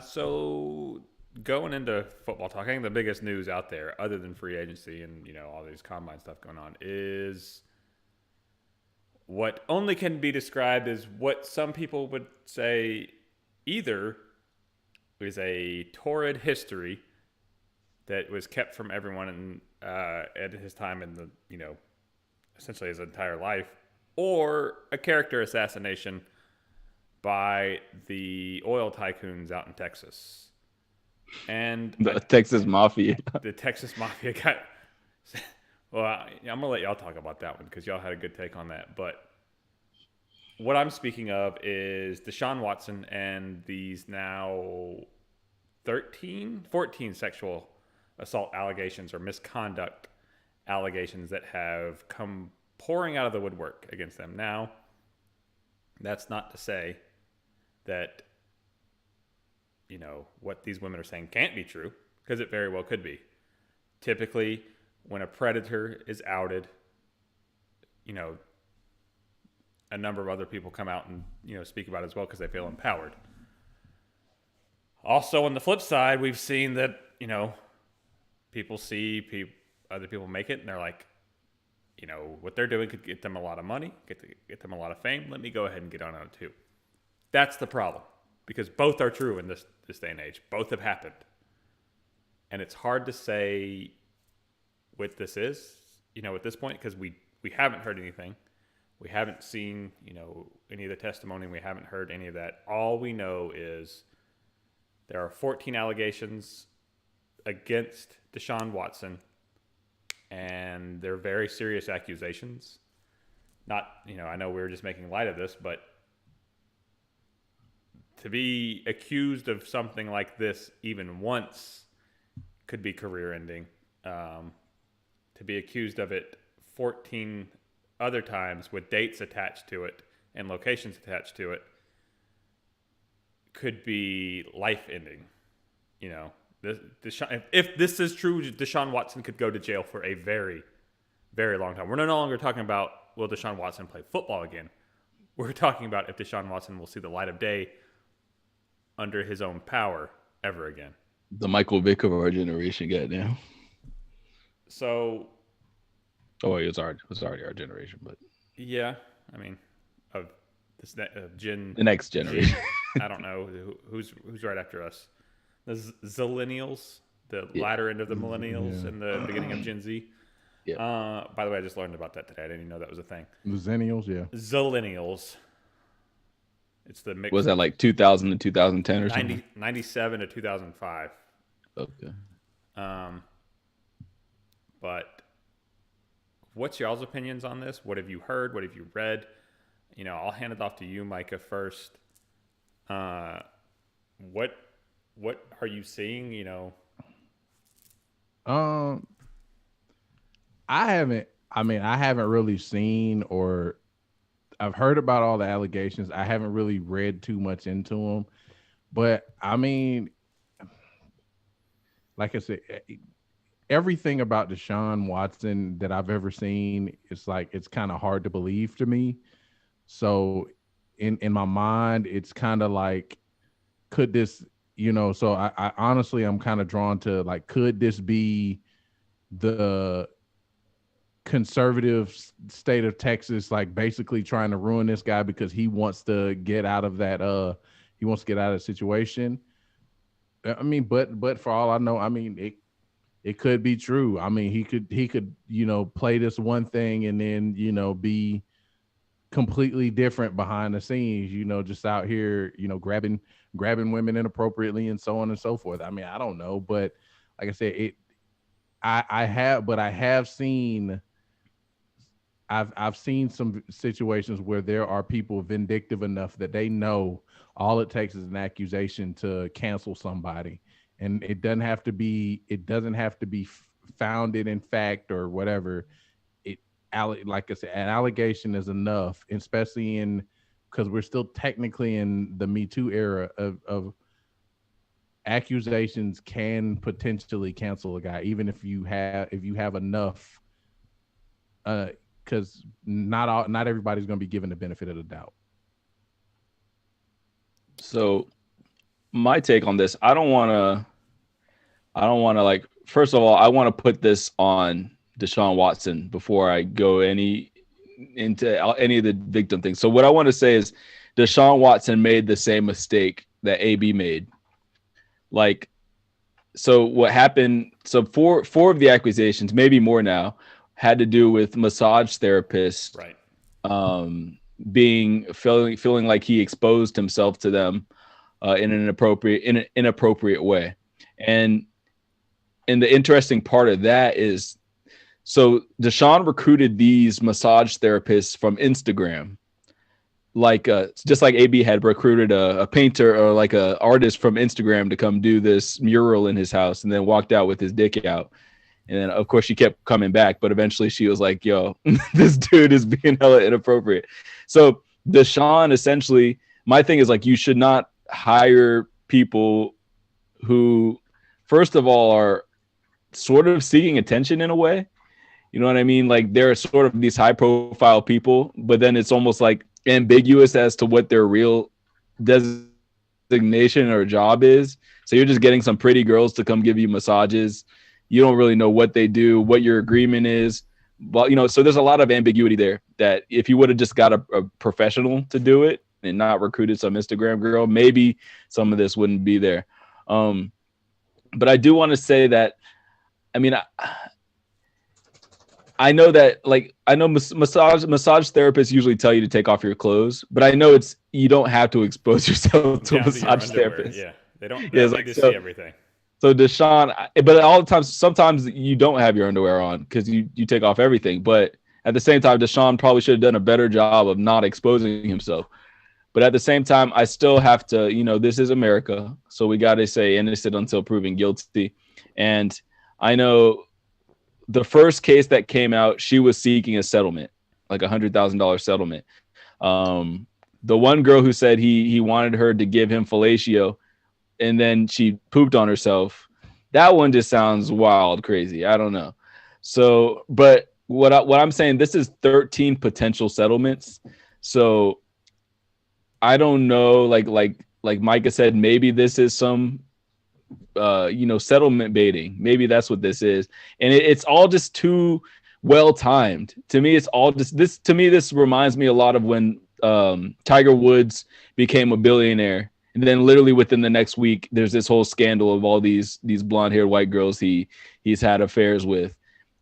So going into football talk, I think the biggest news out there, other than free agency and all these combine stuff going on, is what only can be described as what some people would say either is a torrid history that was kept from everyone at his time in the essentially his entire life, or a character assassination by the oil tycoons out in Texas. And the Texas Mafia. The Texas Mafia got... Well, I'm going to let y'all talk about that one because y'all had a good take on that. But what I'm speaking of is Deshaun Watson and these now 14 sexual assault allegations or misconduct allegations that have come pouring out of the woodwork against them. Now, that's not to say that what these women are saying can't be true, because it very well could be. Typically, when a predator is outed, a number of other people come out and speak about it as well because they feel empowered. Also, on the flip side, we've seen that people see other people make it and they're like, what they're doing could get them a lot of money, get them a lot of fame. Let me go ahead and get on it too. That's the problem, because both are true in this day and age. Both have happened. And it's hard to say what this is, at this point, because we haven't heard anything. We haven't seen, any of the testimony. We haven't heard any of that. All we know is there are 14 allegations against Deshaun Watson, and they're very serious accusations. Not, I know we were just making light of this, but to be accused of something like this even once could be career-ending. To be accused of it 14 other times with dates attached to it and locations attached to it could be life-ending. If this is true, Deshaun Watson could go to jail for a very, very long time. We're no longer talking about will Deshaun Watson play football again. We're talking about if Deshaun Watson will see the light of day under his own power ever again. The Michael Vick of our generation, goddamn. So, it was already our generation, but yeah, I mean, of the next generation. I don't know who's right after us. The Zillennials, the latter end of the millennials, and the beginning of Gen Z. Yeah. By the way, I just learned about that today. I didn't even know that was a thing. Zillennials, yeah. Zillennials. It's the mix. Was that like 2000 to 2010 or something? 97 to 2005. Okay. But what's y'all's opinions on this? What have you heard? What have you read? I'll hand it off to you, Micah, first. What are you seeing? I haven't really seen, or I've heard about all the allegations. I haven't really read too much into them, but I mean, like I said, everything about Deshaun Watson that I've ever seen, it's kind of hard to believe to me. So in my mind, it's kind of like, could this, so I honestly, I'm kind of drawn to like, could this be the conservative state of Texas, like basically trying to ruin this guy because he wants to get out of that, he wants to get out of the situation. I mean, but for all I know, I mean, it could be true. I mean, he could, play this one thing and then, be completely different behind the scenes, just out here, grabbing women inappropriately and so on and so forth. I mean, I don't know, but like I said, I've seen some situations where there are people vindictive enough that they know all it takes is an accusation to cancel somebody, and it doesn't have to be founded in fact or whatever. Like I said, an allegation is enough, especially because we're still technically in the Me Too era of accusations can potentially cancel a guy, even if you have enough. Because not everybody's going to be given the benefit of the doubt. So my take on this, I don't want to like, first of all, I want to put this on Deshaun Watson before I go into any of the victim things. So what I want to say is Deshaun Watson made the same mistake that AB made. Like, so what happened? So four of the accusations, maybe more now, had to do with massage therapists, right? Feeling like he exposed himself to them in an inappropriate way. And the interesting part of that is, so Deshaun recruited these massage therapists from Instagram, like just like AB had recruited a painter or like a artist from Instagram to come do this mural in his house, and then walked out with his dick out. And then, of course, she kept coming back, but eventually she was like, yo, this dude is being hella inappropriate. So Deshaun, essentially, my thing is like, you should not hire people who, first of all, are sort of seeking attention in a way. You know what I mean? Like, they're sort of these high profile people, but then it's almost like ambiguous as to what their real designation or job is. So you're just getting some pretty girls to come give you massages. You don't really know what they do, what your agreement is. Well, so there's a lot of ambiguity there that if you would have just got a professional to do it and not recruited some Instagram girl, maybe some of this wouldn't be there. But I do want to say that, I mean, I know that, like, I know massage therapists usually tell you to take off your clothes, but I know you don't have to expose yourself to a massage therapist. Yeah, they don't need to see everything. So Deshaun, but all the times, sometimes you don't have your underwear on because you take off everything. But at the same time, Deshaun probably should have done a better job of not exposing himself. But at the same time, I still have to, this is America. So we got to say innocent until proven guilty. And I know the first case that came out, she was seeking a settlement, like $100,000 settlement. The one girl who said he wanted her to give him fellatio, and then she pooped on herself. That one just sounds wild, crazy. I don't know. So, but what I'm saying, this is 13 potential settlements. So I don't know, like Micah said, maybe this is some, settlement baiting. Maybe that's what this is. And it's all just too well timed. To me, it's all just this. To me, this reminds me a lot of when Tiger Woods became a billionaire. And then literally within the next week, there's this whole scandal of all these blonde-haired white girls he's had affairs with.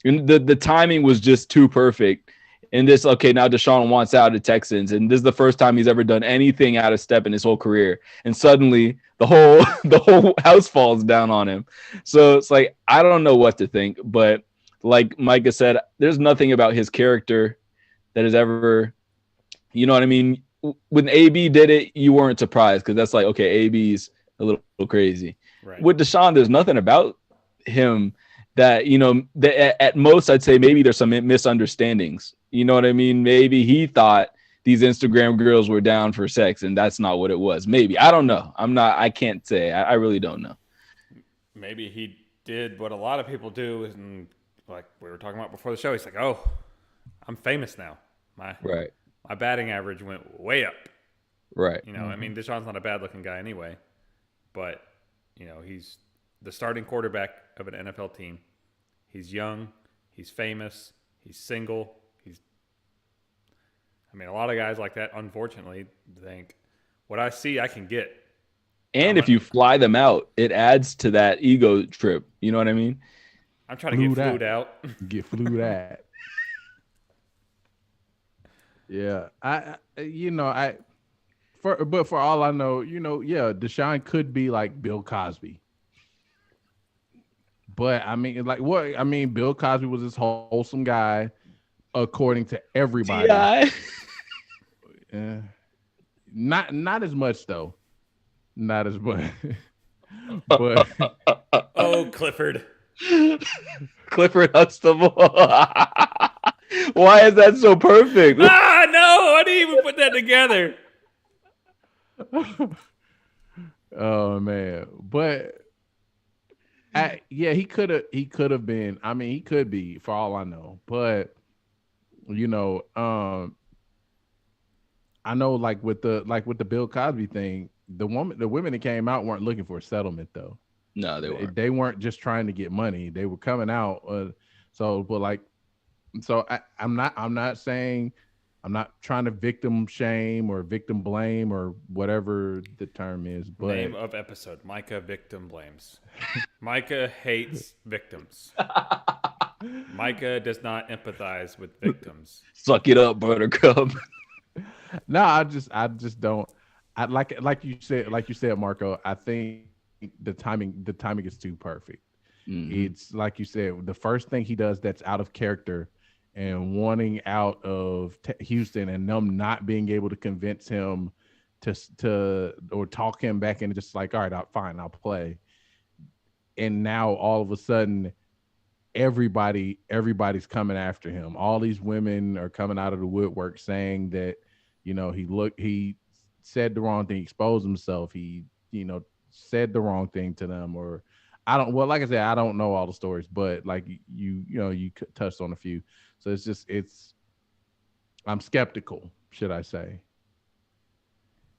And the timing was just too perfect. And this, okay, now Deshaun wants out of the Texans, and this is the first time he's ever done anything out of step in his whole career. And suddenly the whole house falls down on him. So it's like, I don't know what to think. But like Micah said, there's nothing about his character that is ever, you know what I mean? When AB did it, you weren't surprised because that's like, okay, AB's a little crazy. Right. With Deshaun, there's nothing about him that, that at most I'd say maybe there's some misunderstandings. You know what I mean? Maybe he thought these Instagram girls were down for sex and that's not what it was. Maybe. I don't know. I can't say. I really don't know. Maybe he did what a lot of people do, and like we were talking about before the show, he's like, "Oh, I'm famous now. My batting average went way up." Right. You know, I mean, Deshaun's not a bad-looking guy anyway, but you know, he's the starting quarterback of an NFL team. He's young. He's famous. He's single. I mean, a lot of guys like that, unfortunately, think what I see, I can get. And if you fly them out, it adds to that ego trip. You know what I mean? I'm trying to get flued out. Get flued out. Yeah, but for all I know, Deshaun could be like Bill Cosby. But I mean, like what? I mean, Bill Cosby was this wholesome guy, according to everybody. Not as much though. Not as much. But oh, Clifford Huxtable. Why is that so perfect? No, I didn't even put that together. Oh man, but he could have been. I mean, he could be for all I know. But I know like with the Bill Cosby thing, the women that came out weren't looking for a settlement though. No, they weren't. They weren't just trying to get money. They were coming out. I'm not saying, I'm not trying to victim shame or victim blame or whatever the term is. But name of episode: Micah victim blames. Micah hates victims. Micah does not empathize with victims. Suck it up, Buttercup. No, I just don't. I like you said, Marco. I think the timing is too perfect. Mm-hmm. It's like you said, the first thing he does that's out of character and wanting out of Houston and them not being able to convince him to or talk him back into just like, all right, fine, I'll play. And now all of a sudden, everybody's coming after him. All these women are coming out of the woodwork saying that, he said the wrong thing, exposed himself. He, said the wrong thing to them, or like I said, I don't know all the stories, but like you touched on a few. So I'm skeptical, should I say.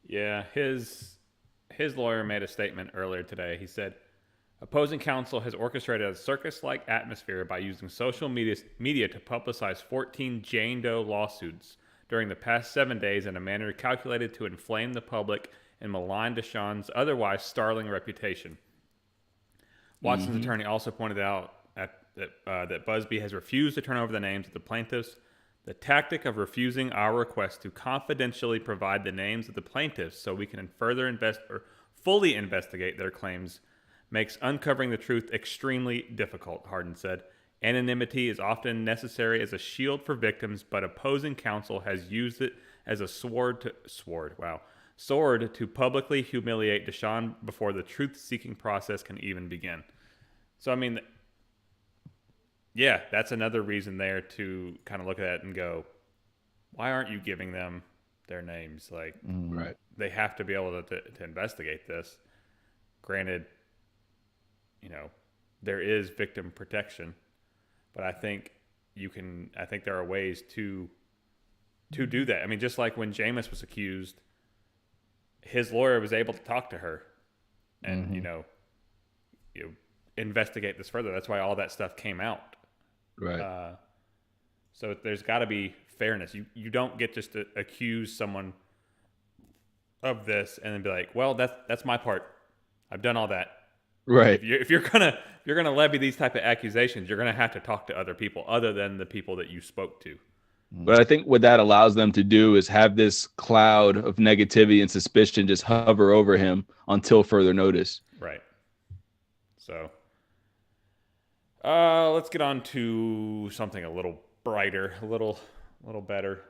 Yeah. His lawyer made a statement earlier today. He said, opposing counsel has orchestrated a circus-like atmosphere by using social media to publicize 14 Jane Doe lawsuits during the past 7 days in a manner calculated to inflame the public and malign Deshaun's otherwise sterling reputation. Watson's attorney also pointed out that Busby has refused to turn over the names of the plaintiffs. The tactic of refusing our request to confidentially provide the names of the plaintiffs so we can fully investigate their claims makes uncovering the truth extremely difficult, Hardin said. Anonymity is often necessary as a shield for victims, but opposing counsel has used it as a sword to publicly humiliate Deshaun before the truth-seeking process can even begin. So, I mean, yeah, that's another reason there to kind of look at it and go, why aren't you giving them their names? Like, right. They have to be able to investigate this. Granted, there is victim protection, but I think there are ways to do that. I mean, just like when Jameis was accused, his lawyer was able to talk to her and, investigate this further. That's why all that stuff came out. Right. So there's got to be fairness. You don't get just to accuse someone of this and then be like, well, that's my part. I've done all that. Right. If you're gonna levy these type of accusations, you're gonna have to talk to other people other than the people that you spoke to. But I think what that allows them to do is have this cloud of negativity and suspicion just hover over him until further notice. Right. So, let's get on to something a little brighter, a little better.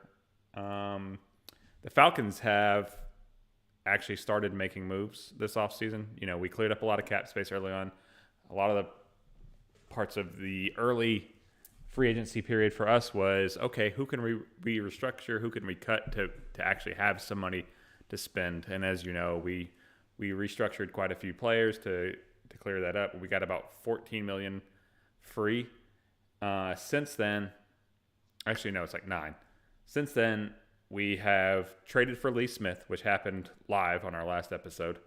The Falcons have actually started making moves this offseason. We cleared up a lot of cap space early on. A lot of the parts of the early free agency period for us was, okay, who can we restructure, who can we cut to actually have some money to spend? And as you know, we restructured quite a few players to to clear that up. We got about $14 million free. Since then, actually no, it's like 9. Since then, we have traded for Lee Smith, which happened live on our last episode.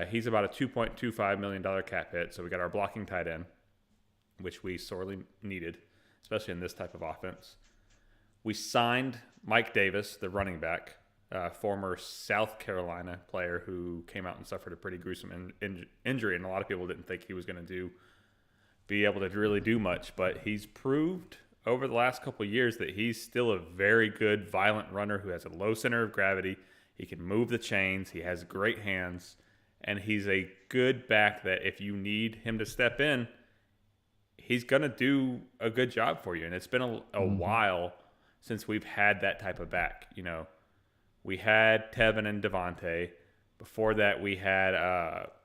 He's about a $2.25 million cap hit, so we got our blocking tight end, which we sorely needed, especially in this type of offense. We signed Mike Davis, the running back, former South Carolina player who came out and suffered a pretty gruesome injury, and a lot of people didn't think he was going to be able to really do much, but he's proved over the last couple of years that he's still a very good, violent runner who has a low center of gravity. He can move the chains. He has great hands, and he's a good back that if you need him to step in, he's going to do a good job for you. And it's been a while since we've had that type of back. You know, we had Tevin and Devontae. Before that, we had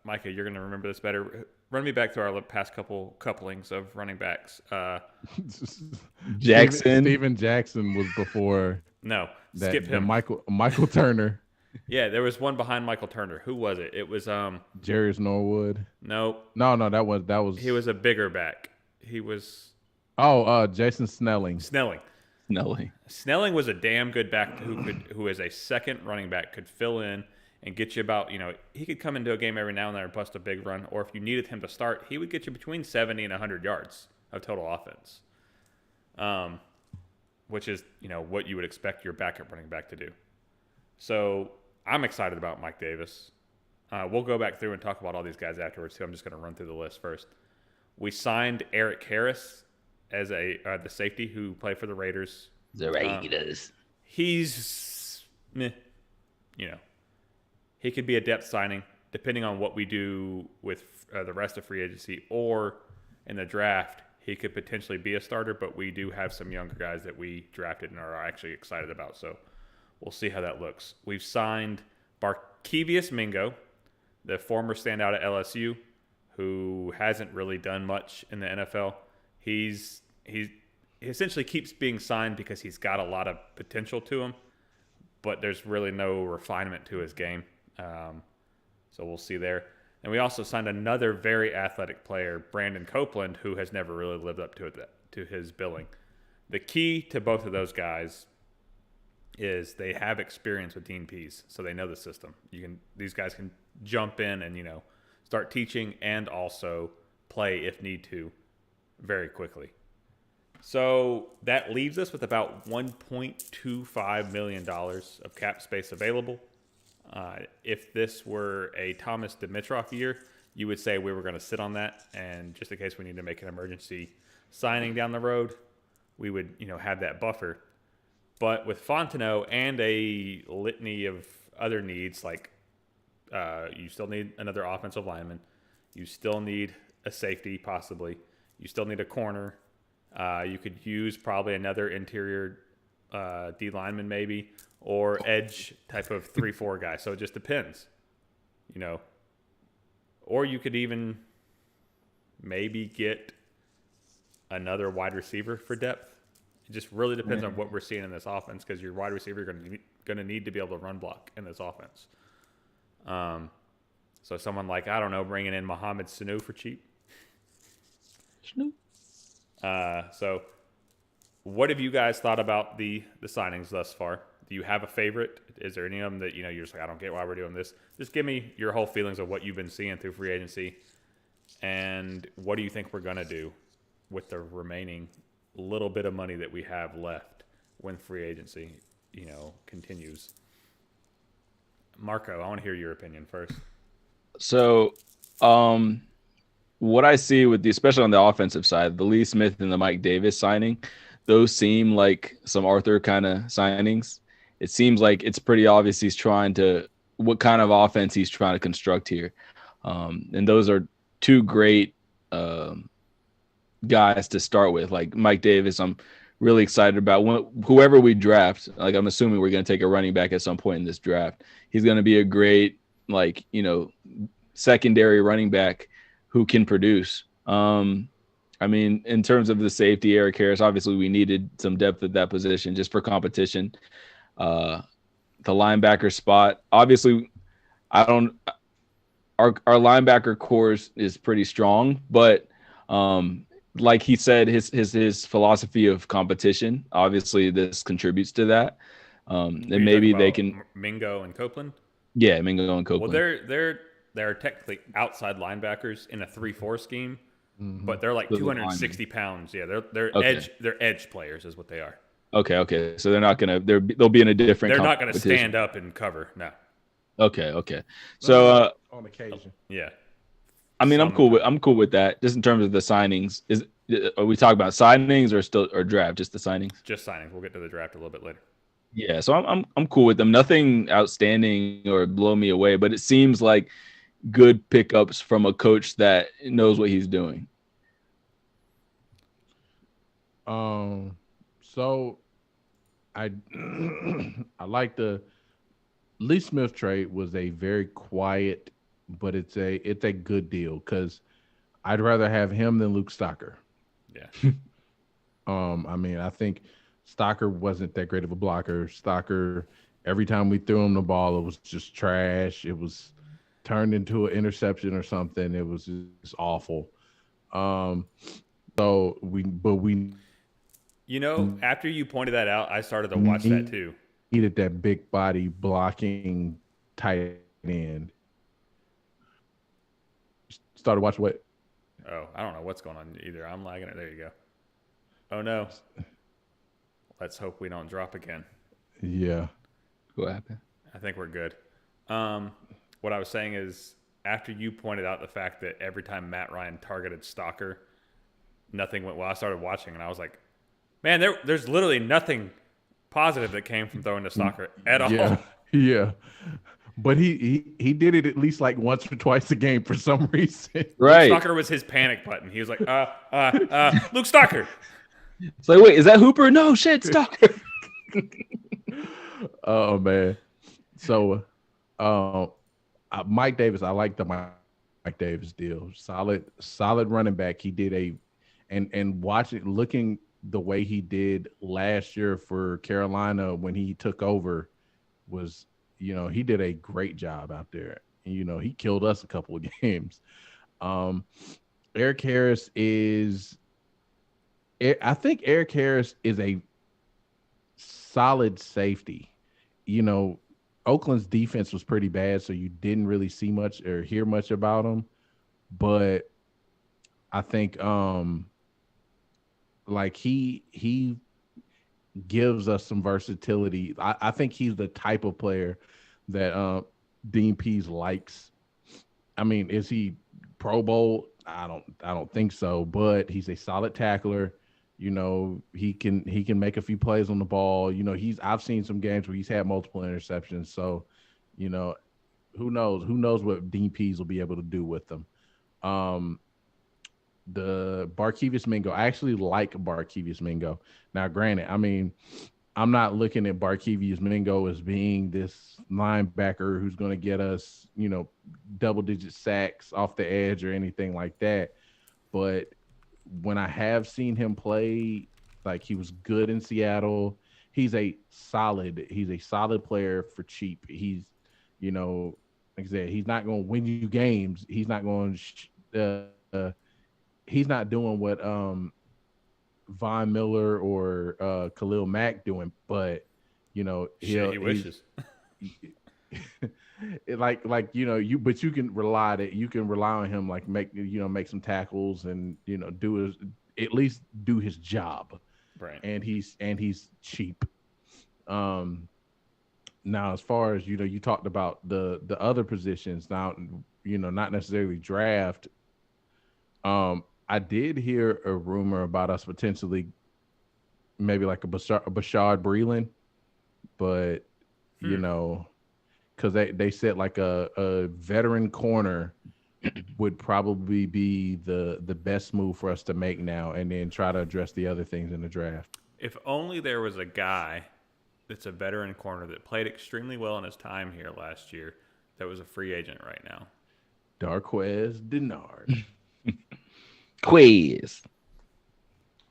Micah, you're going to remember this better. Run me back to our past couplings of running backs. Jackson. Steven Jackson was before. No, skip him. Michael Turner. Yeah, there was one behind Michael Turner. Who was it? It was Jarius Norwood. No, that was. He was a bigger back. He was. Jason Snelling. Snelling was a damn good back who is a second running back, could fill in and get you about, he could come into a game every now and then and bust a big run, or if you needed him to start, he would get you between 70 and 100 yards of total offense, which is, what you would expect your backup running back to do. So I'm excited about Mike Davis. We'll go back through and talk about all these guys afterwards, too. I'm just going to run through the list first. We signed Eric Harris as the safety who played for the Raiders. The Raiders. He's, he could be a depth signing depending on what we do with the rest of free agency, or in the draft, he could potentially be a starter, but we do have some younger guys that we drafted and are actually excited about. So we'll see how that looks. We've signed Barkevious Mingo, the former standout at LSU, who hasn't really done much in the NFL. He essentially keeps being signed because he's got a lot of potential to him, but there's really no refinement to his game. So we'll see there. And we also signed another very athletic player, Brandon Copeland, who has never really lived up to his billing. The key to both of those guys is they have experience with Dean Pease, so they know the system. These guys can jump in and start teaching and also play if need to very quickly. So that leaves us with about $1.25 million of cap space available. If this were a Thomas Dimitroff year, you would say we were going to sit on that, and just in case we need to make an emergency signing down the road, we would have that buffer. But with Fontenot and a litany of other needs, like you still need another offensive lineman, you still need a safety possibly, you still need a corner, you could use probably another interior D lineman maybe, or edge type of 3-4 guy. So it just depends, Or you could even maybe get another wide receiver for depth. It just really depends on what we're seeing in this offense, because your wide receiver are going to need to be able to run block in this offense. So someone like, I don't know, bringing in Mohamed Sanu for cheap. So what have you guys thought about the signings thus far? Do you have a favorite? Is there any of them that, you're just like, I don't get why we're doing this? Just give me your whole feelings of what you've been seeing through free agency, and what do you think we're going to do with the remaining little bit of money that we have left when free agency, continues. Marco, I want to hear your opinion first. So, what I see with especially on the offensive side, the Lee Smith and the Mike Davis signing, those seem like some Arthur kind of signings. It seems like it's pretty obvious what kind of offense he's trying to construct here. And those are two great guys to start with. Like Mike Davis, I'm really excited about whoever we draft. Like, I'm assuming we're going to take a running back at some point in this draft. He's going to be a great, secondary running back who can produce. In terms of the safety, Eric Harris, obviously we needed some depth at that position just for competition. The linebacker spot, obviously, our linebacker core is pretty strong, but like he said, his philosophy of competition, obviously this contributes to that. And maybe they can Mingo and Copeland. Yeah, Mingo and Copeland. Well, they're technically outside linebackers in a 3-4 scheme, but they're like 260 pounds. Yeah, they're edge players is what they are. Okay. So they're not gonna they'll be in a different. They're not gonna stand up and cover. No. Okay. So on occasion, yeah. I mean, I'm cool with that. Just in terms of the signings, are we talking about signings or draft? Just the signings. Just signings. We'll get to the draft a little bit later. Yeah, so I'm cool with them. Nothing outstanding or blow me away, but it seems like good pickups from a coach that knows what he's doing. So I like the Lee Smith trade was a very quiet, but it's a good deal because I'd rather have him than Luke Stocker. Yeah. I mean, I think Stocker wasn't that great of a blocker. Stocker, every time we threw him the ball, it was just trash. It was turned into an interception or something. It was just awful. So we. You know, after you pointed that out, I started to watch that too. Needed that big body blocking tight end. Started watching what? Oh, I don't know what's going on either. I'm lagging it. There you go. Oh no. Let's hope we don't drop again. Yeah. What happened? I think we're good. What I was saying is, after you pointed out the fact that every time Matt Ryan targeted Stocker, nothing went well, I started watching and I was like, man, there's literally nothing positive that came from throwing to Stocker at all. Yeah. But he did it at least like once or twice a game for some reason. Right. Luke Stocker was his panic button. He was like, Luke Stocker. It's like, wait, is that Hooper? No, shit, Stocker. Oh man. So Mike Davis, I like the Mike Davis deal. Solid running back. He did looking the way he did last year for Carolina when he took over was, he did a great job out there. And, he killed us a couple of games. Eric Harris I think Eric Harris is a solid safety. Oakland's defense was pretty bad, so you didn't really see much or hear much about him. But I think he gives us some versatility. I think he's the type of player that Dean Pease likes. I mean, is he Pro Bowl? I don't think so, but he's a solid tackler. He can make a few plays on the ball. I've seen some games where he's had multiple interceptions. So, who knows what Dean Pease will be able to do with them. The Barkevious Mingo, I actually like Barkevious Mingo. Now, granted, I mean, I'm not looking at Barkevious Mingo as being this linebacker who's going to get us, double-digit sacks off the edge or anything like that. But when I have seen him play, like he was good in Seattle, he's a solid player for cheap. He's, like I said, he's not going to win you games. He's not going to he's not doing what Von Miller or Khalil Mack doing, but he wishes. But you can rely on him, like make some tackles and at least do his job. Right. And he's cheap. Now as far as you talked about the other positions, now not necessarily draft. I did hear a rumor about us potentially maybe like a Bashard Breeland, but because they said like a veteran corner would probably be the best move for us to make now, and then try to address the other things in the draft. If only there was a guy that's a veteran corner that played extremely well in his time here last year that was a free agent right now. Darqueze Dennard. Quiz.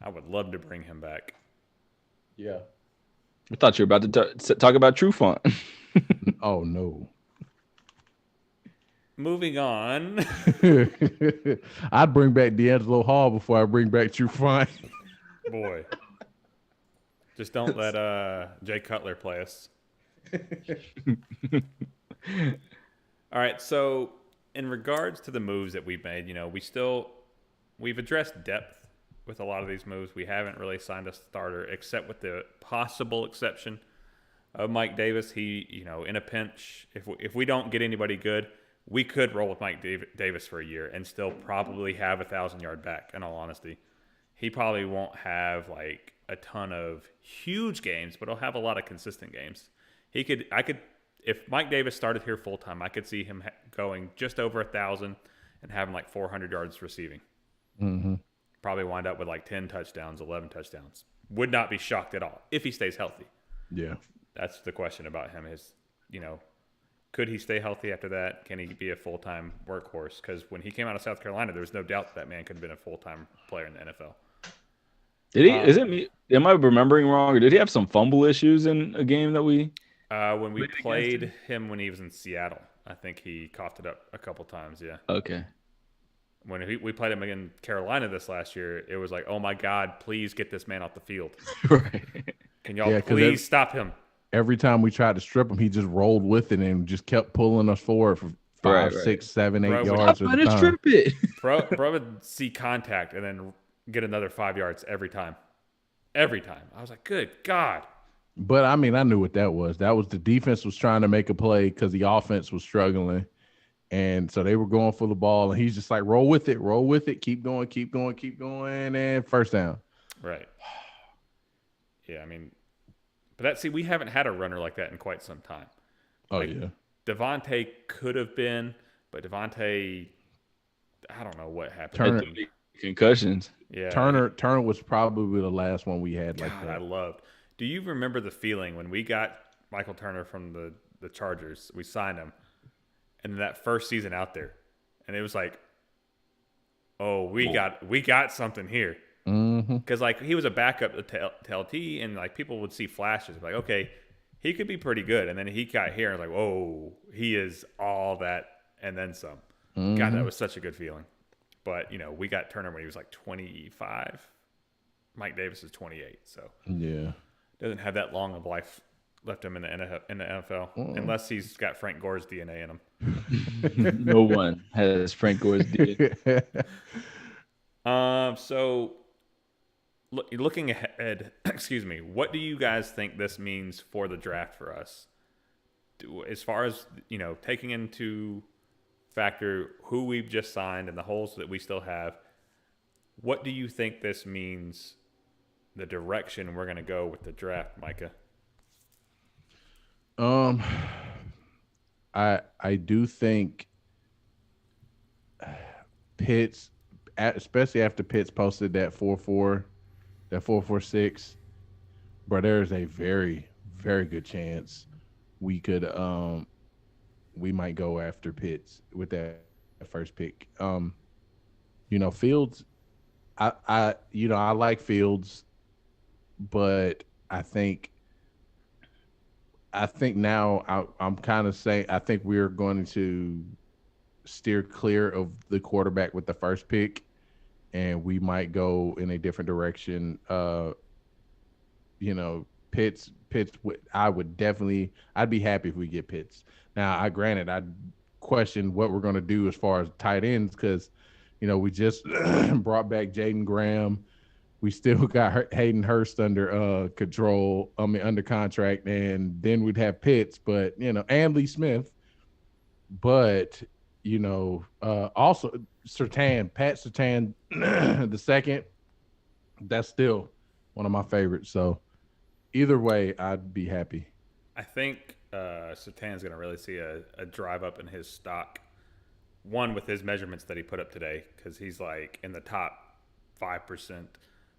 I would love to bring him back. Yeah. I thought you were about to talk about Trufant. Oh, no. moving on. I'd bring back D'Angelo Hall before I bring back True Fine. Boy. Just don't let Jay Cutler play us. All right, so in regards to the moves that we've made, we've addressed depth with a lot of these moves. We haven't really signed a starter, except with the possible exception of Mike Davis. He, in a pinch, if we don't get anybody good, we could roll with Mike Davis for a year and still probably have a 1,000-yard back, in all honesty. He probably won't have like a ton of huge games, but he'll have a lot of consistent games. If Mike Davis started here full time, I could see him going just over 1,000 and having like 400 yards receiving. Mm-hmm. Probably wind up with like 10 touchdowns, 11 touchdowns. Would not be shocked at all if he stays healthy. Yeah. That's the question about him is, could he stay healthy after that? Can he be a full-time workhorse? Because when he came out of South Carolina, there was no doubt that man could have been a full-time player in the NFL. Did he? Am I remembering wrong, or did he have some fumble issues in a game that we? When we played him when he was in Seattle, I think he coughed it up a couple times. Yeah. Okay. When we played him in Carolina this last year, it was like, oh my God, please get this man off the field. Right. Can y'all please stop him? Every time we tried to strip him, he just rolled with it and just kept pulling us forward for 5, 6, 7, 8 yards at a time. Strip it. Bro would see contact and then get another 5 yards every time. Every time. I was like, good God. But, I mean, I knew what that was. That was the defense was trying to make a play because the offense was struggling. And so they were going for the ball, and he's just like, roll with it, keep going, and first down. Right. Yeah, I mean, but we haven't had a runner like that in quite some time. Oh, yeah. Devontae could have been, but Devontae, I don't know what happened. Concussions. Yeah. Turner was probably the last one we had like that. I loved. Do you remember the feeling when we got Michael Turner from the Chargers? We signed him, and that first season out there, and it was like, oh, we got something here. Because like he was a backup to LT, and like people would see flashes like, okay, he could be pretty good, and then he got here and was like, whoa, he is all that and then some. God, that was such a good feeling. But we got Turner when he was like 25. Mike Davis is 28, so yeah, doesn't have that long of life left him in the NFL, unless he's got Frank Gore's DNA in him. No one has Frank Gore's DNA. So looking ahead, excuse me, what do you guys think this means for the draft for us? As far as, taking into factor who we've just signed and the holes that we still have, what do you think this means, the direction we're going to go with the draft, Micah? I do think Pitts, especially after Pitts posted that 4.4, that 4.46, but there's a very, very good chance we could we might go after Pitts with that first pick. Fields, I like Fields, but I think now I'm kind of saying I think we're going to steer clear of the quarterback with the first pick, and we might go in a different direction. Pitts. I'd be happy if we get Pitts. Now, I'd question what we're going to do as far as tight ends because, we just brought back Jaden Graham. We still got Hayden Hurst under under contract, and then we'd have Pitts, but and Lee Smith. But also Pat Surtain the second. That's still one of my favorites. So either way, I'd be happy. I think Surtain's going to really see a drive up in his stock. One, with his measurements that he put up today, because he's like in the top 5%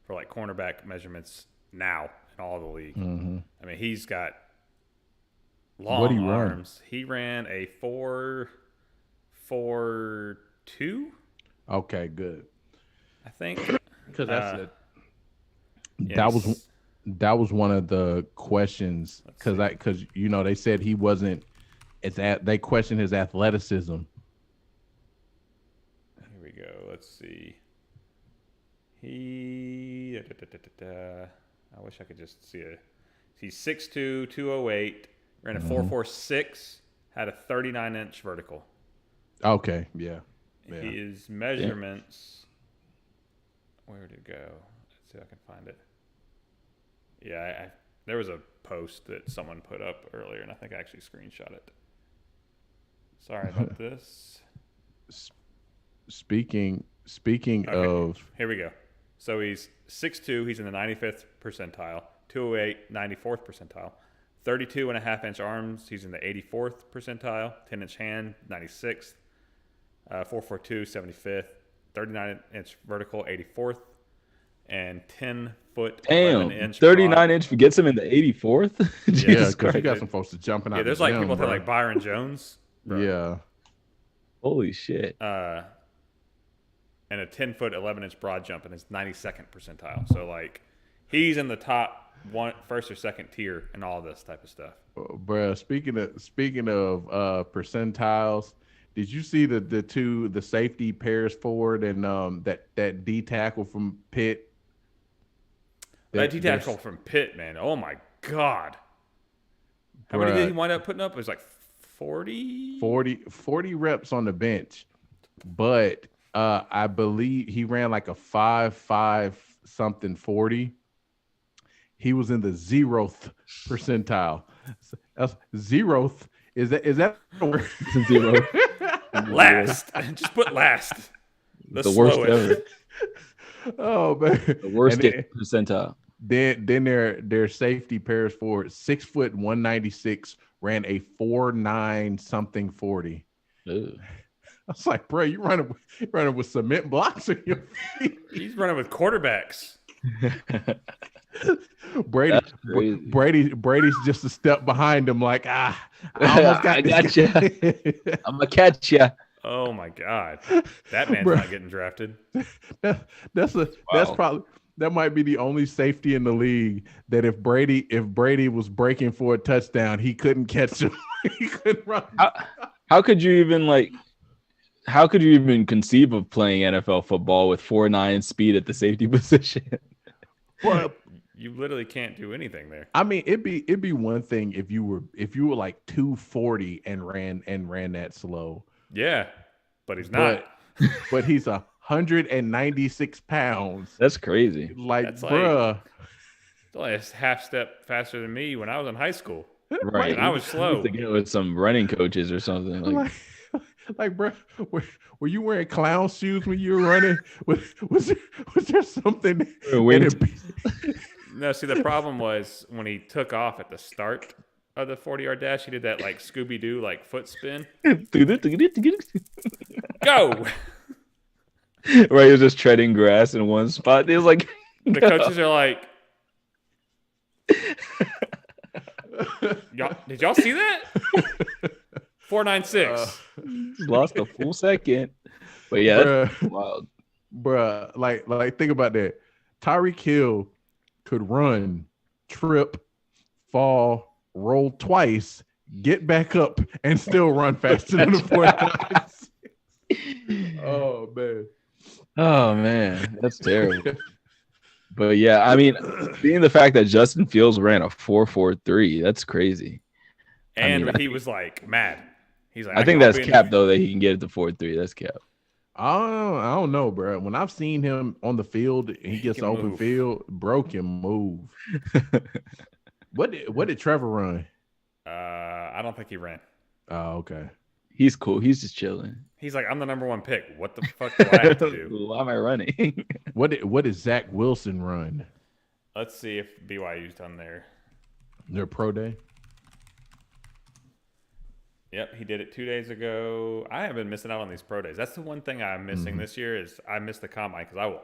for like cornerback measurements now in all the league. Mm-hmm. I mean, he's got long arms. He ran a 4.42. Okay, good. I think because that's it. That was one of the questions because they said he wasn't. They questioned his athleticism let's see. I wish I could just see it. He's 6'2", 208, ran a 4.46, had a 39-inch vertical. Okay, yeah. His measurements. Where did it go? Let's see if I can find it. Yeah, there was a post that someone put up earlier, and I think I actually screenshot it. Sorry about this. Speaking of... Here we go. So he's 6'2", he's in the 95th percentile, 208, 94th percentile, 32.5-inch arms, he's in the 84th percentile, 10-inch hand, 96th, 4'2", 75th, 39-inch vertical, 84th, and 10-foot, 11-inch 39-inch gets him in the 84th? Yeah, because you got some folks that jumping out. Yeah, there's like people that like Byron Jones. Bro. Yeah. Holy shit. And a 10-foot, 11-inch broad jump in his 92nd percentile. So, like, he's in the top first or second tier in all this type of stuff. Bruh, speaking of percentiles, did you see the safety Paris Ford and that D tackle from Pitt? That D tackle from Pitt, man. Oh my God. How many did he wind up putting up? It was like 40? 40 reps on the bench. But I believe he ran like a 5.5 something 40. He was in the 0th percentile. That's 0th. Is that zero? Last. Just put last. The worst ever. Oh man. The worst percentile. Then their safety Paris Ford, 6 foot 196, ran a 4.9 something 40. Ew. I was like, bro, you running with cement blocks in your feet. He's running with quarterbacks. Brady's just a step behind him, like I almost got I got you. I'm gonna catch you. Oh my God, that man's not getting drafted. That might be the only safety in the league that if Brady was breaking for a touchdown, he couldn't catch him. He couldn't run. How could you even conceive of playing NFL football with 4.9 speed at the safety position? Well, you literally can't do anything there. I mean, it'd be one thing if you were like 240 and ran that slow. Yeah, but he's not. But he's 196 pounds. That's crazy. Like, bruh. It's only a half step faster than me when I was in high school. Right. And I was slow. To get with some running coaches or something. Like, bro, were you wearing clown shoes when you were running? Was there something? No, see, the problem was when he took off at the start of the 40-yard dash, he did that like Scooby-Doo like foot spin. Go! Right, he was just treading grass in one spot. He was like, the coaches are like, did y'all see that? 4.96. Lost a full second. But yeah, that's wild. Bruh, like think about that. Tyreek Hill could run, trip, fall, roll twice, get back up, and still run faster than the 4.96. Oh man. Oh man, that's terrible. But yeah, I mean, being the fact that Justin Fields ran a 4.43, that's crazy. And he was like mad. He's like, I think that's cap though, that he can get it to 4.3. That's cap. I don't know, bro. When I've seen him on the field and he gets open field, bro can move. What did Trevor run? I don't think he ran. Oh, okay. He's cool. He's just chilling. He's like, I'm the number one pick. What the fuck do I have to do? Why am I running? What did Zach Wilson run? Let's see if BYU's done their pro day. Yep, he did it 2 days ago. I have been missing out on these pro days. That's the one thing I'm missing this year is I miss the combine because I will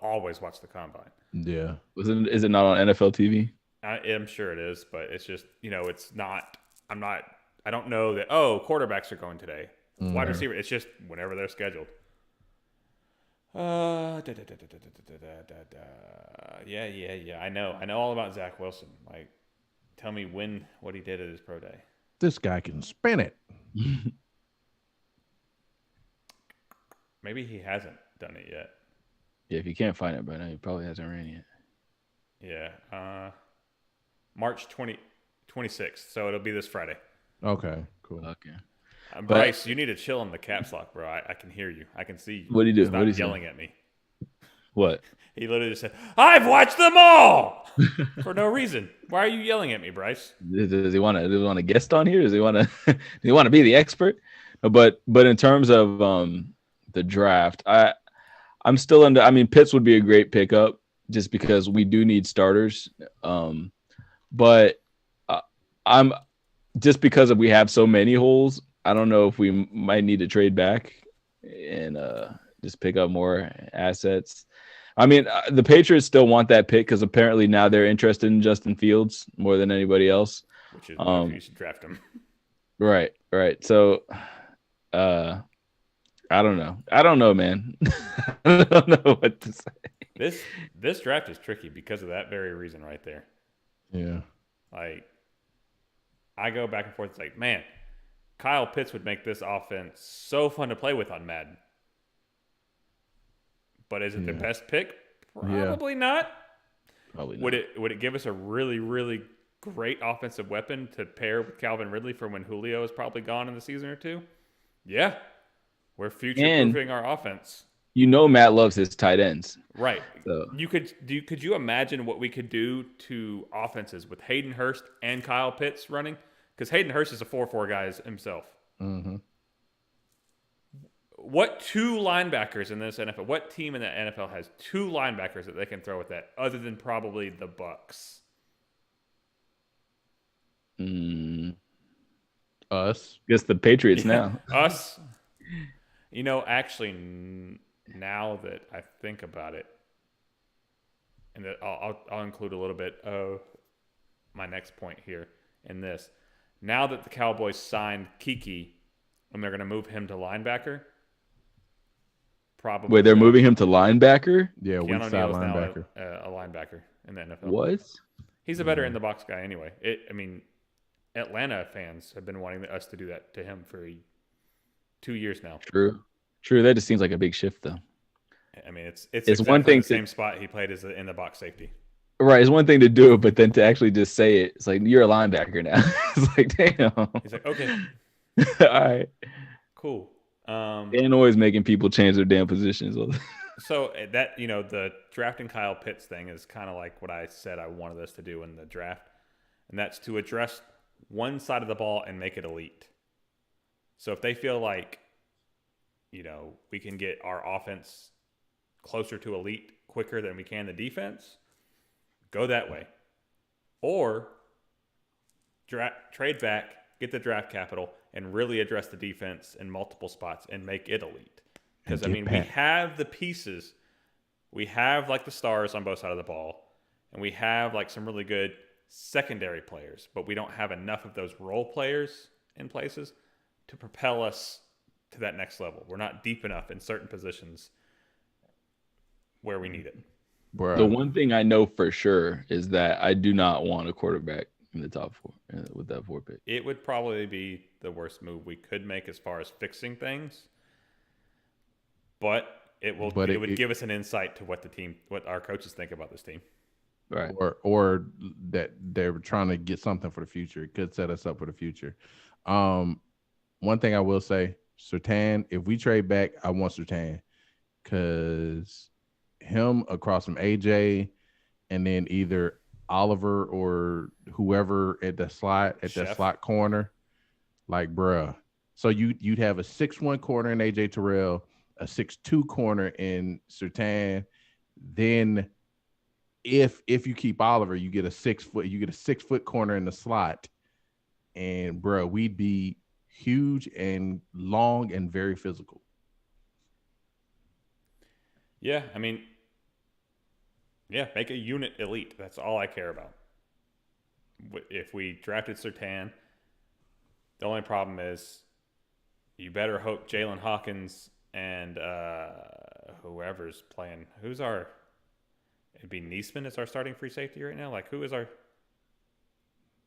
always watch the combine. Yeah. Is it not on NFL TV? I'm sure it is, but it's just, it's not. I don't know that. Oh, quarterbacks are going today. Wide receiver. It's just whenever they're scheduled. Yeah. I know all about Zach Wilson. Like, tell me what he did at his pro day. This guy can spin it. Maybe he hasn't. done it yet. Yeah, if you can't find it by now, it probably hasn't ran yet. Yeah. March 26th. So it'll be this Friday. Okay, cool. Okay. Bryce, you need to chill in the caps lock, bro. I can hear you. I can see you. What do you do? Stop What is yelling at me. What? He literally just said, "I've watched them all," for no reason. Why are you yelling at me, Bryce? Does he want to guest on here? Does he want to? Does he want to be the expert? But in terms of the draft, I'm still under. I mean, Pitts would be a great pickup just because we do need starters. But I'm just because we have so many holes. I don't know if we might need to trade back and just pick up more assets. I mean, the Patriots still want that pick because apparently now they're interested in Justin Fields more than anybody else. Which is why you should draft him. Right. So, I don't know, man. I don't know what to say. This draft is tricky because of that very reason right there. Yeah. Like, I go back and forth. It's like, man, Kyle Pitts would make this offense so fun to play with on Madden. But is it the best pick? Probably not. Probably not. Would it give us a really, really great offensive weapon to pair with Calvin Ridley for when Julio is probably gone in the season or two? Yeah. We're future-proofing our offense. You know Matt loves his tight ends. Right. So. Could you imagine what we could do to offenses with Hayden Hurst and Kyle Pitts running? Because Hayden Hurst is a 4-4 guy himself. Mm-hmm. What two linebackers in this NFL? What team in the NFL has two linebackers that they can throw with that, other than probably the Bucks? Us. Guess the Patriots now. Us. Actually, now that I think about it, and that I'll include a little bit of my next point here in this. Now that the Cowboys signed Kiki, and they're going to move him to linebacker. Probably. Wait, they're moving him to linebacker? Yeah, weak side linebacker. A linebacker in the NFL. What? He's a better in the box guy anyway. Atlanta fans have been wanting us to do that to him for 2 years now. True. That just seems like a big shift, though. I mean, it's exactly one thing the same spot he played as in the box safety. Right, it's one thing to do it, but then to actually just say it, it's like you're a linebacker now. It's like, damn. He's like, okay, all right, cool. And always making people change their damn positions. So that the drafting Kyle Pitts thing is kind of like what I said I wanted us to do in the draft, and that's to address one side of the ball and make it elite. So if they feel like we can get our offense closer to elite quicker than we can the defense, go that way. Or trade back, get the draft capital, and really address the defense in multiple spots and make it elite. Because, we have the pieces. We have, the stars on both sides of the ball. And we have, some really good secondary players. But we don't have enough of those role players in places to propel us to that next level. We're not deep enough in certain positions where we need it. Bro. The one thing I know for sure is that I do not want a quarterback in the top 4 with that 4 pick. It would probably be the worst move we could make as far as fixing things, but it would give us an insight to what our coaches think about this team, right? Or that they're trying to get something for the future. It could set us up for the future. One thing I will say, Surtain, if we trade back, I want Surtain because him across from AJ, and then either Oliver or whoever at that slot corner, bruh. So you'd have a 6'1" corner in AJ Terrell, a 6'2" corner in Surtain. Then if you keep Oliver, you get a 6-foot corner in the slot, and bruh, we'd be huge and long and very physical. Yeah, make a unit elite. That's all I care about. If we drafted Surtain, the only problem is you better hope Jalen Hawkins and whoever's playing. It'd be Neesman is our starting free safety right now? Who is our...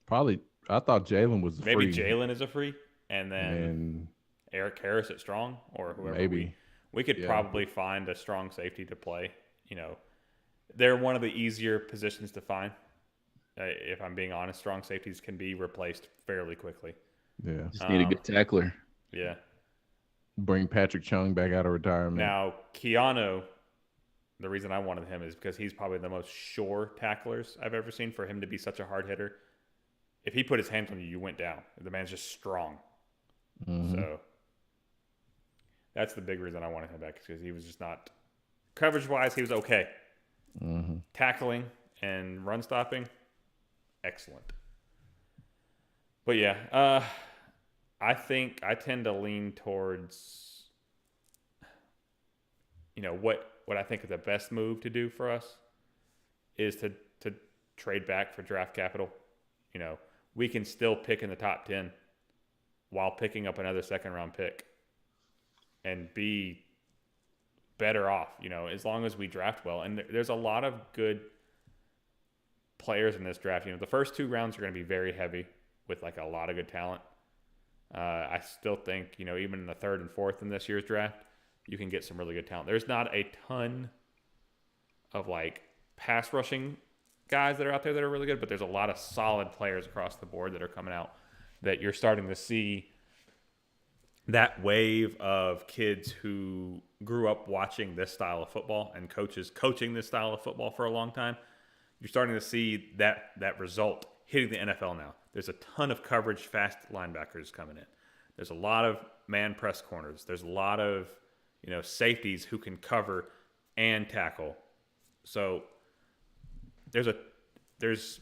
Probably, I thought Jalen was maybe free. Jalen is a free, and then Eric Harris at strong, or whoever maybe We could probably find a strong safety to play. You know, they're one of the easier positions to find. If I'm being honest, strong safeties can be replaced fairly quickly. Yeah. Just need a good tackler. Yeah. Bring Patrick Chung back out of retirement. Now, Keanu, the reason I wanted him is because he's probably the most sure tacklers I've ever seen. For him to be such a hard hitter, if he put his hands on you, you went down. The man's just strong. Mm-hmm. So that's the big reason I wanted him back, because he was just not coverage-wise. He was okay. Mm-hmm. Tackling and run stopping, excellent. But yeah, I think I tend to lean towards, you know, what I think is the best move to do for us is to trade back for draft capital. You know, we can still pick in the top 10 while picking up another second-round pick and be better off, you know, as long as we draft well. And there's a lot of good players in this draft. You know, the first 2 rounds are going to be very heavy with like a lot of good talent. I still think, you know, even in the 3rd and 4th in this year's draft, you can get some really good talent. There's not a ton of like pass rushing guys that are out there that are really good, but there's a lot of solid players across the board that are coming out that you're starting to see that wave of kids who grew up watching this style of football and coaches coaching this style of football for a long time. You're starting to see that result hitting the NFL now. There's a ton of coverage, fast linebackers coming in. There's a lot of man press corners. There's a lot of, you know, safeties who can cover and tackle. So there's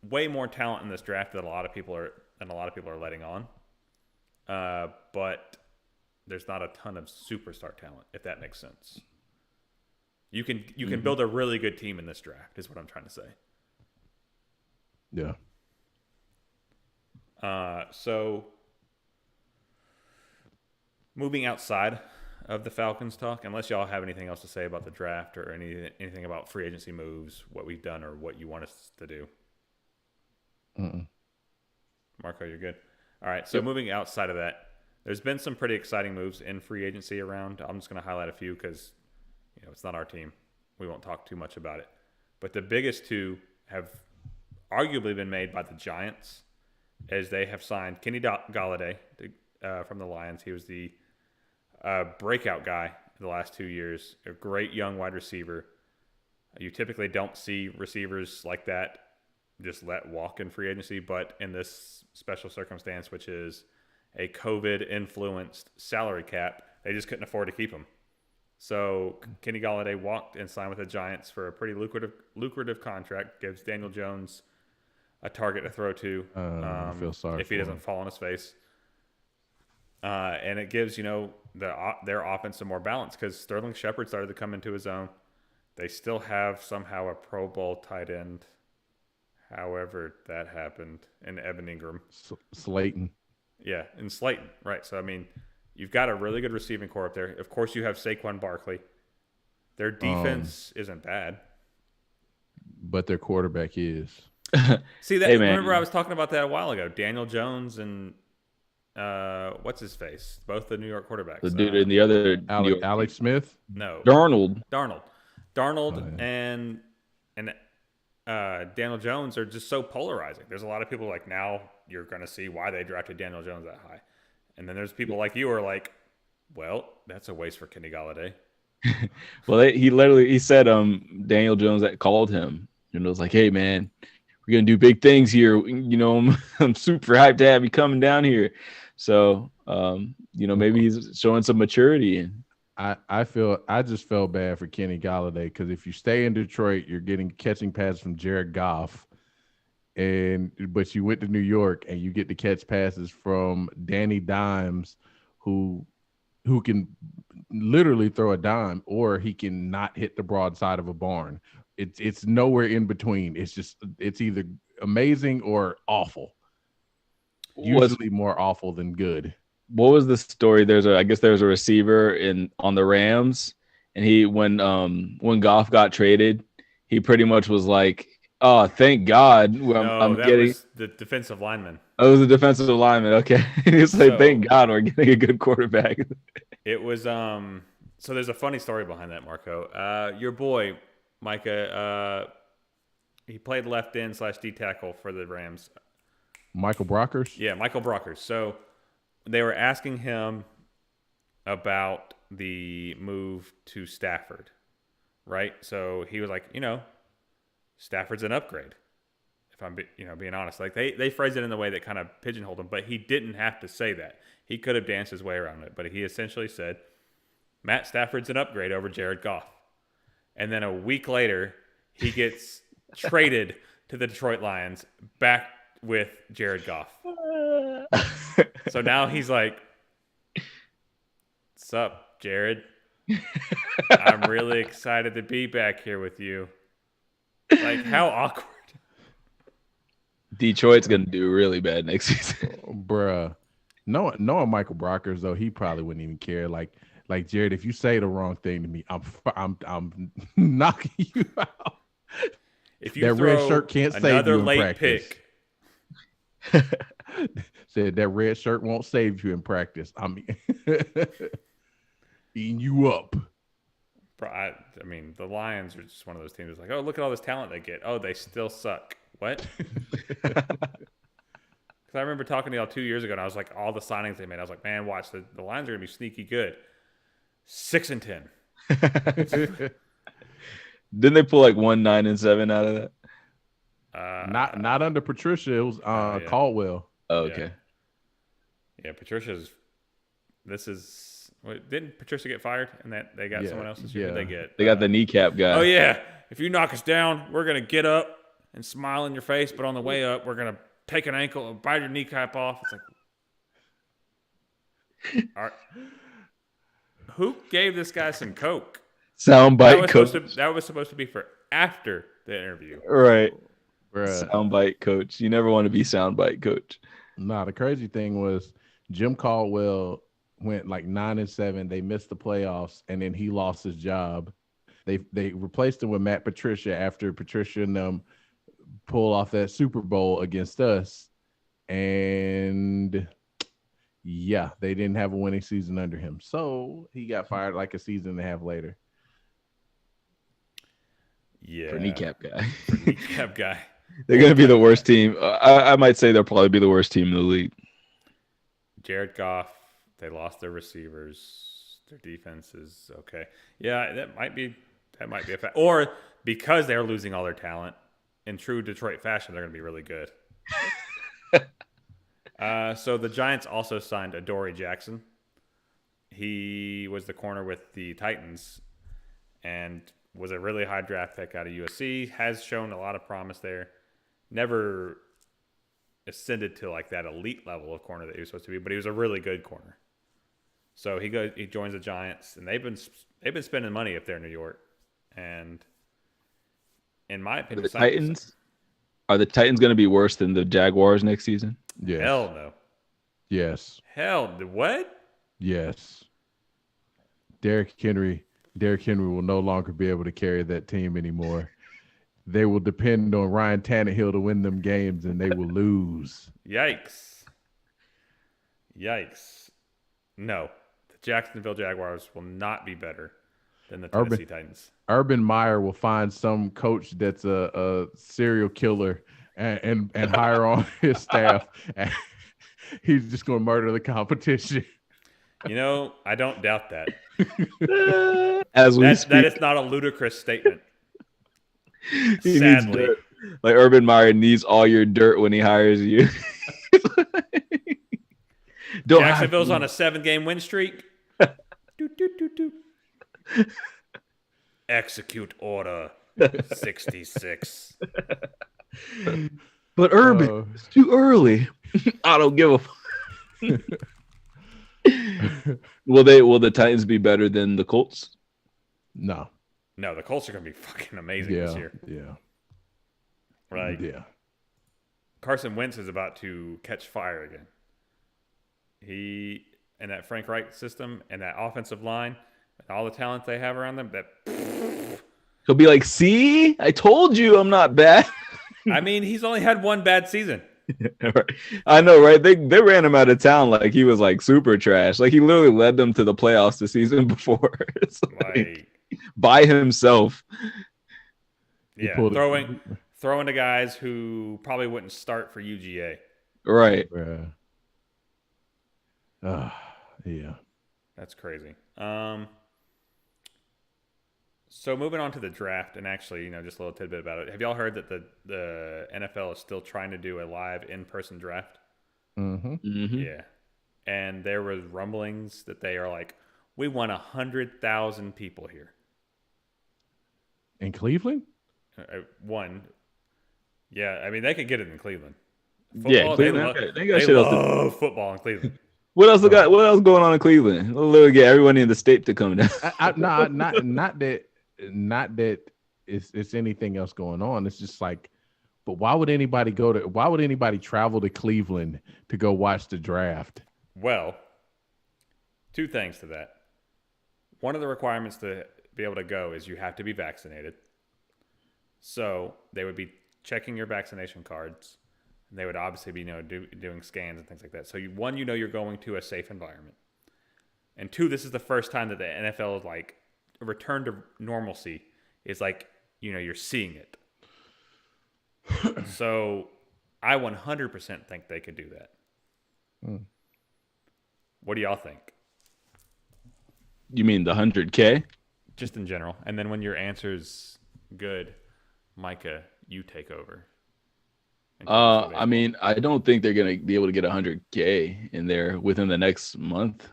way more talent in this draft than a lot of people are letting on. But there's not a ton of superstar talent, if that makes sense. You can build a really good team in this draft, is what I'm trying to say. Yeah. So moving outside of the Falcons talk, unless y'all have anything else to say about the draft or anything about free agency moves, what we've done or what you want us to do. Marco, you're good. All right, so moving outside of that, there's been some pretty exciting moves in free agency around. I'm just going to highlight a few because, you know, it's not our team. We won't talk too much about it. But the biggest 2 have arguably been made by the Giants, as they have signed Kenny Golladay from the Lions. He was the breakout guy the last 2 years, a great young wide receiver. You typically don't see receivers like that just let walk in free agency, but in this special circumstance, which is a COVID-influenced salary cap, they just couldn't afford to keep him. So Kenny Golladay walked and signed with the Giants for a pretty lucrative contract, gives Daniel Jones a target to throw to I feel sorry if he doesn't fall on his face. And it gives, you know, their offense some more balance, because Sterling Shepard started to come into his own. They still have somehow a Pro Bowl tight end, however that happened, in Evan Ingram. Slayton. Yeah, and Slayton, right. So, I mean, you've got a really good receiving core up there. Of course, you have Saquon Barkley. Their defense isn't bad. But their quarterback is. See, that? Hey, remember I was talking about that a while ago. Daniel Jones and what's his face? Both the New York quarterbacks. The dude and the other Alex Smith? No. Darnold. And Daniel Jones are just so polarizing. There's a lot of people like, now you're going to see why they drafted Daniel Jones that high. And then there's people like you who are like, well, that's a waste for Kenny Golladay. Well, he said Daniel Jones that called him and was like, hey, man, we're going to do big things here. You know, I'm super hyped to have you coming down here. So, you know, maybe he's showing some maturity. And I just felt bad for Kenny Golladay, because if you stay in Detroit, you're catching passes from Jared Goff, but you went to New York and you get to catch passes from Danny Dimes, who can literally throw a dime, or he can not hit the broadside of a barn. It's nowhere in between. It's either amazing or awful. Usually more awful than good. What was the story? I guess there's a receiver on the Rams, and when Goff got traded, he pretty much was like, "Oh, thank God, I'm getting." Was the defensive lineman. Oh, it was the defensive lineman. Okay, he was like, "Thank God, we're getting a good quarterback." It was So there's a funny story behind that, Marco. Your boy, Micah, he played left end / D tackle for the Rams. Michael Brockers? Yeah, Michael Brockers. So they were asking him about the move to Stafford, right? So he was like, Stafford's an upgrade. If I'm being honest, like they phrased it in the way that kind of pigeonholed him, but he didn't have to say that. He could have danced his way around it, but he essentially said, Matt Stafford's an upgrade over Jared Goff. And then a week later, he gets traded to the Detroit Lions back with Jared Goff. So now he's like, what's up, Jared? I'm really excited to be back here with you. Like, how awkward. Detroit's going to do really bad next season. Bruh. Knowing Michael Brockers, though, he probably wouldn't even care. Like Jared, if you say the wrong thing to me, I'm knocking you out. If you that red shirt can't save you in late practice. Pick. Said that red shirt won't save you in practice. I'm eating you up. I mean, the Lions are just one of those teams that's like, oh, look at all this talent they get. Oh, they still suck. What? Because I remember talking to y'all 2 years ago, and I was like, all the signings they made, I was like, man, watch, the Lions are going to be sneaky good. 6-10. Didn't they pull like 9-7 out of that? Not under Patricia. It was Caldwell. Oh, okay. Yeah, Patricia's. Didn't Patricia get fired and that they got someone else this year? Yeah. They got the kneecap guy. Oh yeah, if you knock us down, we're gonna get up and smile in your face, but on the way up, we're gonna take an ankle and bite your kneecap off. It's like, who gave this guy some coke? Soundbite coach. That was supposed to be for after the interview. Right. Bruh. Soundbite coach. You never want to be soundbite coach. Nah, the crazy thing was Jim Caldwell went like 9-7. They missed the playoffs, and then he lost his job. They replaced him with Matt Patricia after Patricia and them pulled off that Super Bowl against us. And yeah, they didn't have a winning season under him. So he got fired like a season and a half later. Yeah. For kneecap guy. They're going to be the worst team. I might say they'll probably be the worst team in the league. Jared Goff, they lost their receivers. Their defense is okay. Yeah, that might be a fact. Or because they're losing all their talent, in true Detroit fashion, they're going to be really good. So the Giants also signed Adoree Jackson. He was the corner with the Titans and was a really high draft pick out of USC. Has shown a lot of promise there. Never ascended to like that elite level of corner that he was supposed to be, but he was a really good corner. So he joins the Giants, and they've been spending money up there in New York. And in my opinion, are the Titans going to be worse than the Jaguars next season? Yes. Hell no. Yes. Hell, what? Yes. Derrick Henry will no longer be able to carry that team anymore. They will depend on Ryan Tannehill to win them games, and they will lose. Yikes. No. The Jacksonville Jaguars will not be better than the Tennessee Titans. Urban Meyer will find some coach that's a serial killer and hire on his staff. And he's just going to murder the competition. I don't doubt that. That is not a ludicrous statement. Sadly. Like Urban Meyer needs all your dirt when he hires you. Jacksonville's on a 7-game win streak. Execute order 66. But Urban, it's too early. I don't give a fuck. Will the Titans be better than the Colts? No, the Colts are going to be fucking amazing this year. Yeah. Right? Yeah. Carson Wentz is about to catch fire again. He and that Frank Reich system and that offensive line and all the talent they have around them, he'll be like, see, I told you I'm not bad. I mean, he's only had one bad season. I know, right? They ran him out of town like he was like super trash. Like he literally led them to the playoffs the season before. It's like by himself. Yeah, throwing to guys who probably wouldn't start for UGA. Right. Yeah. That's crazy. So moving on to the draft, and actually, just a little tidbit about it. Have y'all heard that the NFL is still trying to do a live in-person draft? Mm-hmm. Mm-hmm. Yeah. And there was rumblings that they are like, we want 100,000 people here. In Cleveland? One. Yeah, I mean, they could get it in Cleveland. Football, yeah, Cleveland. They love football in Cleveland. What else going on in Cleveland? We'll literally get everyone in the state to come down. Not that it's anything else going on. It's just like, but why would anybody travel to Cleveland to go watch the draft? Well, two things to that. One of the requirements to be able to go is you have to be vaccinated. So they would be checking your vaccination cards. And they would obviously be doing scans and things like that. So you're going to a safe environment. And two, this is the first time that the NFL is like a return to normalcy is like, you're seeing it. So I 100% think they could do that. What do y'all think? You mean the 100K? Just in general. And then when your answer's good, Micah, you take over. I mean, I don't think they're going to be able to get 100K in there within the next month.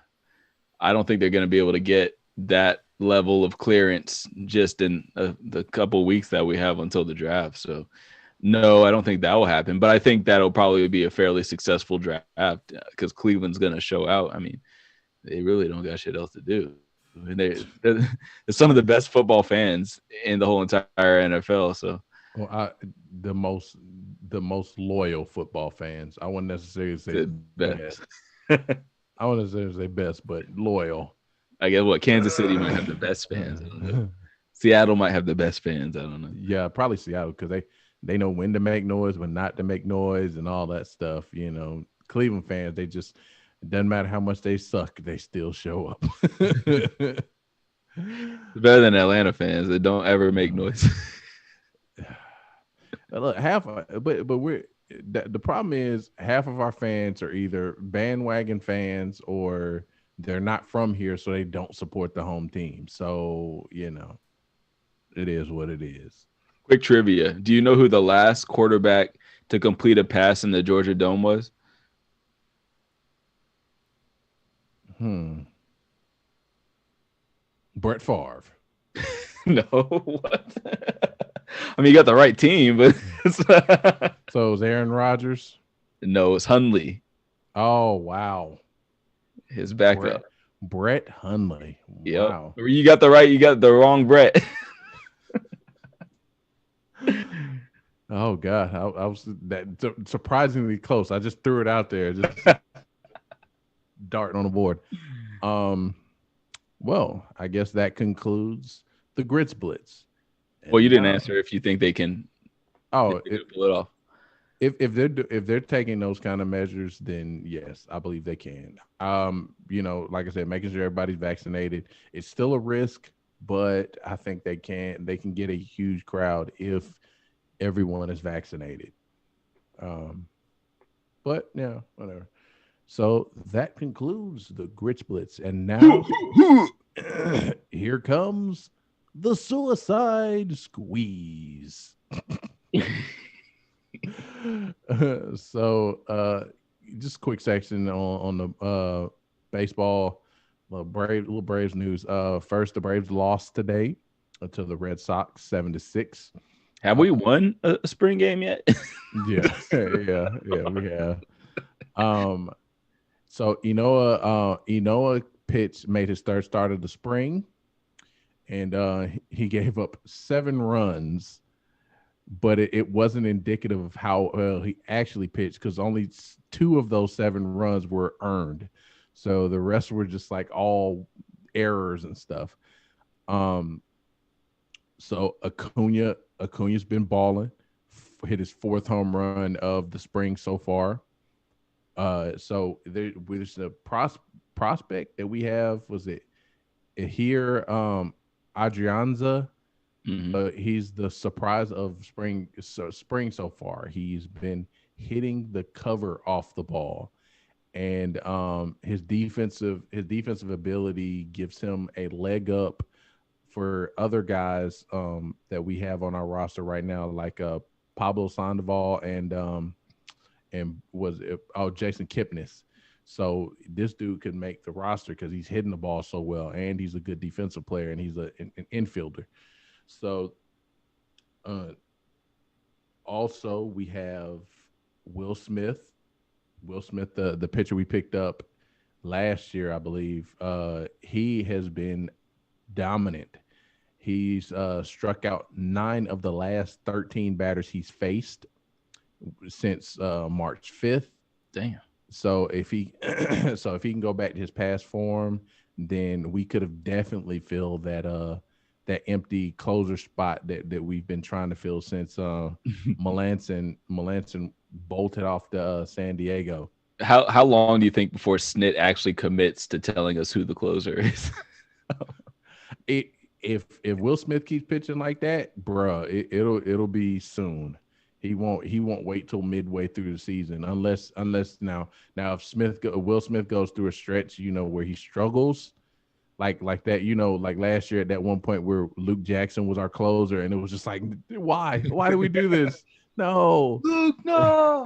I don't think they're going to be able to get that level of clearance just in the couple weeks that we have until the draft. So, no, I don't think that will happen. But I think that'll probably be a fairly successful draft because Cleveland's going to show out. I mean, they really don't got shit else to do. I mean, they're some of the best football fans in the whole entire NFL. So, well, the most loyal football fans. I wouldn't necessarily say the best. I wouldn't necessarily say best, but loyal. I guess Kansas City might have the best fans. I don't know. Seattle might have the best fans. I don't know. Yeah, probably Seattle because they know when to make noise, when not to make noise, and all that stuff. Cleveland fans, they just it doesn't matter how much they suck, they still show up. It's better than Atlanta fans that don't ever make noise. Look, the problem is half of our fans are either bandwagon fans or they're not from here, so they don't support the home team. So, it is what it is. Quick trivia. Do you know who the last quarterback to complete a pass in the Georgia Dome was? Brett Favre. No, what? I mean, you got the right team, but so is Aaron Rodgers? No, it's Hundley. Oh, wow. His backup. Brett Hundley. Yep. Wow. You got the wrong Brett. Oh God. I was surprisingly close. I just threw it out there. Just darting on the board. Well, I guess that concludes the Grits Blitz. Well, you didn't answer if you think they can. Oh, pull it off. If they're taking those kind of measures, then yes, I believe they can. Like I said, making sure everybody's vaccinated. It's still a risk, but I think they can get a huge crowd if everyone is vaccinated. But yeah, whatever. So that concludes the Grits Blitz, and now here comes the Suicide Squeeze. So just a quick section on the baseball, little Braves news. First, the Braves lost today to the Red Sox 7-6. Have we won a spring game yet? yeah, we have. So Enoa made his third start of the spring, and he gave up 7 runs, but it wasn't indicative of how well he actually pitched because only 2 of those 7 runs were earned. So the rest were just like all errors and stuff. So Acuna's been balling. hit his 4th home run of the spring so far. So there's a prospect that we have. Was it here? Adrianza. He's the surprise of spring so far. He's been hitting the cover off the ball, and his defensive ability gives him a leg up for other guys that we have on our roster right now, like Pablo Sandoval and Jason Kipnis. So this dude could make the roster because he's hitting the ball so well, and he's a good defensive player, and he's an infielder. So also we have Will Smith. Will Smith, the pitcher we picked up last year, I believe. He has been dominant. He's struck out 9 of the last 13 batters he's faced since March 5th. Damn. So if he can go back to his past form, then we could have definitely filled that empty closer spot that we've been trying to fill since Melanson bolted off to San Diego. How long do you think before Snit actually commits to telling us who the closer is? If Will Smith keeps pitching like that, bruh, it'll be soon. He won't wait till midway through the season unless now if Will Smith goes through a stretch, where he struggles like that, like last year at that one point where Luke Jackson was our closer, and it was just like, why do we do this? No, Luke, no.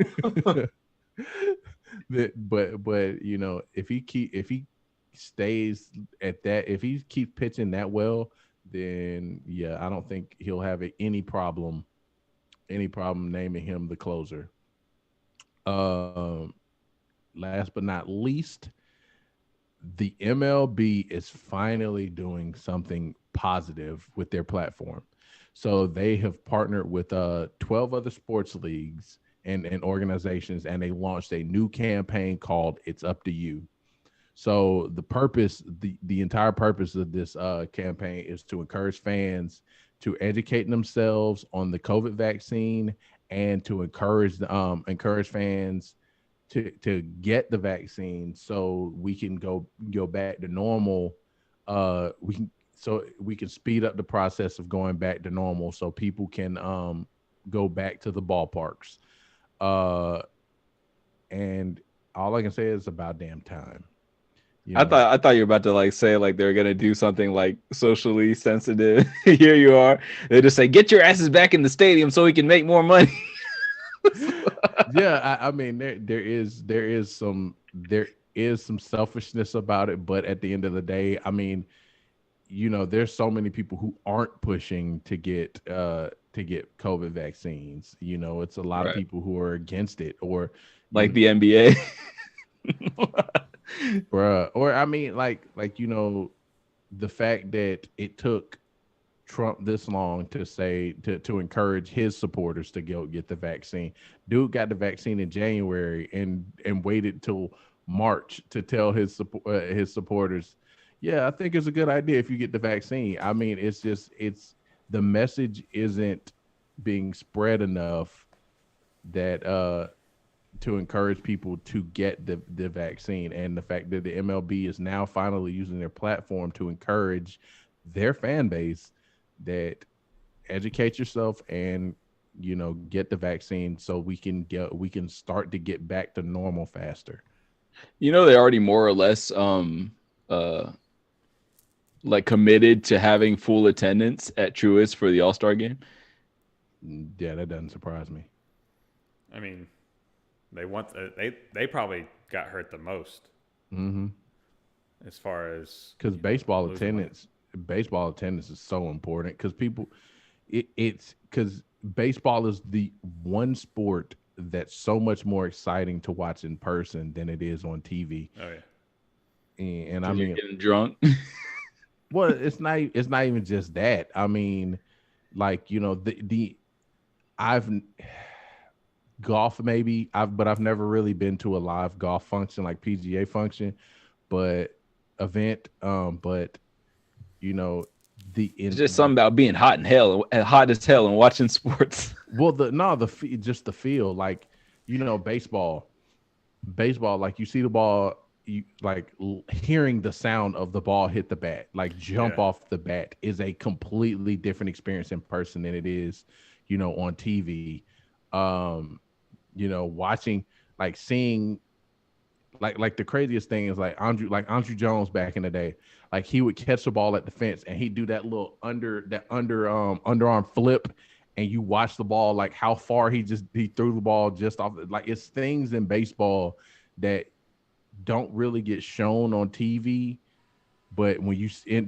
but if he stays at that, if he keeps pitching that well, then yeah, I don't think he'll have any problem naming him the closer. Last but not least, the MLB is finally doing something positive with their platform. So they have partnered with 12 other sports leagues and organizations, and they launched a new campaign called "It's Up to You." So the entire purpose of this campaign is to encourage fans to educate themselves on the COVID vaccine, and to encourage fans to get the vaccine so we can go back to normal. We can speed up the process of going back to normal so people can go back to the ballparks. And all I can say is about damn time. I thought you were about to say they're gonna do something like socially sensitive. Here you are. They just say, "Get your asses back in the stadium so we can make more money." Yeah, I mean there is some selfishness about it, but at the end of the day, I mean, there's so many people who aren't pushing to get COVID vaccines. It's a lot of people who are against it, or like the NBA. Bruh. Or I mean, the fact that it took Trump this long to say to encourage his supporters to go get the vaccine. Dude got the vaccine in January and waited till March to tell his supporters, yeah, I think it's a good idea if you get the vaccine. I mean, it's the message isn't being spread enough that to encourage people to get the vaccine. And the fact that the MLB is now finally using their platform to encourage their fan base that educate yourself and get the vaccine so we can start to get back to normal faster. They already more or less committed to having full attendance at Truist for the All-Star game. Yeah, that doesn't surprise me. I mean, they probably got hurt the most. Mm-hmm. As far as because baseball attendance is so important because it's because baseball is the one sport that's so much more exciting to watch in person than it is on TV. Oh yeah, and I mean, you're getting drunk. Well, it's not even just that. I mean, I've golf maybe but I've never really been to a live golf function like PGA function, but event. But It's just something about being hot in hell, hot as hell, and watching sports. Well, just the feel, like, baseball, like you see the ball, you like hearing the sound of the ball hit the bat, like jump off the bat, is a completely different experience in person than it is, on TV. Watching, like seeing, like the craziest thing is like Andrew Jones back in the day, like he would catch the ball at the fence and he'd do that little underarm flip, and you watch the ball, like how far he threw the ball just off. Like, it's things in baseball that don't really get shown on TV, but when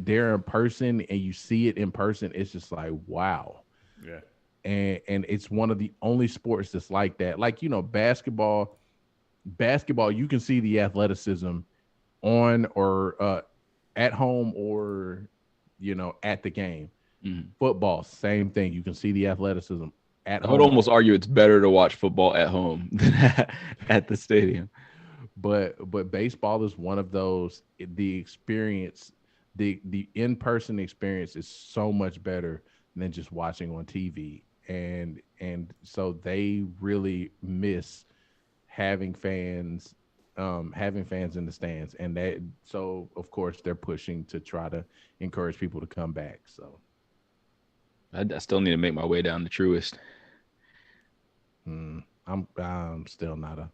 there in person and you see it in person, it's just like, wow. Yeah. And it's one of the only sports that's like that. Like, basketball, you can see the athleticism on or at home or, at the game. Mm. Football, same thing. You can see the athleticism at home. I would almost argue it's better to watch football at home than at the stadium. But baseball is one of those. The experience, the in-person experience is so much better than just watching on TV. And so they really miss having fans in the stands, and so of course they're pushing to try to encourage people to come back. So I still need to make my way down to Truist. I'm still not a.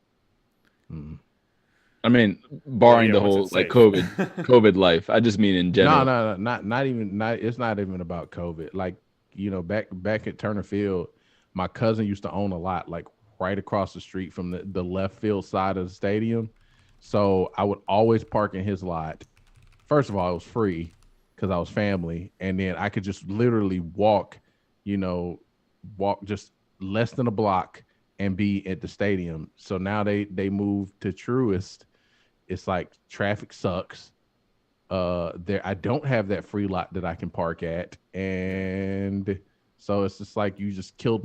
I mean, barring the whole like COVID life. I just mean in general. No, not even. It's not even about COVID. Like, back at Turner Field, my cousin used to own a lot, like right across the street from the left field side of the stadium. So I would always park in his lot. First of all, it was free because I was family, and then I could just literally walk just less than a block and be at the stadium. So now they moved to Truist. It's like traffic sucks. There, I don't have that free lot that I can park at, and so it's just like you killed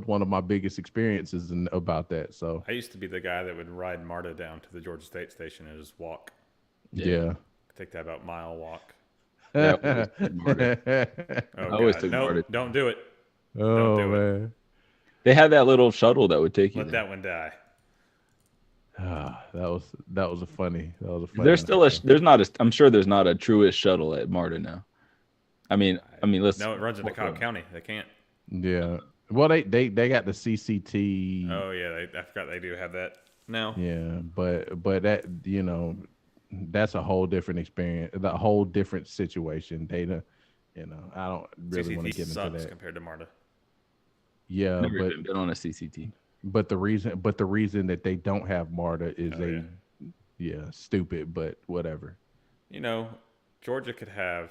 one of my biggest experiences about that. So I used to be the guy that would ride MARTA down to the Georgia State station and just walk. Yeah. Take that about mile walk. I always took MARTA. Don't do it. Oh, don't do man. It. They had that little shuttle that would take you. Let that one die. That was a funny. There's still I'm sure there's not a Truist shuttle at MARTA now. I mean, let's. No, it runs into Cobb County. They can't. Yeah. Well, they got the CCT. Oh yeah, I forgot they do have that now. Yeah, but that that's a whole different experience, a whole different situation. Data, I don't really want to get into that compared to MARTA. Yeah, never even been on a CCT. But the reason that they don't have MARTA is stupid, but whatever. Georgia could have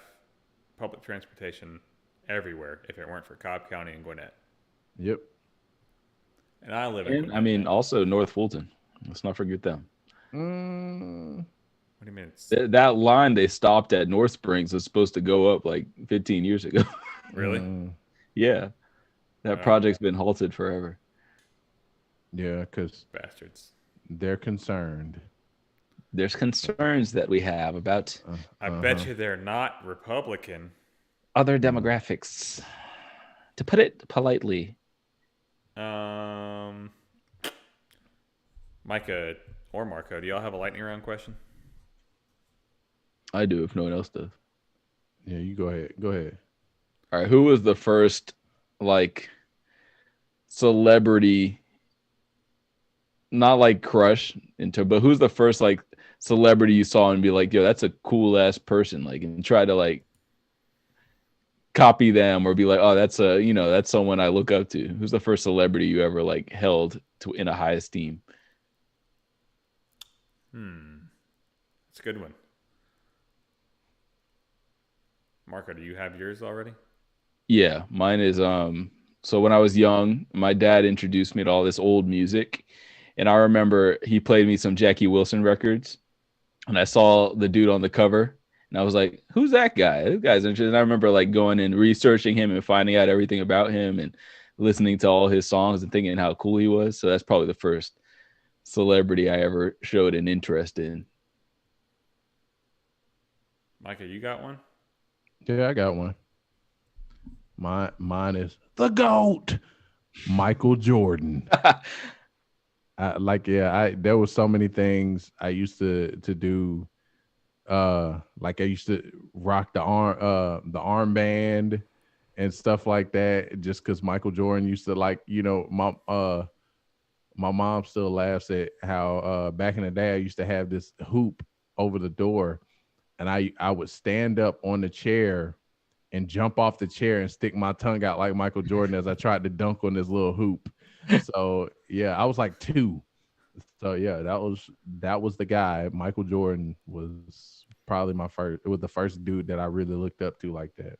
public transportation everywhere if it weren't for Cobb County and Gwinnett. Yep. And I live in Gwinnett. Also North Fulton. Let's not forget them. What do you mean? That line they stopped at North Springs was supposed to go up like 15 years ago. Really? Yeah. That project's been halted forever. Yeah, because bastards. They're concerned. There's concerns that we have about. I bet you they're not Republican. Other demographics, to put it politely. Micah or Marco, do y'all have a lightning round question? I do, if no one else does. Yeah, you go ahead. Go ahead. All right, who was the first celebrity? Not like crush but who's the first celebrity you saw and be like, yo, that's a cool ass person, and try to copy them or be like, oh, that's that's someone I look up to. Who's the first celebrity you ever held to in a high esteem? That's a good one. Marco, do you have yours already? Yeah, mine is so when I was young, my dad introduced me to all this old music. And I remember he played me some Jackie Wilson records, and I saw the dude on the cover, and I was like, "Who's that guy? This guy's interesting." And I remember going and researching him and finding out everything about him and listening to all his songs and thinking how cool he was. So that's probably the first celebrity I ever showed an interest in. Micah, you got one? Yeah, I got one. Mine is the GOAT, Michael Jordan. There was so many things I used to do. Like I used to rock the armband and stuff like that, just because Michael Jordan used to, like, my mom still laughs at how back in the day I used to have this hoop over the door, and I would stand up on the chair and jump off the chair and stick my tongue out like Michael Jordan as I tried to dunk on this little hoop. So yeah, I was like 2. So yeah, that was the guy. Michael Jordan was probably my first. It was the first dude that I really looked up to like that.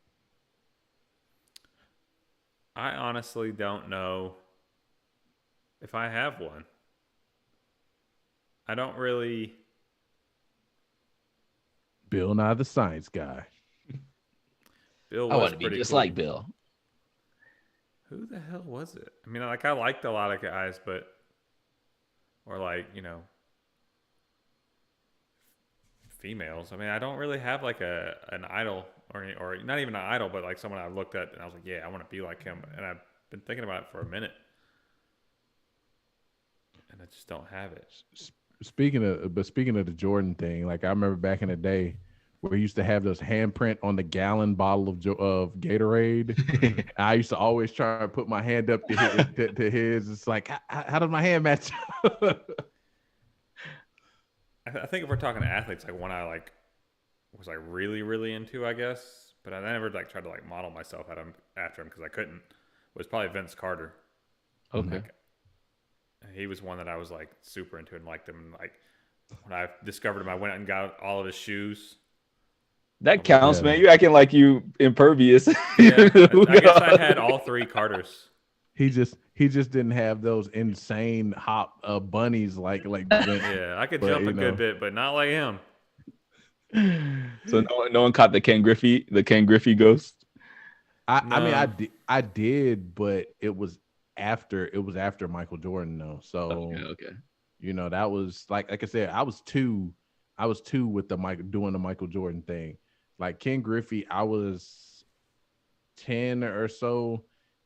I honestly don't know if I have one. I don't really. Bill Nye the Science Guy. Bill I was want to be pretty just cool. like Bill. Who the hell was it? I mean, like, I liked a lot of guys, but or like, females. I mean, I don't really have like an idol or not even an idol, but like someone I looked at and I was like, yeah, I want to be like him. And I've been thinking about it for a minute, and I just don't have it. Speaking of the Jordan thing, like I remember back in the day where he used to have those handprint on the gallon bottle of Gatorade. I used to always try to put my hand up to his. It's like, how does my hand match? I think if we're talking athletes, like one I like was like really really into, I guess, but I never like tried to like model myself after him because I couldn't. Was probably Vince Carter. Okay. Like, he was one that I was like super into and liked him. And like when I discovered him, I went out and got all of his shoes. That counts, man. You acting like you impervious. Yeah, I guess I had all 3 Carters. He just didn't have those insane hop bunnies like Yeah, I could jump a good bit, but not like him. So no one caught the Ken Griffey ghost. I mean, I did, but it was after Michael Jordan though. So okay. That was like I said, I was two with doing the Michael Jordan thing. Like Ken Griffey, I was 10 or so,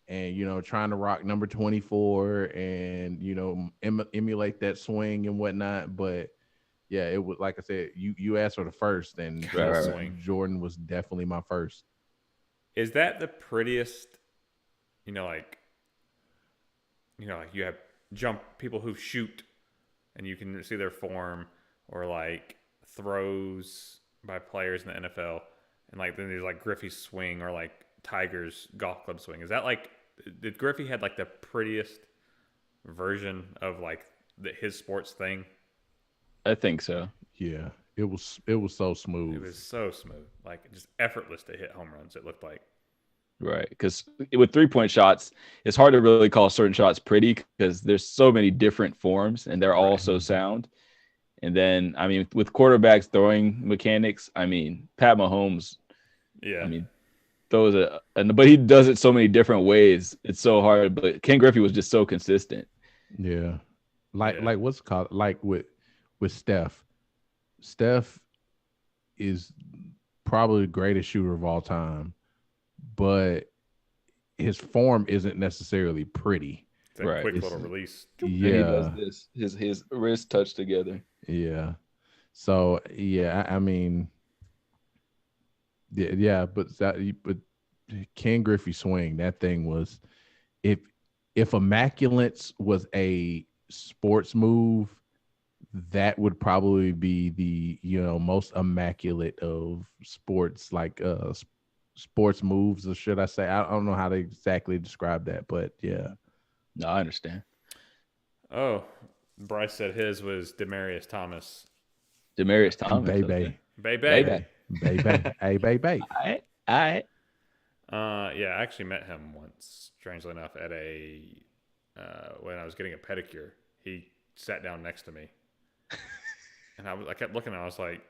and trying to rock number 24 and emulate that swing and whatnot. But yeah, it was like I said, you asked for the first, and Right. Jordan was definitely my first. Is that the prettiest? Like you have people who shoot, and you can see their form, or like throws by players in the NFL, and like then there's like Griffey's swing or like Tiger's golf club swing. Is that like did Griffey had like the prettiest version of like his sports thing? I think so. Yeah, it was so smooth. It was so smooth, like just effortless to hit home runs. It looked like. Right, because with 3-point shots, it's hard to really call certain shots pretty because there's so many different forms and they're all so sound. And then, I mean, with quarterbacks throwing mechanics, I mean, Pat Mahomes, Yeah, I mean, but he does it so many different ways. It's so hard. But Ken Griffey was just so consistent. Yeah, like what's it called, like with Steph. Steph is probably the greatest shooter of all time, but his form isn't necessarily pretty. it's a quick little release. Yeah, and he does this. His wrists touch together. Yeah. So yeah, I mean, yeah, but Ken Griffey swing, that thing was, if Immaculate was a sports move, that would probably be the most immaculate of sports, like sports moves, or should I say? I don't know how to exactly describe that, but yeah. No, I understand. Oh, Bryce said his was Demaryius Thomas. Demaryius Thomas. Baby. Baby. Hey, baby. All right. Yeah, I actually met him once, strangely enough, at when I was getting a pedicure. He sat down next to me. And I kept looking, and I was like,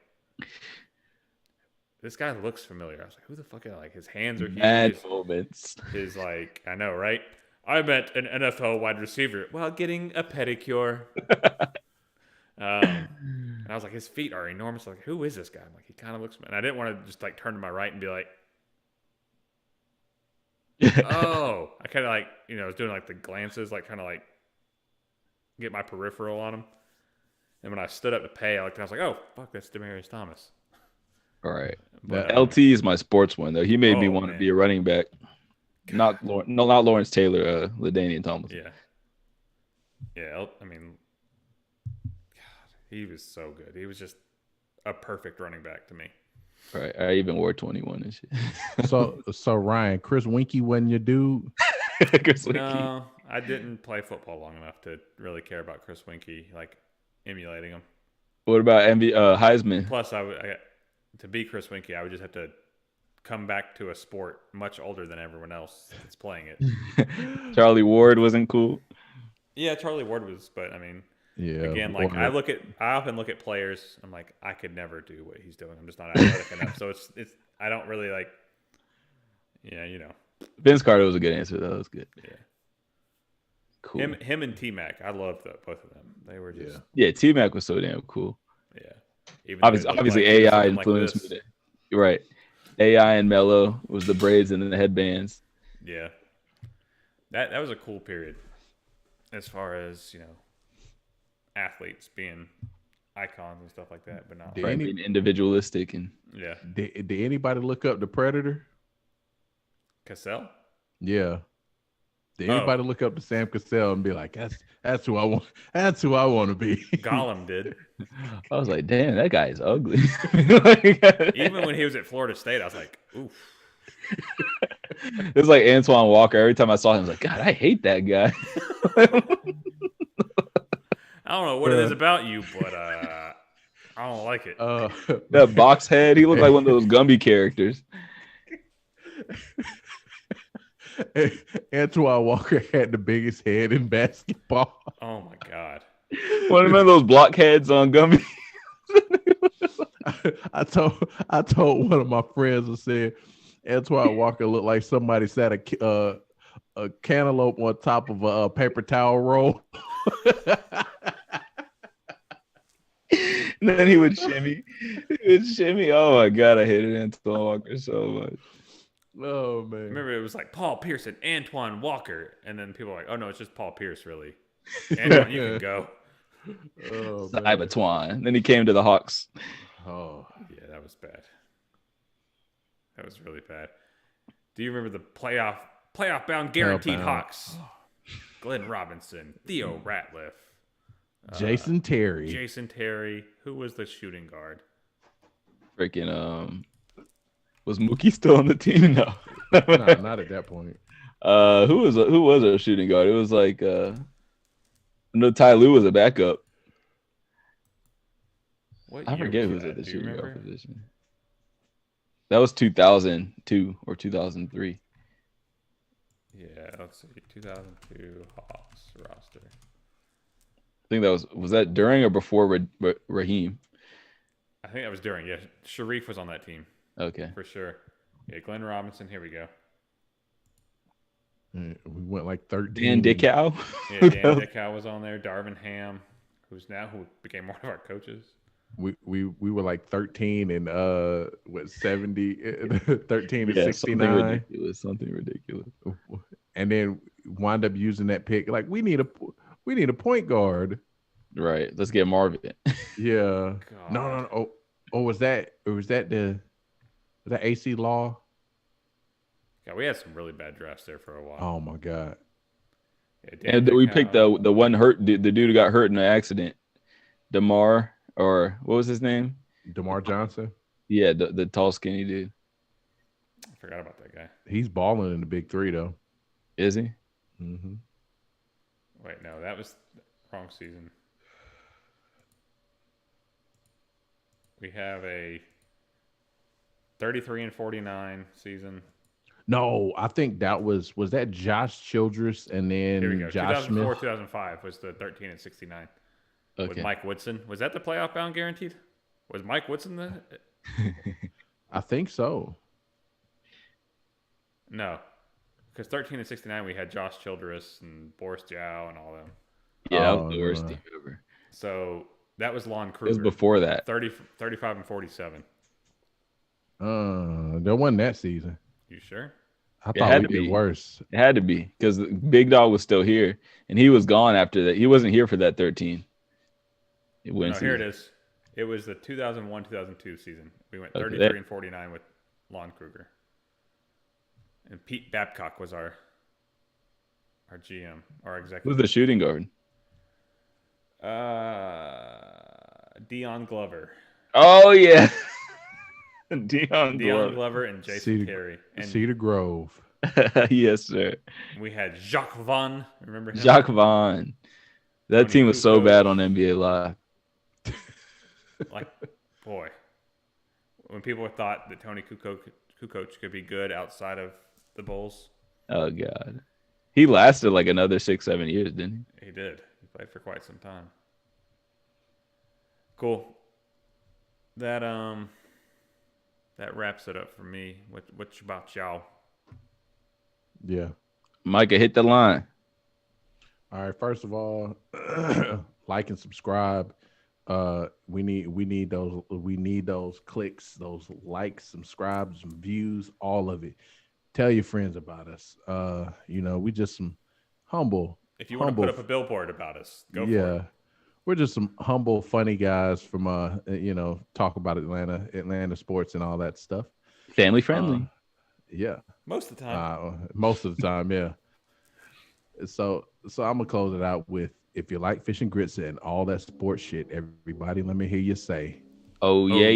this guy looks familiar. I was like, who the fuck? Like, his hands are huge. Mad moments. His like, I know, right? I met an NFL wide receiver while getting a pedicure. And I was like, his feet are enormous. Like, who is this guy? I'm like, he kind of looks. And I didn't want to just like turn to my right and be like, Oh, I kind of like, was doing like the glances, like trying to like get my peripheral on him. And when I stood up to pay, I was like, oh, fuck, that's Demaryius Thomas. All right. But LT is my sports one, though. He made me want to man. be a running back. Not Lawrence Taylor, LaDainian Tomlinson. Yeah. Yeah, I mean, God, he was so good. He was just a perfect running back to me. Right. I even wore 21 and shit. So Ryan, Chris Winkie wasn't your dude? No, I didn't play football long enough to really care about Chris Winkie, like emulating him. What about Heisman? Plus, to be Chris Winkie, I would just have to come back to a sport much older than everyone else that's playing it. Charlie Ward wasn't cool. Yeah, Charlie Ward was, but I mean, yeah. Again, like I often look at players. I'm like, I could never do what he's doing. I'm just not athletic enough. So it's I don't really like. Yeah, Vince Carter was a good answer. That was good. Yeah. Cool. Him and T-Mac, I loved both of them. They were just T-Mac was so damn cool. Yeah. Even obviously like AI influenced me. Right. AI and Melo was the braids and the headbands. Yeah. That was a cool period as far as, athletes being icons and stuff like that, but not being individualistic and Did anybody look up the Predator? Cassell? Yeah. Did anybody look up to Sam Cassell and be like, that's who I want? That's who I want to be. Gollum did. I was like, damn, that guy is ugly. Even when he was at Florida State, I was like, oof. It was like Antoine Walker. Every time I saw him, I was like, God, I hate that guy. I don't know what it is about you, but I don't like it. That box head, he looked like one of those Gumby characters. Antoine Walker had the biggest head in basketball. Oh my God. One of those blockheads on Gumby. I told one of my friends, I said Antoine Walker looked like somebody sat a cantaloupe on top of a paper towel roll. And then he would shimmy. Oh my God, I hated Antoine Walker so much. Oh man! Remember, it was like Paul Pierce and Antoine Walker, and then people were like, "Oh no, it's just Paul Pierce, really." Antoine, you can go. Oh, Cybertwine. Then he came to the Hawks. Oh yeah, that was bad. That was really bad. Do you remember the playoff bound guaranteed Hawks? Glenn Robinson, Theo Ratliff, Jason Terry. Who was the shooting guard? Freaking was Mookie still on the team? No, not at that point. Who was our shooting guard? It was like no, Ty Lue was a backup. I forget who was at the shooting guard position. That was 2002 or 2003. Yeah, let's see. 2002 Hawks roster. I think that was that during or before Raheem? I think that was during. Yeah, Sharif was on that team. Okay. For sure. Yeah, Glenn Robinson. Here we go. We went like 13. Dan Dickow. Yeah, Dan Dickow was on there. Darvin Ham, who became one of our coaches. We were like 13 and 70, 13 and 69. Something ridiculous. And then wind up using that pick. Like we need a point guard. Right. Let's get Marvin. Yeah. God. No. Oh, was that AC Law? Yeah, we had some really bad drafts there for a while. Oh my God. Yeah, and we picked the one the dude who got hurt in an accident. DeMar, or what was his name? DeMar Johnson. Yeah, the tall, skinny dude. I forgot about that guy. He's balling in the Big Three though. Is he? Mm-hmm. Wait, no, that was the wrong season. We have a 33 and 49 season. No, I think that was that Josh Childress and then Here we go. Josh 2004, Smith. 2005 was the 13 and 69. Okay. With Mike Woodson. Was that the playoff bound guaranteed? Was Mike Woodson the? I think so. No, because 13 and 69 we had Josh Childress and Boris Diaw and all them. Yeah, that was the worst team ever. So that was Lon Kruger. It was before that. 35 and 47. There wasn't that season. You sure? I thought we did worse. It had to be because Big Dog was still here, and he was gone after that. He wasn't here for that 13. Here it is. It was the 2001-2002 season. We went 33-49 with Lon Kruger. And Pete Babcock was our GM, our executive. Who's the shooting guard? Dion Glover. Oh, yeah. Dion Glover and Jason Terry. And Cedar Grove. Yes, sir. We had Jacques Vaughn. Remember him? Jacques Vaughn. That team was so bad on NBA Live. Like, boy. When people thought that Tony Kukoc could be good outside of the Bulls. Oh, God. He lasted like another 6-7 years, didn't he? He did. He played for quite some time. Cool. That wraps it up for me. What's about y'all? Yeah. Micah, hit the line. All right. First of all, like and subscribe. We need those clicks, those likes, subscribes, some views, all of it. Tell your friends about us. We just some humble. If you want to put up a billboard about us, go for it. Yeah. We're just some humble, funny guys from talk about Atlanta sports and all that stuff. Family friendly. Yeah. Most of the time. Yeah. So I'm gonna close it out with, if you like fish and grits and all that sports shit, everybody, let me hear you say, oh yeah.